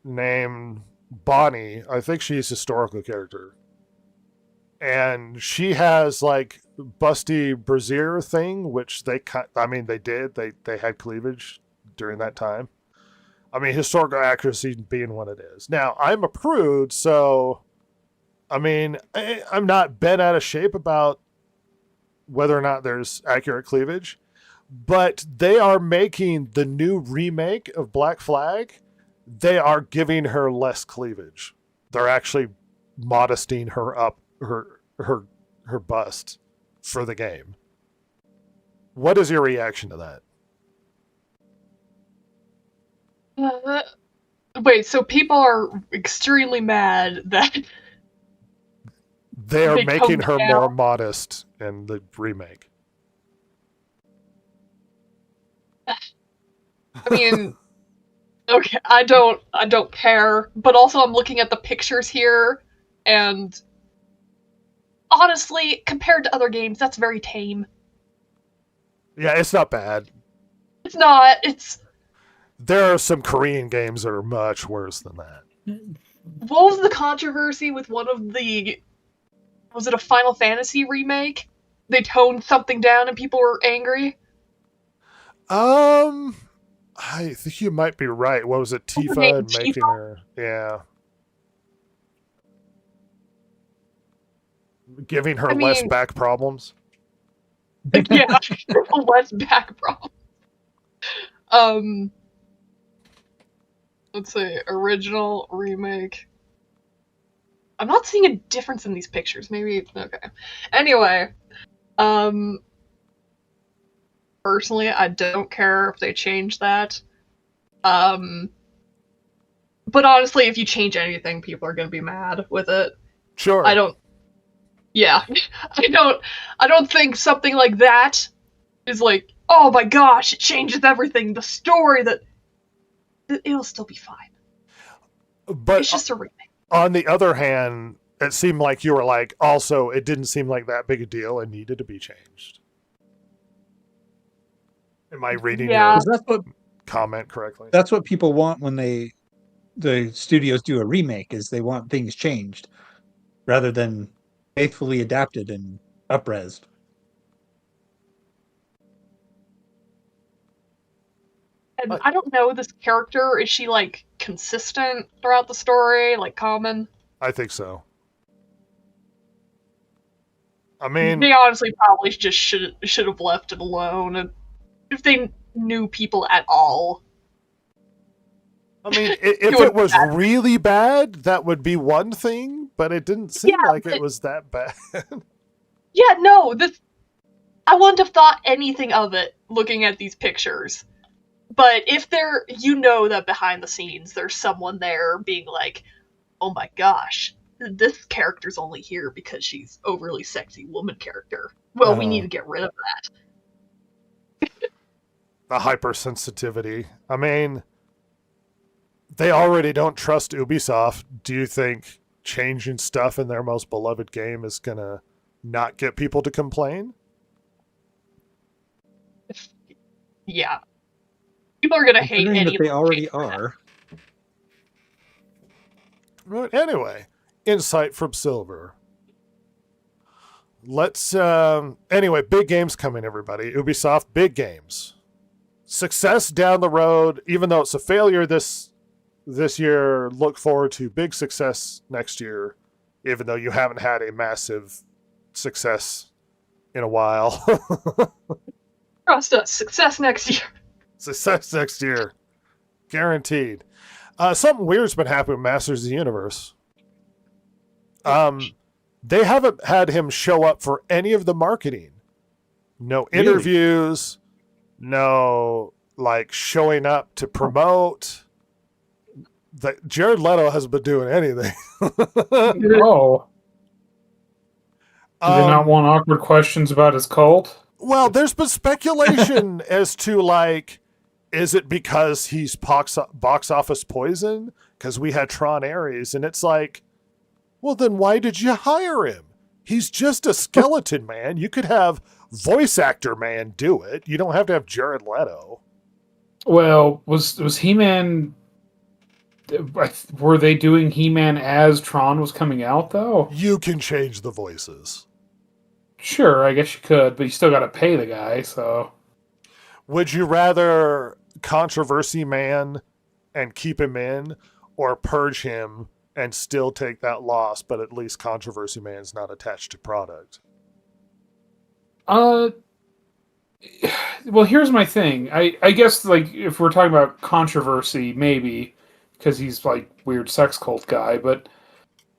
named Bonnie. I think she's a historical character. And she has like busty brassiere thing, which they did. They had cleavage during that time. I mean, historical accuracy being what it is. Now, I'm a prude, so I mean, I'm not bent out of shape about whether or not there's accurate cleavage. But they are making the new remake of Black Flag. They are giving her less cleavage. They're actually modesting her up, her bust for the game. What is your reaction to that? Wait, so people are extremely mad that They are They making toned her down. more modest in the remake. I mean, okay, I don't care, but also I'm looking at the pictures here, and honestly, compared to other games, that's very tame. Yeah, it's not bad. It's not. It's There are some Korean games that are much worse than that. what was the controversy with one of the? Was it a Final Fantasy remake? They toned something down and people were angry. I think you might be right. What was it, her Tifa name, and making Tifa? her? Yeah. Giving her I less mean- back problems. Yeah, less back problem. Let's see, original remake. I'm not seeing a difference in these pictures. Maybe okay. Anyway, personally, I don't care if they change that. But honestly, if you change anything, people are gonna be mad with it. Sure. Yeah, I don't think something like that is like, oh my gosh, it changes everything. The story it'll still be fine. But It's just a remake. on the other hand, it seemed like you were like, also, it didn't seem like that big a deal and needed to be changed. Am I reading Yeah. your 'Cause comment correctly? that's what people want when the studios do a remake, is they want things changed rather than faithfully adapted and upresed. And I don't know this character. Is she like consistent throughout the story, like common? I think so. I mean, They honestly probably just should have left it alone, and if they knew people at all. If it was really bad, that would be one thing, but it didn't seem like it was that bad. Yeah, no, I wouldn't have thought anything of it looking at these pictures. But if that behind the scenes, there's someone there being like, oh my gosh, this character's only here because she's overly sexy woman character. Well, we need to get rid of that. The hypersensitivity. I mean, they already don't trust Ubisoft. Do you think changing stuff in their most beloved game is gonna not get people to complain? Yeah. People are gonna hate any that they of already are. Right. Anyway, insight from Silver. Let's anyway, big games coming, everybody. Ubisoft, big games. Success down the road, even though it's a failure this year, look forward to big success next year, even though you haven't had a massive success in a while. Trust us, success next year. Success next year. Guaranteed. Something weird's been happening with Masters of the Universe. They haven't had him show up for any of the marketing. No interviews, no showing up to promote. Jared Leto hasn't been doing anything. Oh. Do they not want awkward questions about his cult? Well, there's been speculation as to is it because he's box office poison? Because we had Tron Ares, and it's like, well, then why did you hire him? He's just a skeleton man. You could have voice actor man do it. You don't have to have Jared Leto. Well, was He-Man... Were they doing He-Man as Tron was coming out, though? You can change the voices. Sure, I guess you could, but you still got to pay the guy, so... Would you rather Controversy Man and keep him in, or purge him and still take that loss, but at least Controversy Man's not attached to product? Well, here's my thing. I guess, if we're talking about Controversy, maybe, because he's, weird sex cult guy, but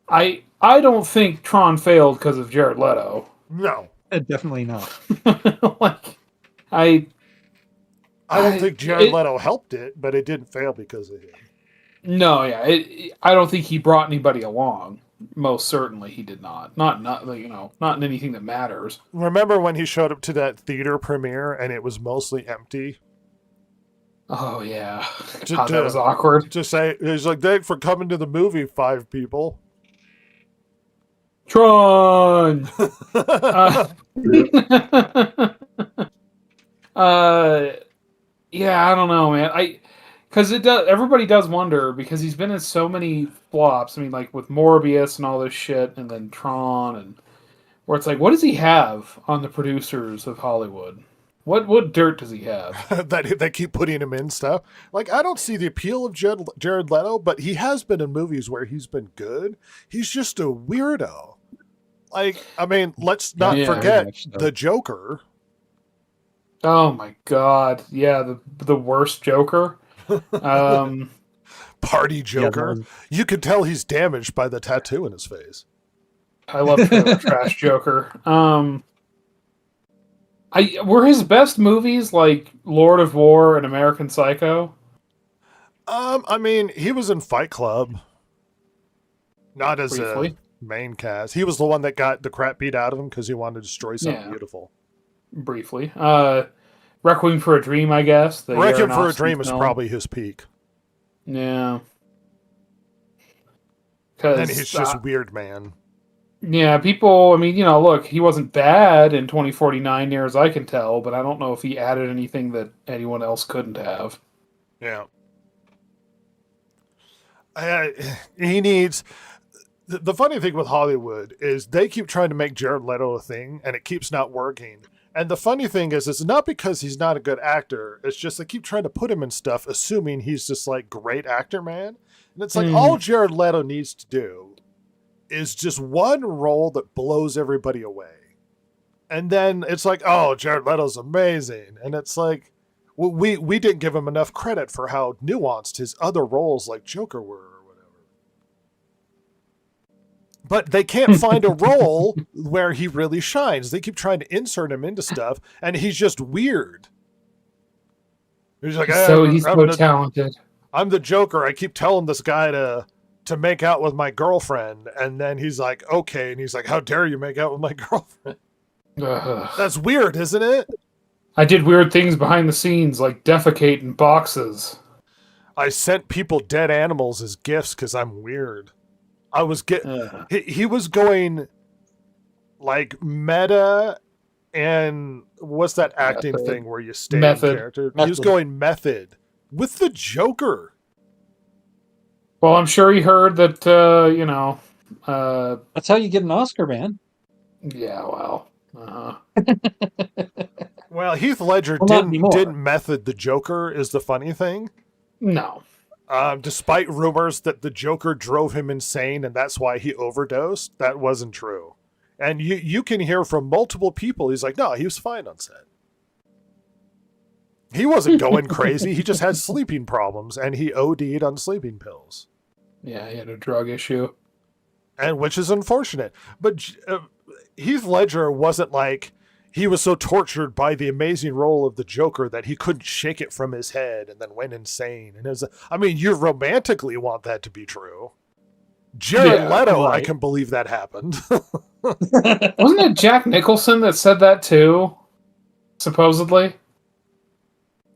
I don't think Tron failed because of Jared Leto. No. Definitely not. I don't think Jared Leto helped it, but it didn't fail because of him. No, yeah. I don't think he brought anybody along. Most certainly he did not. Not in anything that matters. Remember when he showed up to that theater premiere and it was mostly empty? Oh, yeah. God, that was awkward. To say, he's like, thanks for coming to the movie, 5 people. Tron! Yeah, I don't know, man. Because everybody does wonder, because he's been in so many flops. I mean, with Morbius and all this shit, and then Tron, and where it's what does he have on the producers of Hollywood? What dirt does he have? that they keep putting him in stuff. I don't see the appeal of Jared Leto, but he has been in movies where he's been good. He's just a weirdo. Let's not forget the Joker. Oh my god. Yeah, the worst Joker. Party Joker. You can tell he's damaged by the tattoo in his face. I love trash Joker. Were his best movies Lord of War and American Psycho? He was in Fight Club. Not as a main cast. He was the one that got the crap beat out of him because he wanted to destroy something beautiful. Briefly. Requiem for a Dream, I guess. Requiem for a Dream is probably his peak. Yeah. And he's just weird, man. Yeah, people, look, he wasn't bad in 2049 near as I can tell, but I don't know if he added anything that anyone else couldn't have. Yeah. He needs... The funny thing with Hollywood is they keep trying to make Jared Leto a thing, and it keeps not working. And the funny thing is, it's not because he's not a good actor. It's just they keep trying to put him in stuff, assuming he's just great actor, man. And it's all Jared Leto needs to do is just one role that blows everybody away. And then it's like, oh, Jared Leto's amazing. And it's like, we didn't give him enough credit for how nuanced his other roles like Joker were or whatever. But they can't find a role where he really shines. They keep trying to insert him into stuff, and he's just weird. He's like, So he's so talented. I'm the Joker. I keep telling this guy to make out with my girlfriend. And then he's like, okay. And he's like, how dare you make out with my girlfriend? That's weird, isn't it? I did weird things behind the scenes, like defecate in boxes. I sent people dead animals as gifts because I'm weird. He was going like meta, and what's that acting thing where you stay in character? He was going method with the Joker. Well, I'm sure he heard that, That's how you get an Oscar, man. Yeah, well. Well, Heath Ledger didn't method the Joker, is the funny thing. No. Despite rumors that the Joker drove him insane and that's why he overdosed, that wasn't true. And you can hear from multiple people, he's like, no, he was fine on set. He wasn't going crazy. He just had sleeping problems, and he OD'd on sleeping pills. Yeah, he had a drug issue. And which is unfortunate. But Heath Ledger wasn't like, he was so tortured by the amazing role of the Joker that he couldn't shake it from his head and then went insane. And it was, I mean, you romantically want that to be true. Jared Leto, right. I can believe that happened. Wasn't it Jack Nicholson that said that too? Supposedly?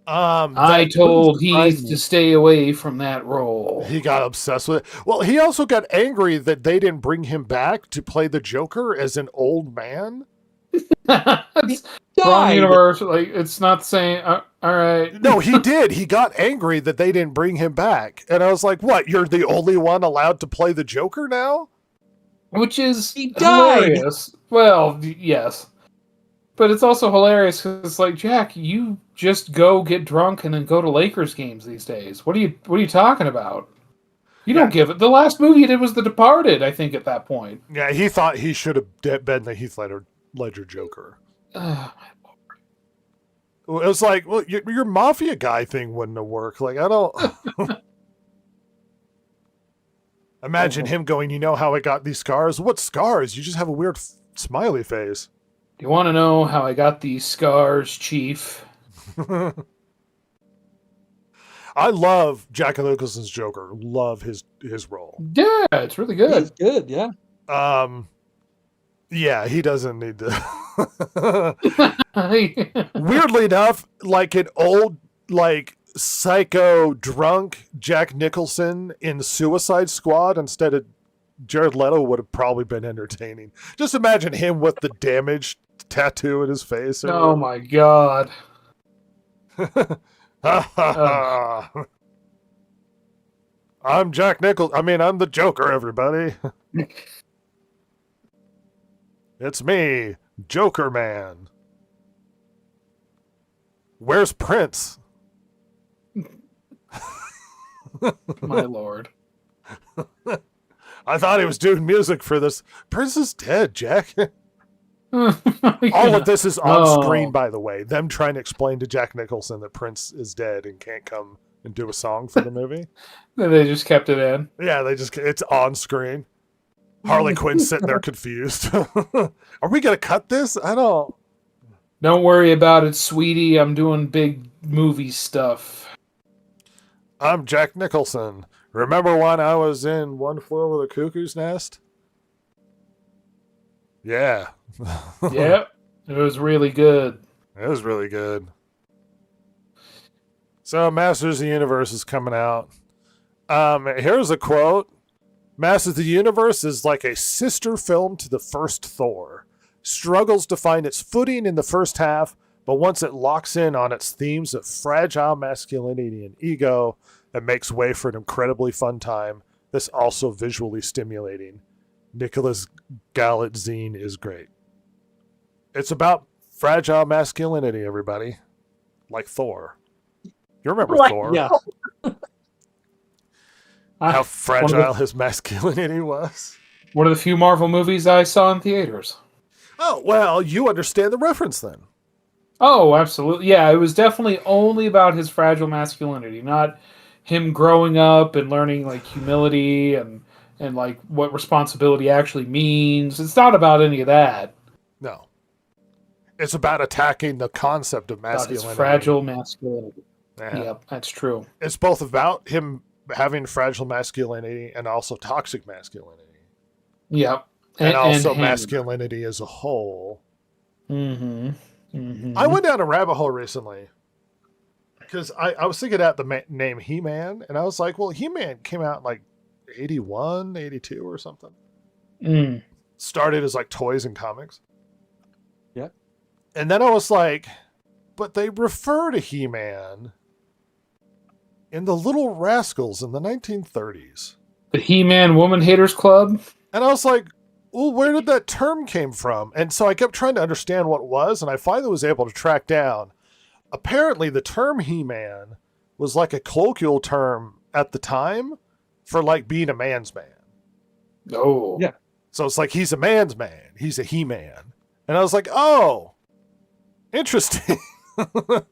I told Heath to stay away from that role. He got obsessed with it. Well, he also got angry that they didn't bring him back to play the Joker as an old man. Wrong universe. Like, it's not saying, all right. No, he did. He got angry that they didn't bring him back. And I was like, what? You're the only one allowed to play the Joker now? Which is hilarious. Well, yes. But it's also hilarious because it's like, Jack, you just go get drunk and then go to Lakers games these days. What are you talking about? You don't give it. The last movie he did was The Departed, I think, at that point. Yeah, he thought he should have been the Heath Ledger Joker. My Lord. It was like, well, your mafia guy thing wouldn't have worked. Like, I don't... Imagine him going, you know how I got these scars? What scars? You just have a weird smiley face. Do you want to know how I got these scars, Chief? I love Jack Nicholson's Joker. Love his role. Yeah, it's really good. It's good, yeah. Yeah, he doesn't need to. Weirdly enough, like an old, like psycho drunk Jack Nicholson in Suicide Squad instead of Jared Leto would have probably been entertaining. Just imagine him with the damaged tattoo in his face. Oh my god. I'm Jack Nicholson. I mean, I'm the Joker, everybody. It's me, Joker Man. Where's Prince? My lord. I thought he was doing music for this. Prince is dead, Jack. All of this is on screen, by the way. Them trying to explain to Jack Nicholson that Prince is dead and can't come and do a song for the movie. They just kept it in. Yeah, it's on screen. Harley Quinn's sitting there confused. Are we going to cut this? I don't... Don't worry about it, sweetie. I'm doing big movie stuff. I'm Jack Nicholson. Remember when I was in One Flew Over the Cuckoo's Nest? Yeah. Yep. It was really good. It was really good. So, Masters of the Universe is coming out. Here's a quote. Masters of the Universe is like a sister film to the first Thor. Struggles to find its footing in the first half, but once it locks in on its themes of fragile masculinity and ego, it makes way for an incredibly fun time that's also visually stimulating. Nicholas Galitzine is great. It's about fragile masculinity, everybody. Like Thor. You remember Thor? Yeah. How fragile his masculinity was. One of the few Marvel movies I saw in theaters. Oh, well, you understand the reference then. Oh, absolutely. Yeah, it was definitely only about his fragile masculinity, not him growing up and learning like humility and like what responsibility actually means. It's not about any of that. No. It's about attacking the concept of About his masculinity. fragile masculinity. Yeah. Yep, that's true. It's both about him having fragile masculinity and also toxic masculinity. Yep. And also him. masculinity as a whole. Mm-hmm. Mm-hmm. I went down a rabbit hole recently because I was thinking out the name He-Man, and I was like, well, He-Man came out in like 81, 82 or something. Mm. Started as like toys and comics. Yeah. And then I was like, but they refer to He-Man in the Little Rascals in the 1930s. The He-Man Woman Haters Club? And I was like, well, where did that term came from? And so I kept trying to understand what it was, and I finally was able to track down. Apparently, the term He-Man was like a colloquial term at the time for like being a man's man. Oh. Yeah. So it's like he's a man's man. He's a He-Man. And I was like, oh, interesting. Because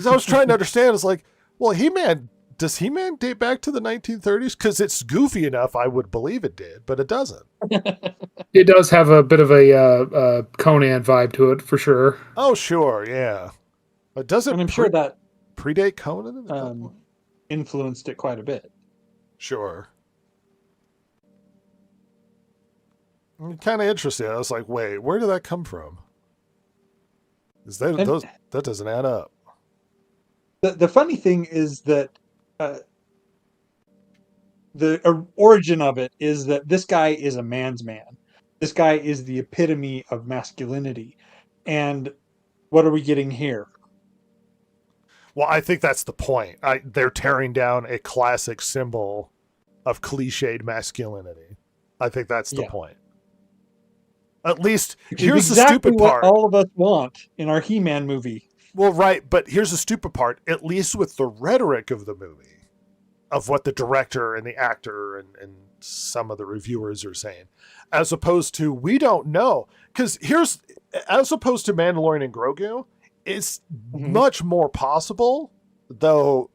I was trying to understand. It's like, well, He-Man, does He-Man date back to the 1930s? Because it's goofy enough, I would believe it did, but it doesn't. It does have a bit of a Conan vibe to it, for sure. Oh, sure, yeah. But does it And I'm sure that predate Conan at that point? influenced it quite a bit. Sure. Kind of interesting. I was like, wait, where did that come from? That doesn't add up. The funny thing is that the origin of it is that this guy is a man's man. This guy is the epitome of masculinity. And what are we getting here? Well, I think that's the point. They're tearing down a classic symbol of cliched masculinity. I think that's the point. At least, here's exactly the stupid what part. all of us want in our He-Man movie. Well, right, but here's the stupid part. At least with the rhetoric of the movie, of what the director and the actor and some of the reviewers are saying, as opposed to, we don't know. Because as opposed to Mandalorian and Grogu, it's much more possible, though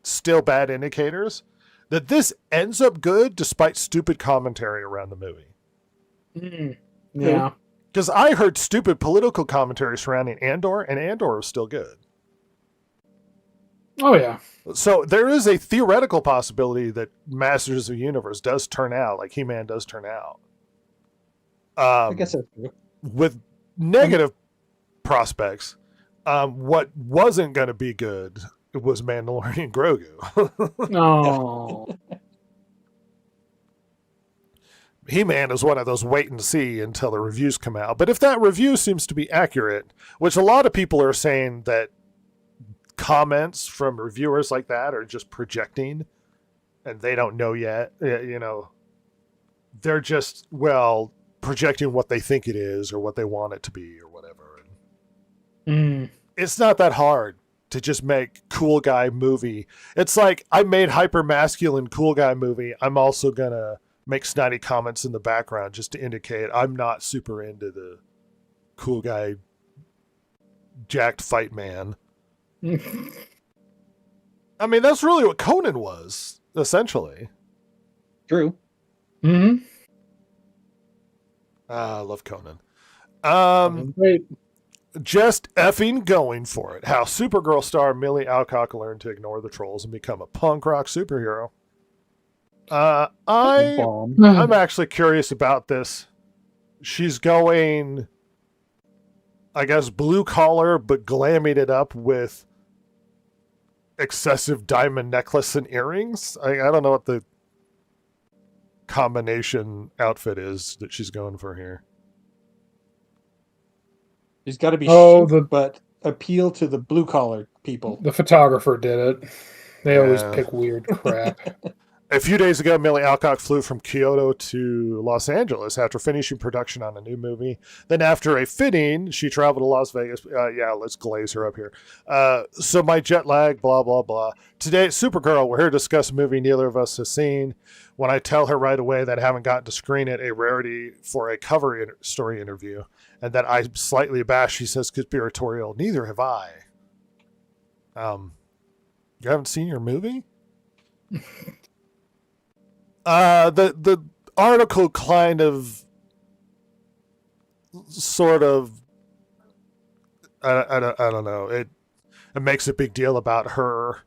still bad indicators, that this ends up good despite stupid commentary around the movie. Mm. Yeah. Because I heard stupid political commentary surrounding Andor, and Andor was still good. Oh, yeah. So there is a theoretical possibility that Masters of the Universe does turn out, like He-Man does turn out. I guess that's true. With negative prospects, what wasn't going to be good was Mandalorian and Grogu. No. He-Man is one of those wait and see until the reviews come out. But if that review seems to be accurate, which a lot of people are saying that comments from reviewers like that are just projecting and they don't know yet, they're just, projecting what they think it is or what they want it to be or whatever. It's not that hard to just make cool guy movie. It's like, I made hyper masculine cool guy movie. I'm also going to make snotty comments in the background just to indicate I'm not super into the cool guy jacked fight man. I mean, that's really what Conan was, essentially. True. Mm-hmm. I love Conan. Great. Just effing going for it. How Supergirl star Millie Alcock learned to ignore the trolls and become a punk rock superhero. I'm actually curious about this. She's going, I guess, blue collar, but glamming it up with excessive diamond necklace and earrings. I don't know what the combination outfit is that she's going for here. She's got to be but appeal to the blue collar people. The photographer did it. They always pick weird crap. A few days ago, Millie Alcock flew from Kyoto to Los Angeles after finishing production on a new movie. Then, after a fitting, she traveled to Las Vegas. Yeah, let's glaze her up here. So my jet lag, blah, blah, blah. Today, Supergirl, we're here to discuss a movie neither of us has seen. When I tell her right away that I haven't gotten to screen it, a rarity for a cover story interview, and that I'm slightly abashed, she says conspiratorial. Neither have I. You haven't seen your movie? The article kind of, sort of, I don't know. It makes a big deal about her,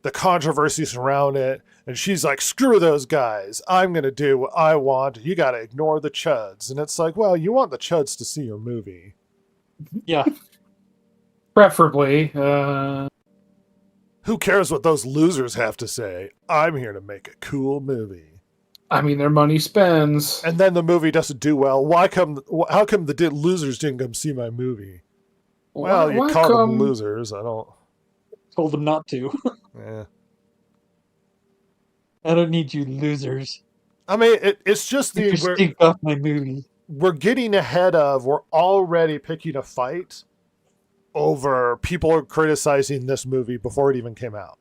the controversies around it, and she's like, screw those guys. I'm gonna do what I want. You gotta ignore the chuds. And it's like, well, you want the chuds to see your movie. Yeah. Preferably. Who cares what those losers have to say? I'm here to make a cool movie. I mean, their money spends. And then the movie doesn't do well. How come the losers didn't come see my movie? Well, you call them losers. I don't. Told them not to. Yeah. I don't need you losers. I mean, it's just You stink off my movie. we're getting ahead of. We're already picking a fight over people are criticizing this movie before it even came out.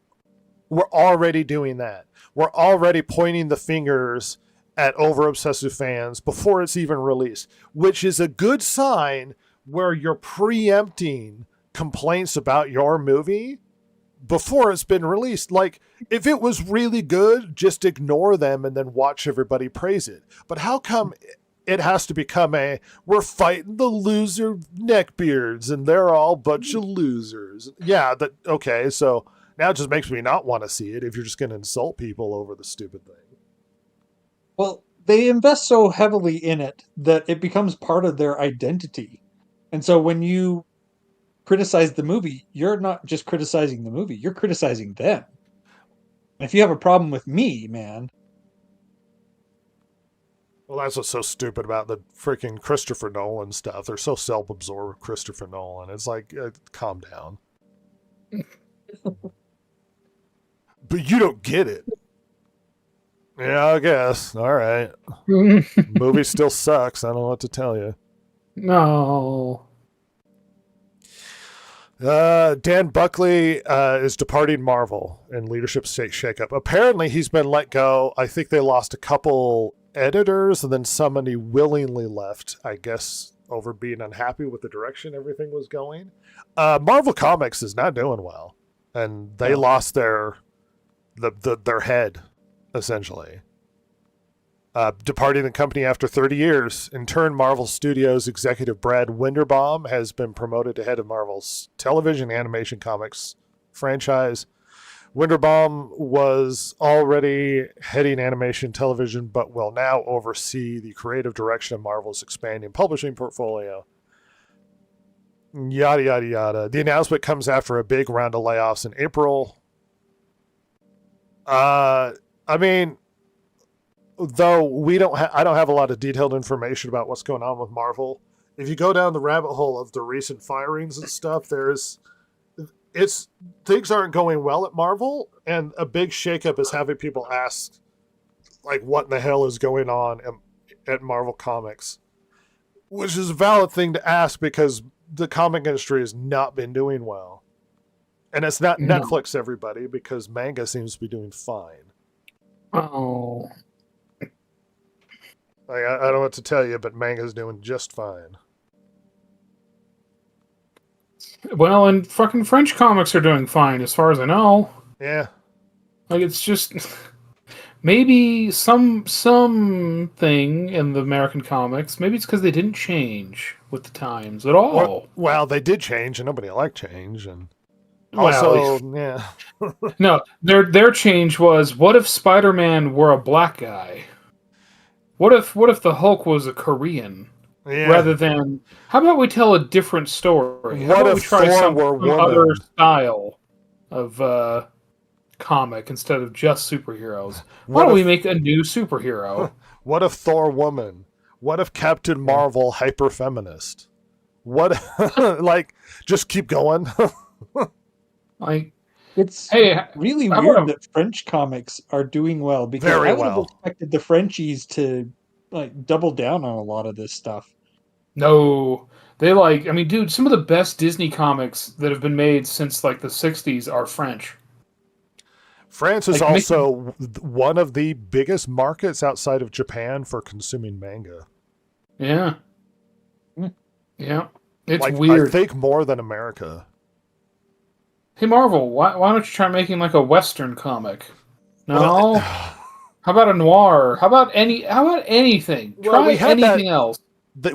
We're already doing that. We're already pointing the fingers at over-obsessive fans before it's even released, which is a good sign where you're preempting complaints about your movie before it's been released. Like, if it was really good, just ignore them and then watch everybody praise it. But how come it has to become we're fighting the loser neckbeards and they're all a bunch of losers? Yeah, okay, so now it just makes me not want to see it if you're just going to insult people over the stupid thing. Well, they invest so heavily in it that it becomes part of their identity. And so when you criticize the movie, you're not just criticizing the movie, you're criticizing them. And if you have a problem with me, man. Well, that's what's so stupid about the freaking Christopher Nolan stuff. They're so self-absorbed, Christopher Nolan. It's like, calm down. But you don't get it. Yeah, I guess. All right. Movie still sucks. I don't know what to tell you. No. Dan Buckley is departing Marvel in leadership shakeup. Apparently, he's been let go. I think they lost a couple editors, and then somebody willingly left, I guess, over being unhappy with the direction everything was going. Marvel Comics is not doing well, and they lost their head, essentially. Departing the company after 30 years. In turn, Marvel Studios executive Brad Winderbaum has been promoted to head of Marvel's television animation comics franchise. Winderbaum was already heading animation television, but will now oversee the creative direction of Marvel's expanding publishing portfolio. Yada, yada, yada. The announcement comes after a big round of layoffs in April. I mean, though I don't have a lot of detailed information about what's going on with Marvel. If you go down the rabbit hole of the recent firings and stuff, things aren't going well at Marvel, and a big shakeup is having people ask, like, what in the hell is going on at Marvel Comics? Which is a valid thing to ask because the comic industry has not been doing well. And it's not Netflix, everybody, because manga seems to be doing fine. Oh. I don't know what to tell you, but manga's doing just fine. Well, and fucking French comics are doing fine, as far as I know. Yeah. Like, it's just maybe something in the American comics. Maybe it's because they didn't change with the times at all. Well, they did change, and nobody liked change, and also, yeah. No, their change was: what if Spider-Man were a black guy? What if the Hulk was a Korean? Yeah. Rather than, how about we tell a different story? How about we try some other style of comic instead of just superheroes? Why don't we make a new superhero? What if Thor woman? What if Captain Marvel hyper feminist? What like just keep going? Like, It's Hey, really how weird about that French comics are doing well because Very I would have well. expected the Frenchies to like double down on a lot of this stuff. no? They like, I mean, dude, some of the best Disney comics that have been made since like the '60s are French. France is Like Mickey, also one of the biggest markets outside of Japan for consuming manga. yeah, Hmm. yeah. It's Like, I weird. think more than America. Hey Marvel, why don't you try making like a Western comic? No. Well, How about a noir? How about anything? well, Try anything else.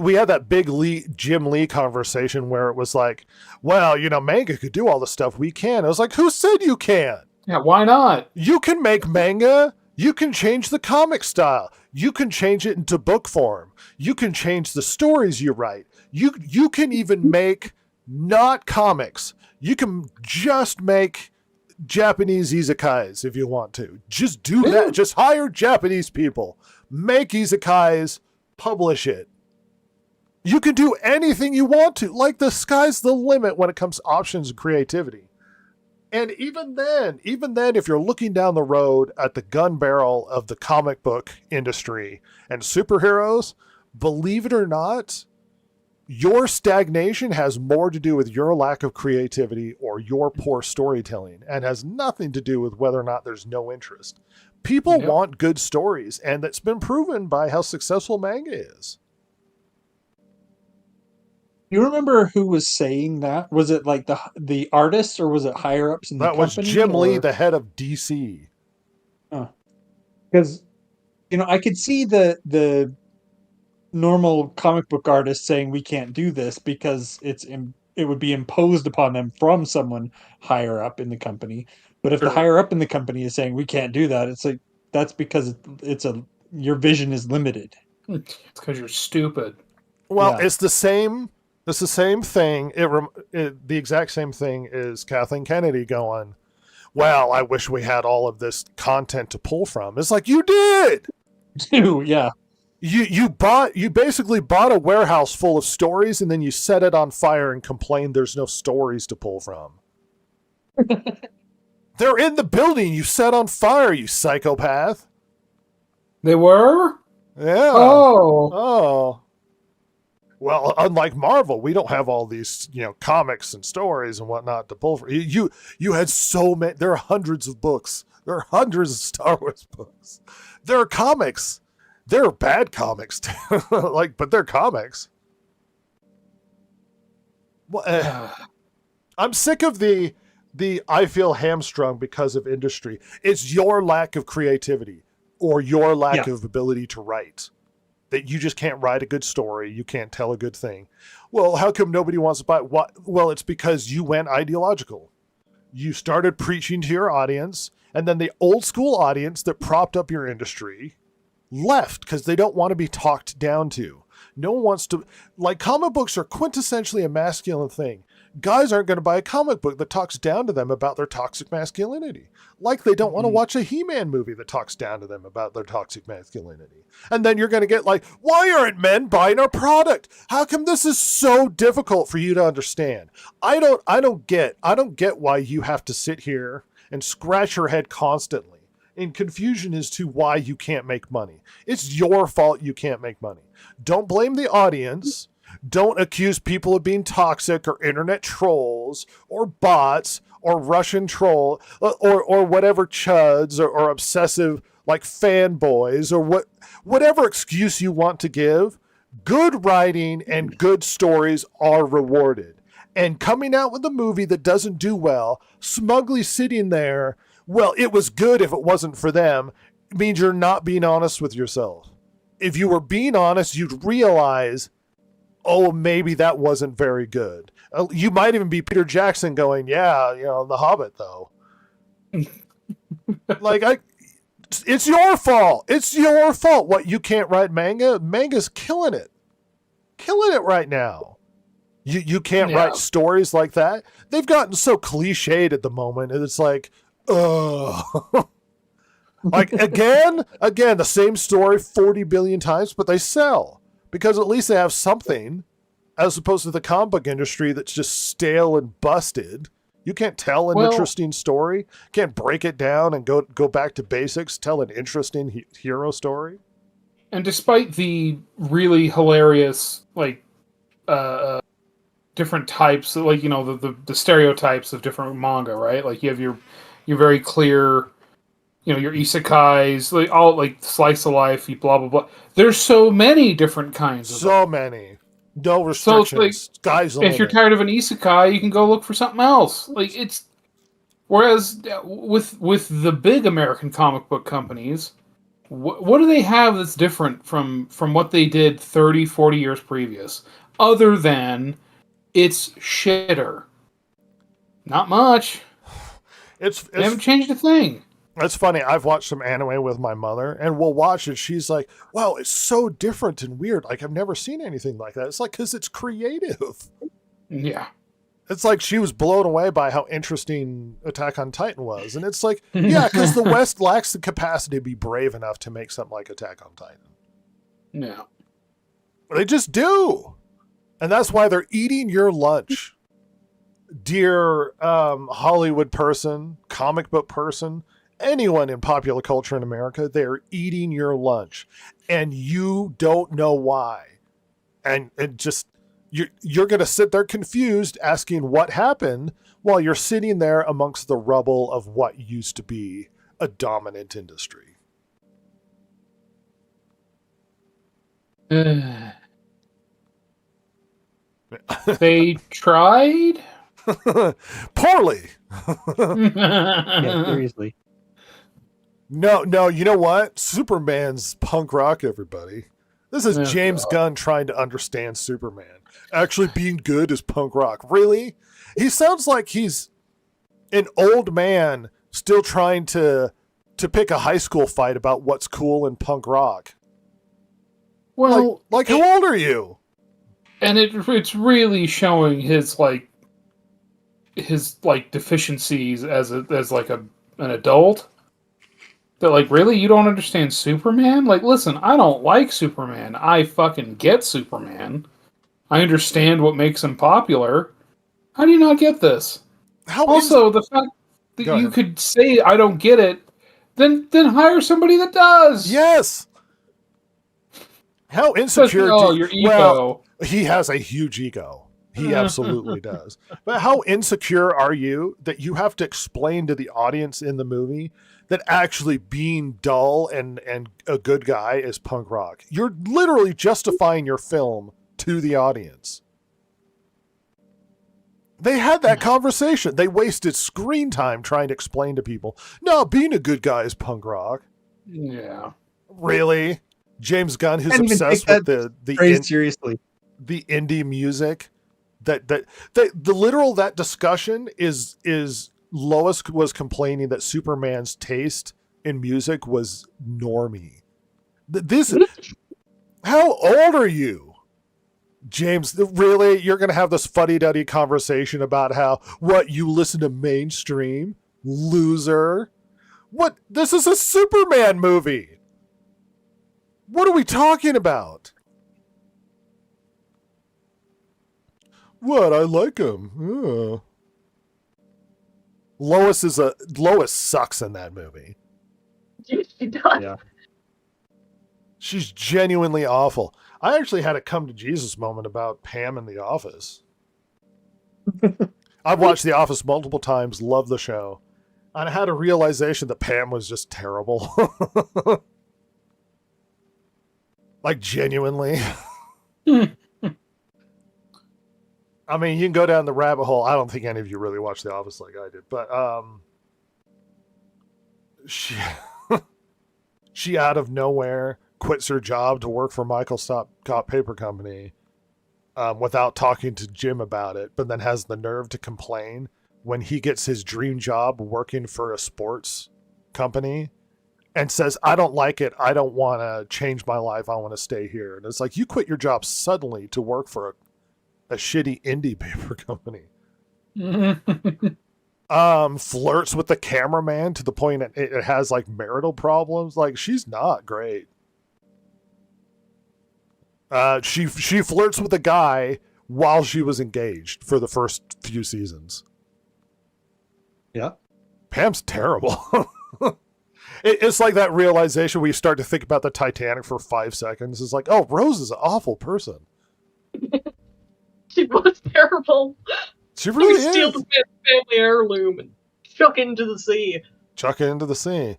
we had that big Jim Lee conversation where it was like, well, manga could do all the stuff we can. I was like, who said you can't? Yeah, why not? You can make manga. You can change the comic style. You can change it into book form. You can change the stories you write. You can even make not comics. You can just make Japanese izakais if you want to. Just do that. Just hire Japanese people. Make izakais. Publish it. You can do anything you want to. Like, the sky's the limit when it comes to options and creativity. And even then, if you're looking down the road at the gun barrel of the comic book industry and superheroes, believe it or not, your stagnation has more to do with your lack of creativity or your poor storytelling and has nothing to do with whether or not there's no interest. People want good stories, and that's been proven by how successful manga is. You remember who was saying that? Was it like the artists or was it higher ups in the That was company? Jim Lee, the head of DC. Because I could see the normal comic book artist saying we can't do this because it would be imposed upon them from someone higher up in the company. But if the higher up in the company is saying we can't do that, it's like that's because your vision is limited. It's because you're stupid. Well, Yeah. it's the same. It's the same thing. The exact same thing is Kathleen Kennedy going, well, I wish we had all of this content to pull from. It's like, you did. Yeah. You basically bought a warehouse full of stories and then you set it on fire and complained there's no stories to pull from. They're in the building you set on fire, you psychopath. They were? Yeah. Oh. Oh. Well, unlike Marvel, we don't have all these, comics and stories and whatnot to pull from. You had so many. There are hundreds of books. There are hundreds of Star Wars books. There are comics. There are bad comics too. But they're comics. Well, I'm sick of the I feel hamstrung because of industry. It's your lack of creativity or your lack of ability to write. That you just can't write a good story. You can't tell a good thing. Well, how come nobody wants to buy it? Well, it's because you went ideological. You started preaching to your audience, and then the old school audience that propped up your industry left because they don't want to be talked down to. No one wants to... comic books are quintessentially a masculine thing. Guys aren't going to buy a comic book that talks down to them about their toxic masculinity. Like they don't want to watch a He-Man movie that talks down to them about their toxic masculinity. And then you're going to get why aren't men buying our product? How come this is so difficult for you to understand? I don't get why you have to sit here and scratch your head constantly in confusion as to why you can't make money. It's your fault you can't make money. Don't blame the audience. Don't accuse people of being toxic or internet trolls or bots or Russian troll or whatever chuds or obsessive fanboys or whatever excuse you want to give. Good writing and good stories are rewarded. And coming out with a movie that doesn't do well, smugly sitting there, well, it was good if it wasn't for them, means you're not being honest with yourself. If you were being honest, you'd realize, oh, maybe that wasn't very good. You might even be Peter Jackson going, yeah, The Hobbit, though. It's your fault. It's your fault. What, you can't write manga? Manga's killing it. Killing it right now. You can't write stories like that? They've gotten so cliched at the moment. And it's like, ugh. Again, the same story 40 billion times, but they sell. Because at least they have something, as opposed to the comic book industry that's just stale and busted. You can't tell an Well- interesting story. Can't break it down and go back to basics. Tell an interesting hero story. And despite the really hilarious, like, different types, like, you know, the stereotypes of different manga, right? Like, you have your very clear, you know, your isekais, like, all, like, slice of life, blah, blah, blah. There's so many different kinds of them. So many. No So it's restrictions. like, Sky's the if you're limit. tired of an isekai, you can go look for something else. Like, it's... Whereas, with the big American comic book companies, what do they have that's different from what they did 30, 40 years previous? Other than it's shitter. Not much. They haven't changed a thing. It's funny. I've watched some anime with my mother, and we'll watch it. She's like, wow, it's so different and weird. Like, I've never seen anything like that. It's like, because it's creative. Yeah. It's like she was blown away by how interesting Attack on Titan was. And it's like, yeah, because the West lacks the capacity to be brave enough to make something like Attack on Titan. Yeah. They just do. And that's why they're eating your lunch. Dear Hollywood person, comic book person, anyone in popular culture in America, they're eating your lunch. And you don't know why. And it just... You're going to sit there confused asking what happened while you're sitting there amongst the rubble of what used to be a dominant industry. They tried? Poorly. Yeah, seriously. No, you know what? Superman's punk rock, everybody. This is Oh, James Gunn trying to understand Superman. Actually being good is punk rock. Really? He sounds like he's an old man still trying to pick a high school fight about what's cool in punk rock. Well, Like how old are you? and it's really showing his deficiencies as an adult. That, like, really, you don't understand Superman? Like, listen, I don't like Superman. I fucking get Superman. I understand what makes him popular. How do you not get this? Also, the fact that Go you ahead. could say I don't get it, then hire somebody that does. Yes. How insecure? Your ego. Well, he has a huge ego. He absolutely does. But how insecure are you that you have to explain to the audience in the movie that actually being dull and a good guy is punk rock? You're literally justifying your film to the audience. They had that conversation. They wasted screen time trying to explain to people, no, being a good guy is punk rock. Yeah. Really? James Gunn, who's Can't even obsessed take with the Phrase seriously. the indie music, the literal that discussion is Lois was complaining that Superman's taste in music was normie. How old are you, James? Really, you're going to have this fuddy-duddy conversation about how what you listen to mainstream, loser? What? This is a Superman movie. What are we talking about? What? I like him. Yeah. Lois sucks in that movie. She does. Yeah. She's genuinely awful. I actually had a come to Jesus moment about Pam in The Office. I've watched The Office multiple times, love the show. And I had a realization that Pam was just terrible. Like, genuinely. I mean, you can go down the rabbit hole. I don't think any of you really watched The Office like I did, but she out of nowhere quits her job to work for Michael Scott Paper Company without talking to Jim about it, but then has the nerve to complain when he gets his dream job working for a sports company and says, I don't like it. I don't want to change my life. I want to stay here. And it's like, you quit your job suddenly to work for a shitty indie paper company. Flirts with the cameraman to the point that it has like marital problems. Like, she's not great. She flirts with a guy while she was engaged for the first few seasons. Yeah. Pam's terrible. It's like that realization where you start to think about the Titanic for 5 seconds. It's like, oh, Rose is an awful person. She was terrible. She really You steal is. the family heirloom and chuck into the sea. Chuck it into the sea.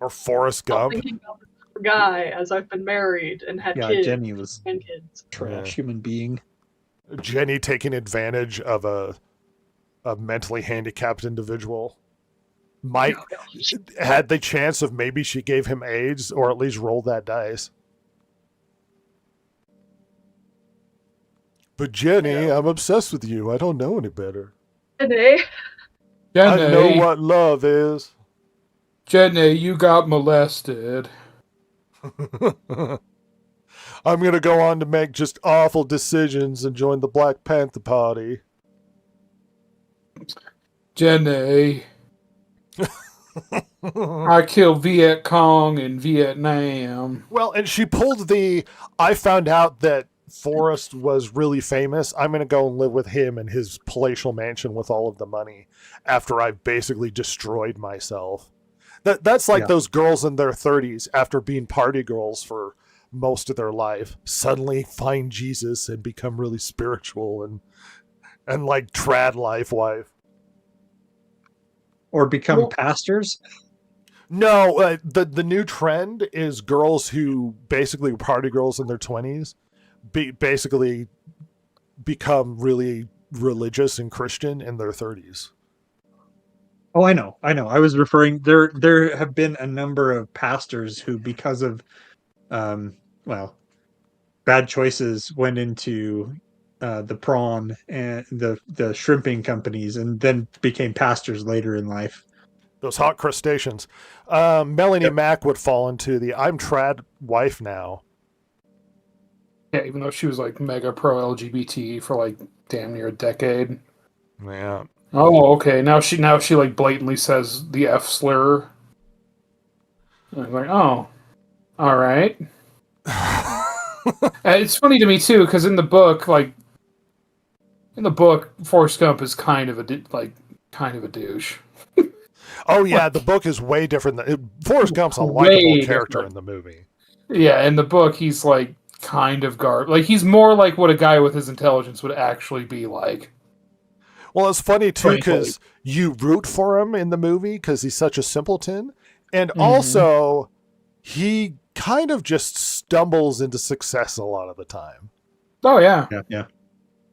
Or Forrest I'm Gump. thinking about this poor guy as I've been married and had Yeah, kids Jenny was and kids. trash human being. Jenny taking advantage of a mentally handicapped individual. Might had the chance of maybe she gave him AIDS or at least rolled that dice. But Jenny, I'm obsessed with you. I don't know any better. Today, I know what love is. Jenny, you got molested. I'm going to go on to make just awful decisions and join the Black Panther Party. Jenny, I killed Viet Cong in Vietnam. Well, and she pulled I found out that Forrest was really famous. I'm going to go and live with him in his palatial mansion with all of the money after I've basically destroyed myself. That's like those girls in their 30s after being party girls for most of their life suddenly find Jesus and become really spiritual and like trad life wife. Or become pastors? No, the new trend is girls who basically were party girls in their 20s basically become really religious and Christian in their 30s. Oh, I know. I was referring there have been a number of pastors who, because of bad choices, went into the prawn and the shrimping companies and then became pastors later in life. Those hot crustaceans. Melanie Mack would fall into the I'm trad wife now. Yeah, even though she was like mega pro LGBT for like damn near a decade. Yeah. Oh, okay. Now she like blatantly says the F slur. And I'm like, oh, all right. It's funny to me too because in the book, Forrest Gump is kind of a douche. Oh yeah, the book is way different. Forrest Gump's a likable character in the movie. Yeah, in the book he's like kind of like he's more like what a guy with his intelligence would actually be like. Well, it's funny too because you root for him in the movie because he's such a simpleton, and also he kind of just stumbles into success a lot of the time. Oh yeah. Yeah.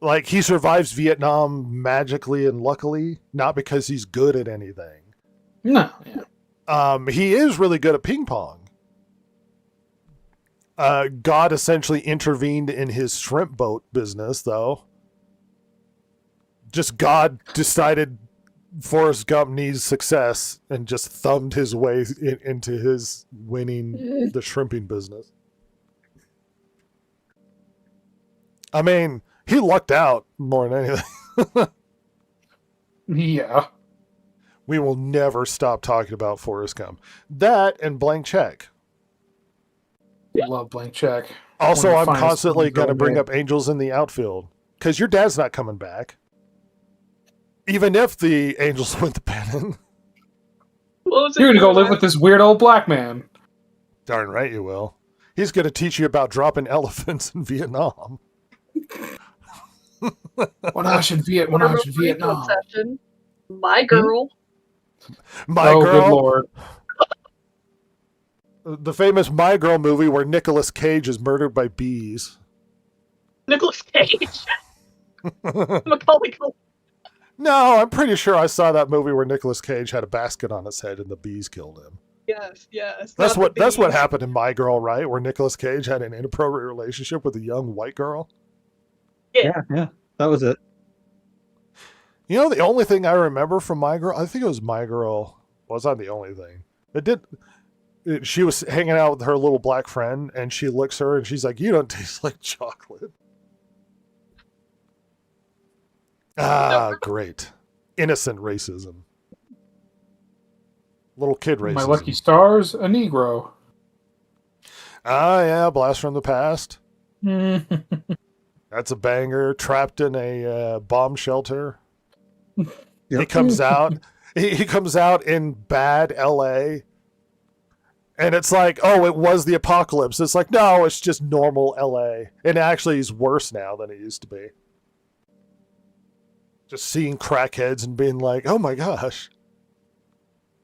Like he survives Vietnam magically and luckily, not because he's good at anything. No. Yeah. He is really good at ping pong. God essentially intervened in his shrimp boat business, though. Just God decided Forrest Gump needs success and just thumbed his way into his winning the shrimping business. I mean, he lucked out more than anything. Yeah. We will never stop talking about Forrest Gump. That and Blank Check. I love Blank Check. Also, I'm constantly going to bring up Angels in the Outfield because your dad's not coming back. Even if the Angels win the pennant. You're going to go live with this weird old black man. Darn right you will. He's going to teach you about dropping elephants in Vietnam. When I was in Vietnam. Obsession. My girl. My Girl. Good Lord. The famous My Girl movie where Nicolas Cage is murdered by bees. Nicolas Cage. Macaulay Culkin. No, I'm pretty sure I saw that movie where Nicolas Cage had a basket on his head and the bees killed him. Yes. That's what happened in My Girl, right? Where Nicolas Cage had an inappropriate relationship with a young white girl. Yeah. That was it. You know, the only thing I remember from My Girl, I think it was My Girl. Well, it's not the only thing. She was hanging out with her little black friend, and she looks her, and she's like, "You don't taste like chocolate." Great. Innocent racism. Little kid racism. My lucky stars, a Negro. Yeah, Blast from the Past. That's a banger. Trapped in a bomb shelter. He comes out. He comes out in bad L.A. And it's like, oh, it was the apocalypse. It's like, no, it's just normal L.A. And actually, he's worse now than he used to be. Just seeing crackheads and being like, oh my gosh.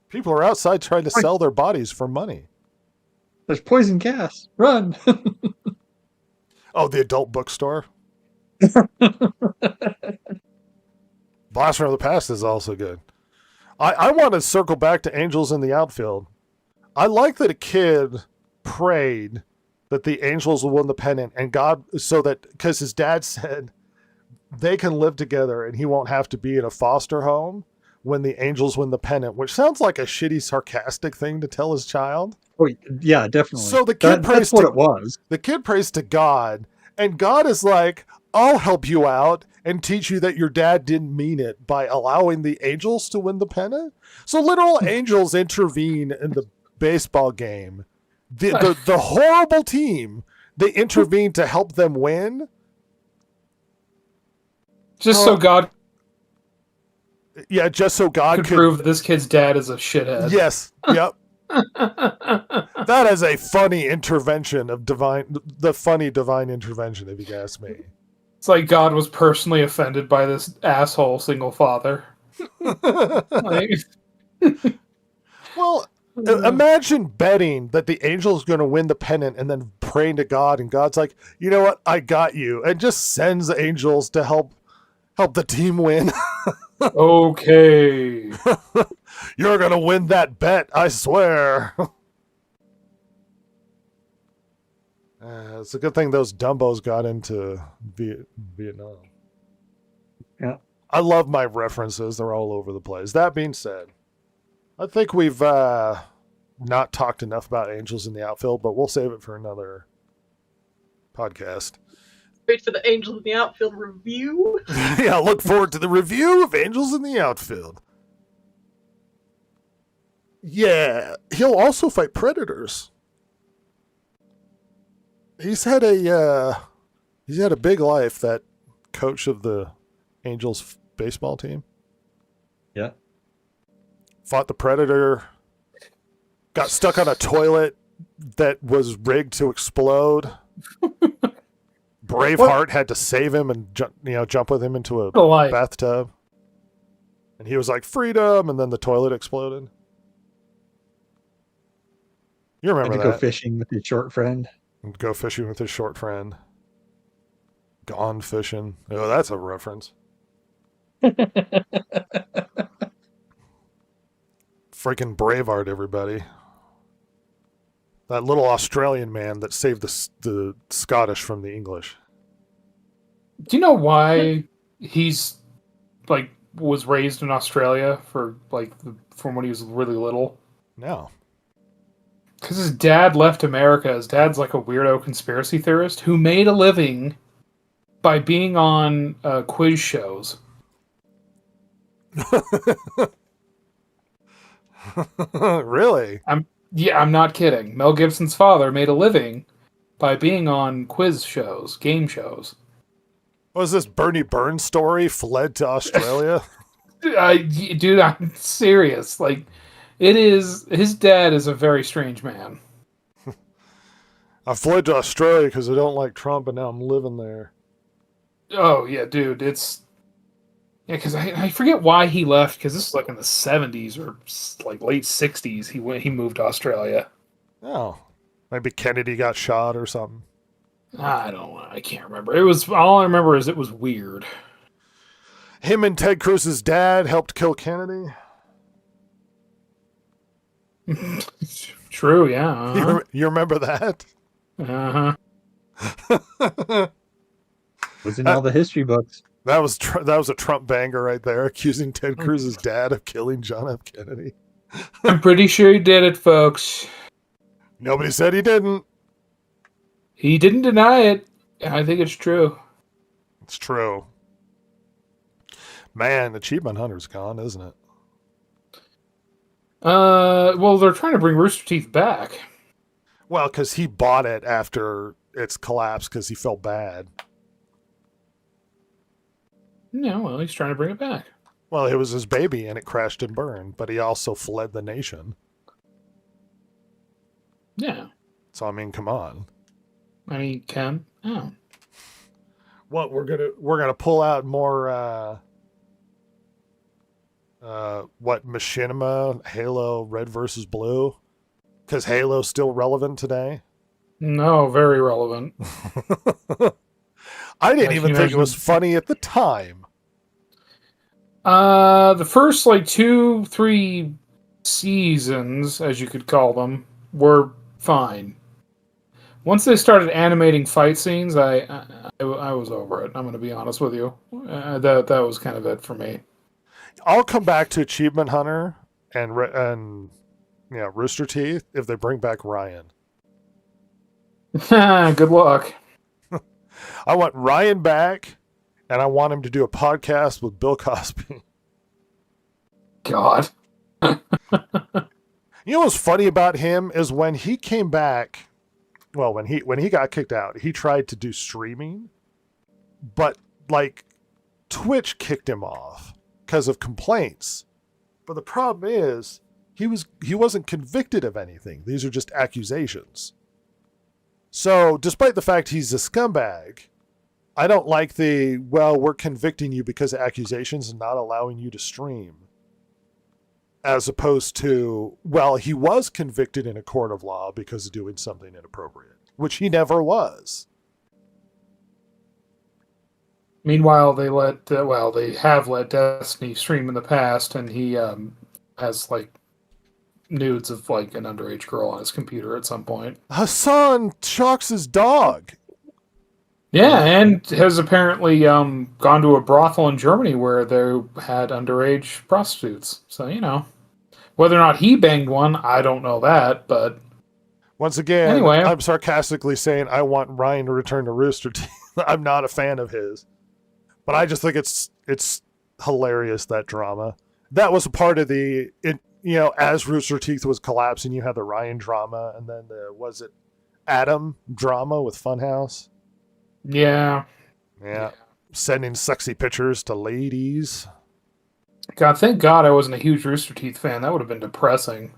People are outside trying to sell their bodies for money. There's poison gas. Run. Oh, the adult bookstore. Blast from the Past is also good. I want to circle back to Angels in the Outfield. I like that a kid prayed that the Angels will win the pennant and God, so that, because his dad said they can live together and he won't have to be in a foster home when the Angels win the pennant, which sounds like a shitty, sarcastic thing to tell his child. Oh, yeah, definitely. So the kid prays that's what to, it was. The kid prays to God, and God is like, I'll help you out and teach you that your dad didn't mean it by allowing the Angels to win the pennant. So literal angels intervene in the baseball game. The horrible team, they intervene to help them win. Just so God Yeah, just so God could prove this kid's dad is a shithead. Yes. Yep. That is a funny intervention of the funny divine intervention, if you ask me. It's like God was personally offended by this asshole single father. Like, Well, imagine betting that the Angel's going to win the pennant and then praying to God, and God's like, you know what, I got you, and just sends the Angels to help the team win. okay. You're going to win that bet, I swear. It's a good thing those Dumbos got into Vietnam. Yeah. I love my references. They're all over the place. That being said, I think we've not talked enough about Angels in the Outfield, but we'll save it for another podcast. Wait for the Angels in the Outfield review. Yeah, look forward to the review of Angels in the Outfield. Yeah, he'll also fight predators. He's had a big life, that coach of the Angels baseball team. Yeah. Fought the predator. Got stuck on a toilet that was rigged to explode. Braveheart had to save him and jump with him into a bathtub. And he was like, freedom, and then the toilet exploded. You remember that? Go fishing with your short friend. Go fishing with his short friend. Gone fishing. Oh, that's a reference. Freaking Braveheart, everybody. That little Australian man that saved the Scottish from the English. Do you know why he's was raised in Australia from when he was really little? No. Because his dad left America. His dad's like a weirdo conspiracy theorist who made a living by being on quiz shows. Really? I'm not kidding. Mel Gibson's father made a living by being on quiz shows, game shows. Was this Bernie Burns story? Fled to Australia? Dude, I'm serious. It is. His dad is a very strange man. I fled to Australia because I don't like Trump, and now I'm living there. Oh yeah, dude. It's because I forget why he left. Because this is in the 70s or late 60s. He moved to Australia. Oh, maybe Kennedy got shot or something. I can't remember. All I remember is it was weird. Him and Ted Cruz's dad helped kill Kennedy. True, yeah. Uh-huh. You remember that? Uh-huh. Was in all the history books. That was a Trump banger right there, accusing Ted Cruz's dad of killing John F. Kennedy. I'm pretty sure he did it, folks. Nobody said he didn't. He didn't deny it. I think it's true. It's true. Man, Achievement Hunter's gone, isn't it? Well, they're trying to bring Rooster Teeth back. Well, because he bought it after its collapse because he felt bad. No, well, he's trying to bring it back. Well, it was his baby and it crashed and burned, but he also fled the nation. Yeah. So I mean, come on. I mean, Ken. Oh. What we're gonna pull out more what Machinima, Halo Red versus Blue? Because Halo's still relevant today. No, very relevant. I didn't Like, even you think it was imagine- funny at the time. The first like 2-3 seasons, as you could call them, were fine. Once they started animating fight scenes, I was over it. I'm going to be honest with you. That was kind of it for me. I'll come back to Achievement Hunter and Rooster Teeth if they bring back Ryan. Good luck. I want Ryan back, and I want him to do a podcast with Bill Cosby. God. You know what's funny about him is when he came back, well, when he got kicked out, he tried to do streaming, but like Twitch kicked him off because of complaints. But the problem is he wasn't convicted of anything. These are just accusations. So, despite the fact he's a scumbag, I don't like we're convicting you because of accusations and not allowing you to stream. As opposed to, well, he was convicted in a court of law because of doing something inappropriate, which he never was. Meanwhile, they have let Destiny stream in the past, and he has like nudes of like an underage girl on his computer at some point. Hassan shocks his dog. Yeah, and has apparently gone to a brothel in Germany where they had underage prostitutes. So, whether or not he banged one, I don't know that, but Once again, anyway. I'm sarcastically saying I want Ryan to return to Rooster Teeth. I'm not a fan of his. But I just think it's hilarious, that drama. That was a part of as Rooster Teeth was collapsing, you had the Ryan drama, and then was it Adam drama with Funhouse? Yeah. Yeah. Sending sexy pictures to ladies. God, thank God I wasn't a huge Rooster Teeth fan. That would have been depressing.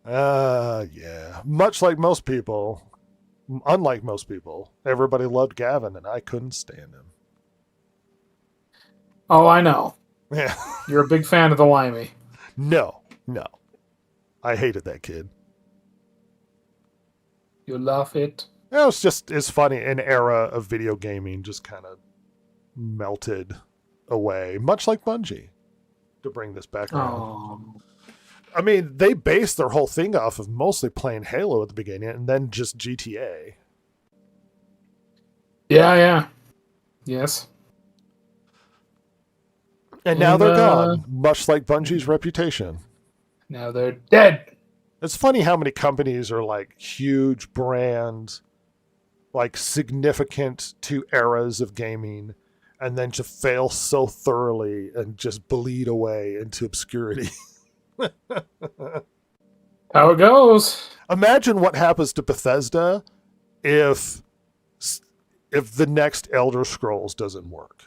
Yeah. Much like most people, unlike most people, everybody loved Gavin, and I couldn't stand him. Oh, I know. Yeah. You're a big fan of the Limey. No. I hated that kid. You love it. It's funny. An era of video gaming just kind of melted away, much like Bungie, to bring this back around. Oh. I mean, they based their whole thing off of mostly playing Halo at the beginning and then just GTA. Yeah. Yes. And now they're gone, much like Bungie's reputation. Now they're dead. It's funny how many companies are like huge brands, like significant to eras of gaming, and then just fail so thoroughly and just bleed away into obscurity. How it goes. Imagine what happens to Bethesda if the next Elder Scrolls doesn't work.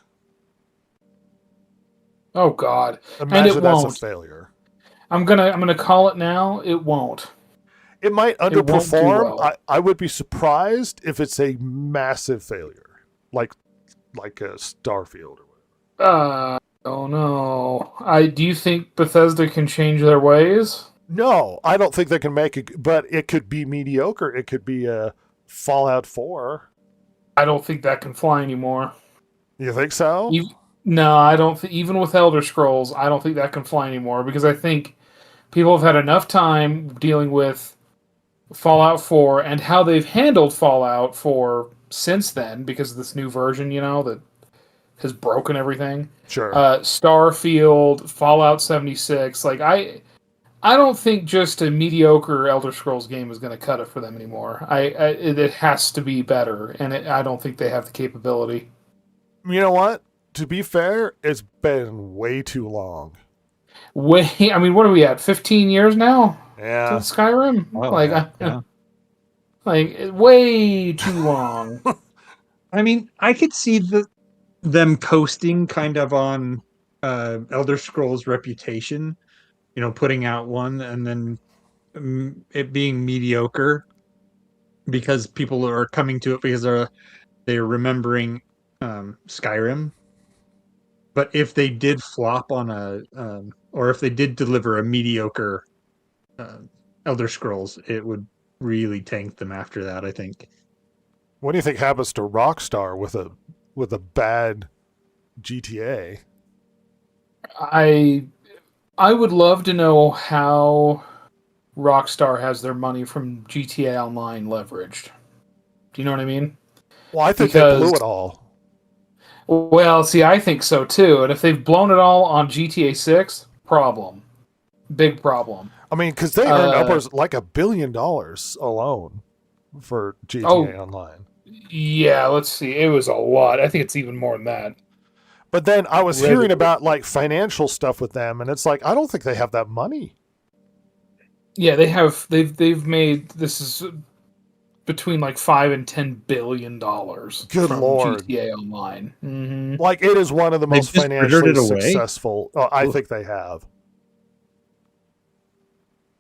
Oh God. Imagine and it that's won't. a failure. I'm gonna call it now. It won't. It might It won't do underperform. well. I would be surprised if it's a massive failure, like a Starfield or whatever. Oh no. Do you think Bethesda can change their ways? No, I don't think they can make it, but it could be mediocre. It could be a Fallout 4. I don't think that can fly anymore. You think so? No, I don't. Even with Elder Scrolls, I don't think that can fly anymore because I think people have had enough time dealing with Fallout 4 and how they've handled Fallout 4 since then because of this new version, that has broken everything. Sure. Starfield, Fallout 76. Like I don't think just a mediocre Elder Scrolls game is going to cut it for them anymore. It has to be better, and I don't think they have the capability. You know what? To be fair, it's been way too long. I mean, what are we at? 15 years now? Yeah. Since Skyrim? Oh, yeah. Like, way too long. I mean, I could see them coasting kind of on Elder Scrolls reputation, putting out one and then it being mediocre because people are coming to it because they're remembering Skyrim. But if they did flop on or if they did deliver a mediocre uh, Elder Scrolls, it would really tank them after that, I think. What do you think happens to Rockstar with a bad GTA? I would love to know how Rockstar has their money from GTA Online leveraged. Do you know what I mean? Well, I think they blew it all. Well, see, I think so too. And if they've blown it all on GTA 6, problem. Big problem. I mean, because they earned upwards like $1 billion alone for GTA Online. Yeah, let's see. It was a lot. I think it's even more than that. But then I was hearing about like financial stuff with them, and it's like I don't think they have that money. Yeah, they have. They've made this is between like $5 and $10 billion. Good from Lord. GTA Online. Mm-hmm. Like it is one of the most financially successful. I think they have.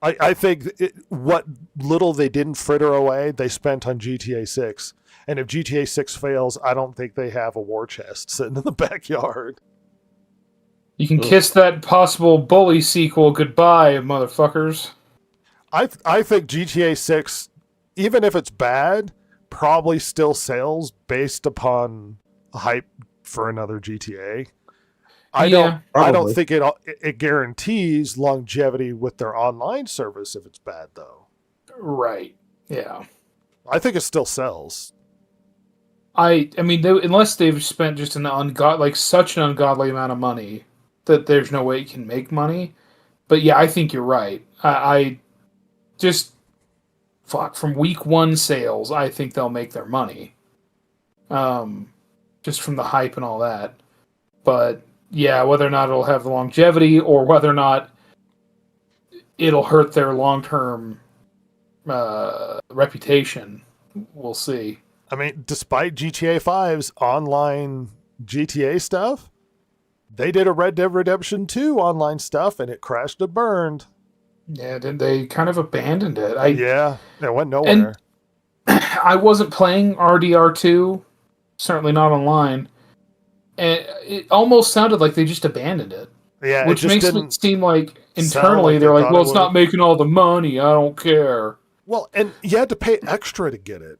I think what little they didn't fritter away, they spent on GTA 6. And if GTA 6 fails, I don't think they have a war chest sitting in the backyard. You can kiss that possible Bully sequel goodbye, motherfuckers. I think GTA 6, even if it's bad, probably still sells based upon hype for another GTA. I don't think it guarantees longevity with their online service if it's bad though. Right. Yeah. I think it still sells. I mean, unless they've spent just such an ungodly amount of money that there's no way it can make money. But yeah, I think you're right. I just from week 1 sales, I think they'll make their money. Just from the hype and all that. But yeah, whether or not it'll have the longevity or whether or not it'll hurt their long-term reputation, we'll see. I mean, despite GTA 5's online GTA stuff, they did a Red Dead Redemption 2 online stuff and it crashed and burned. Yeah, they kind of abandoned it. Yeah, it went nowhere. And I wasn't playing RDR2, certainly not online, and it almost sounded like they just abandoned it. Yeah, which it just makes didn't it seem like internally they're like, well, it's not making all the money, I don't care. Well, and you had to pay extra to get it.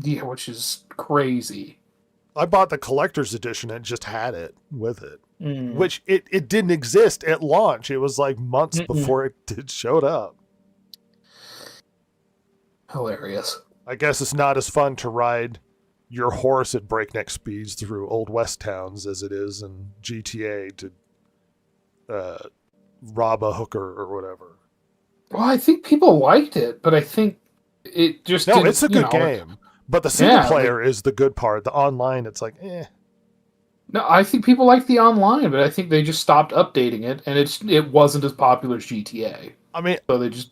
Yeah, which is crazy. I bought the collector's edition and just had it with it. Which it didn't exist at launch. It was like months before it showed up. Hilarious. I guess it's not as fun to ride your horse at breakneck speeds through Old West towns as it is in GTA to rob a hooker or whatever. Well, I think people liked it, but I think it just No, it's a good game. But the single player is the good part. The online, it's like, eh. No, I think people like the online, but I think they just stopped updating it, and it wasn't as popular as GTA. I mean, so they just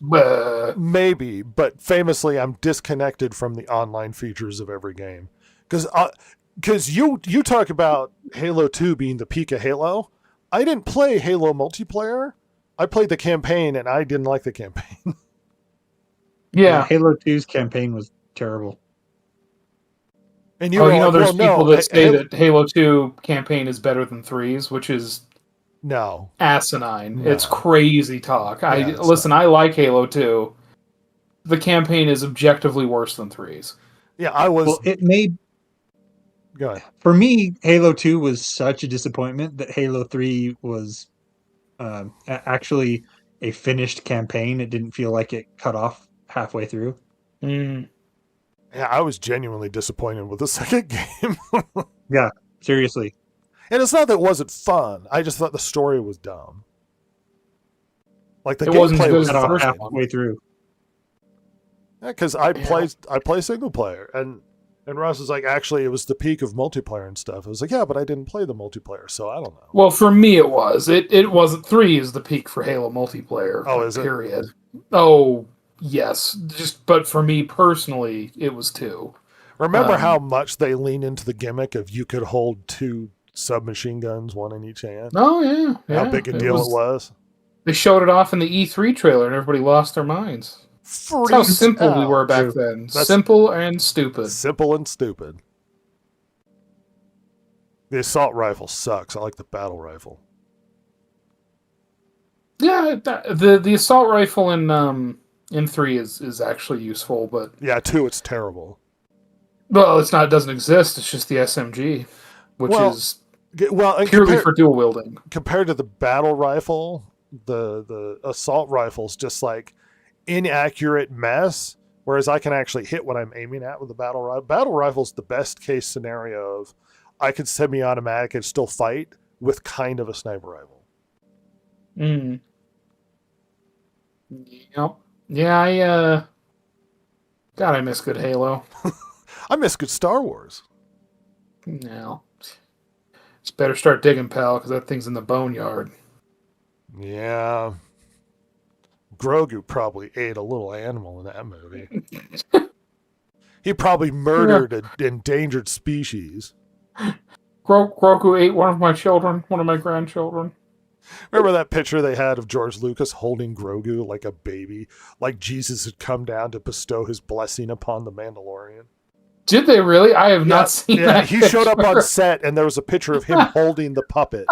maybe, but famously, I'm disconnected from the online features of every game because you talk about Halo 2 being the peak of Halo. I didn't play Halo multiplayer. I played the campaign, and I didn't like the campaign. Yeah, Halo 2's campaign was terrible. And there's people that say that Halo 2 campaign is better than 3's, which is asinine. No. It's crazy talk. I like Halo 2. The campaign is objectively worse than 3's. Yeah, I was. Well, it made. Go ahead. For me, Halo 2 was such a disappointment that Halo 3 was actually a finished campaign. It didn't feel like it cut off halfway through. Yeah, I was genuinely disappointed with the second game. Yeah, seriously. And it's not that it wasn't fun. I just thought the story was dumb. Like the gameplay was cut off halfway through. Yeah, because I play single player, and Ross is like, actually, it was the peak of multiplayer and stuff. I was like, yeah, but I didn't play the multiplayer, so I don't know. Well, for me, it was. It wasn't 3 is the peak for Halo multiplayer. Oh, is it? Period. Oh. Yes, but for me personally, it was 2. Remember how much they lean into the gimmick of you could hold 2 submachine guns, one in each hand? Oh, yeah. How big a deal it was? They showed it off in the E3 trailer, and everybody lost their minds. That's how simple we were back then. Simple and stupid. Simple and stupid. The assault rifle sucks. I like the battle rifle. Yeah, the assault rifle in 3 is actually useful, but yeah, 2 it's terrible. Well, it's not. It doesn't exist. It's just the SMG, which is purely for dual wielding. Compared to the battle rifle, the assault rifle's just like inaccurate mess. Whereas I can actually hit what I'm aiming at with the battle rifle. Battle rifle's the best case scenario of I could semi-automatic and still fight with kind of a sniper rifle. Mm. Yep. Yeah, God, I miss good Halo. I miss good Star Wars. No. It's better start digging, pal, because that thing's in the boneyard. Yeah. Grogu probably ate a little animal in that movie. He probably murdered an endangered species. Grogu ate one of my children, one of my grandchildren. Remember that picture they had of George Lucas holding Grogu like a baby? Like Jesus had come down to bestow his blessing upon the Mandalorian? Did they really? I have not seen that. Yeah, he showed up on set and there was a picture of him holding the puppet.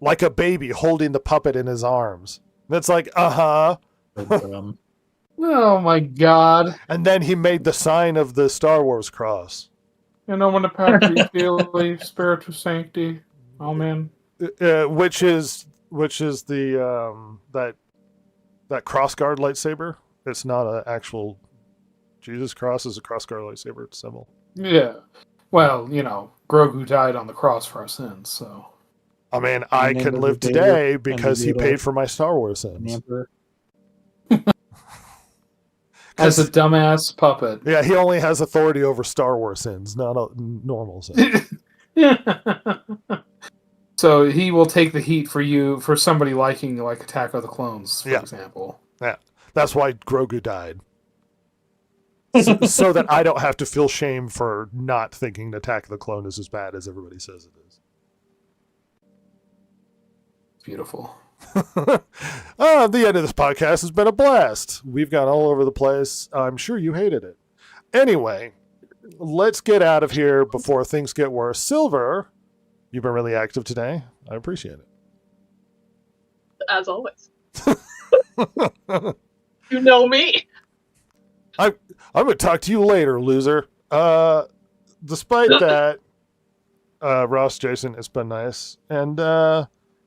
Like a baby holding the puppet in his arms. That's like, Um, oh my God. And then he made the sign of the Star Wars cross. And I want to Patri Filii Spiritus Sancti. Amen. Which is the that crossguard lightsaber. It's not an actual Jesus cross. It's a crossguard lightsaber symbol. Yeah. Well, Grogu died on the cross for our sins, so. I mean, I can live today because he paid for my Star Wars sins. As a dumbass puppet. Yeah, he only has authority over Star Wars sins, not normal sins. So he will take the heat for somebody liking like Attack of the Clones, for example. Yeah, that's why Grogu died. So that I don't have to feel shame for not thinking Attack of the Clone is as bad as everybody says it is. Beautiful. The end of this podcast has been a blast. We've gone all over the place. I'm sure you hated it. Anyway, let's get out of here before things get worse. Silver, you've been really active today. I appreciate it. As always. You know me. I'm going to talk to you later, loser. Despite that, Ross, Jason, it's been nice. And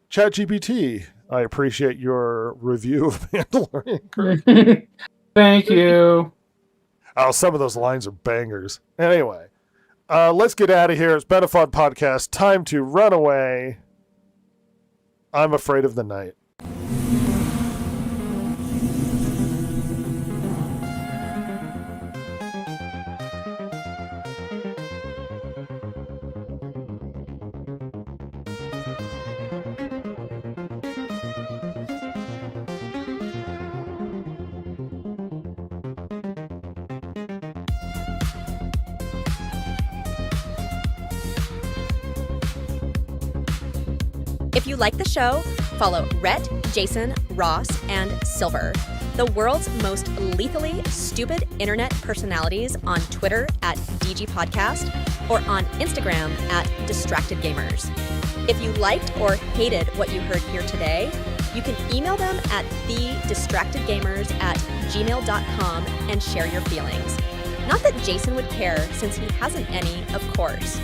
ChatGPT, I appreciate your review of Mandalorian. Thank you. Oh, some of those lines are bangers. Anyway, let's get out of here. It's been a fun podcast. Time to run away. I'm afraid of the night. If you like the show, follow Rhett, Jason, Ross, and Silver, the world's most lethally stupid internet personalities, on Twitter at DG Podcast or on Instagram at Distracted Gamers. If you liked or hated what you heard here today, you can email them at thedistractedgamers@gmail.com and share your feelings. Not that Jason would care, since he hasn't any, of course.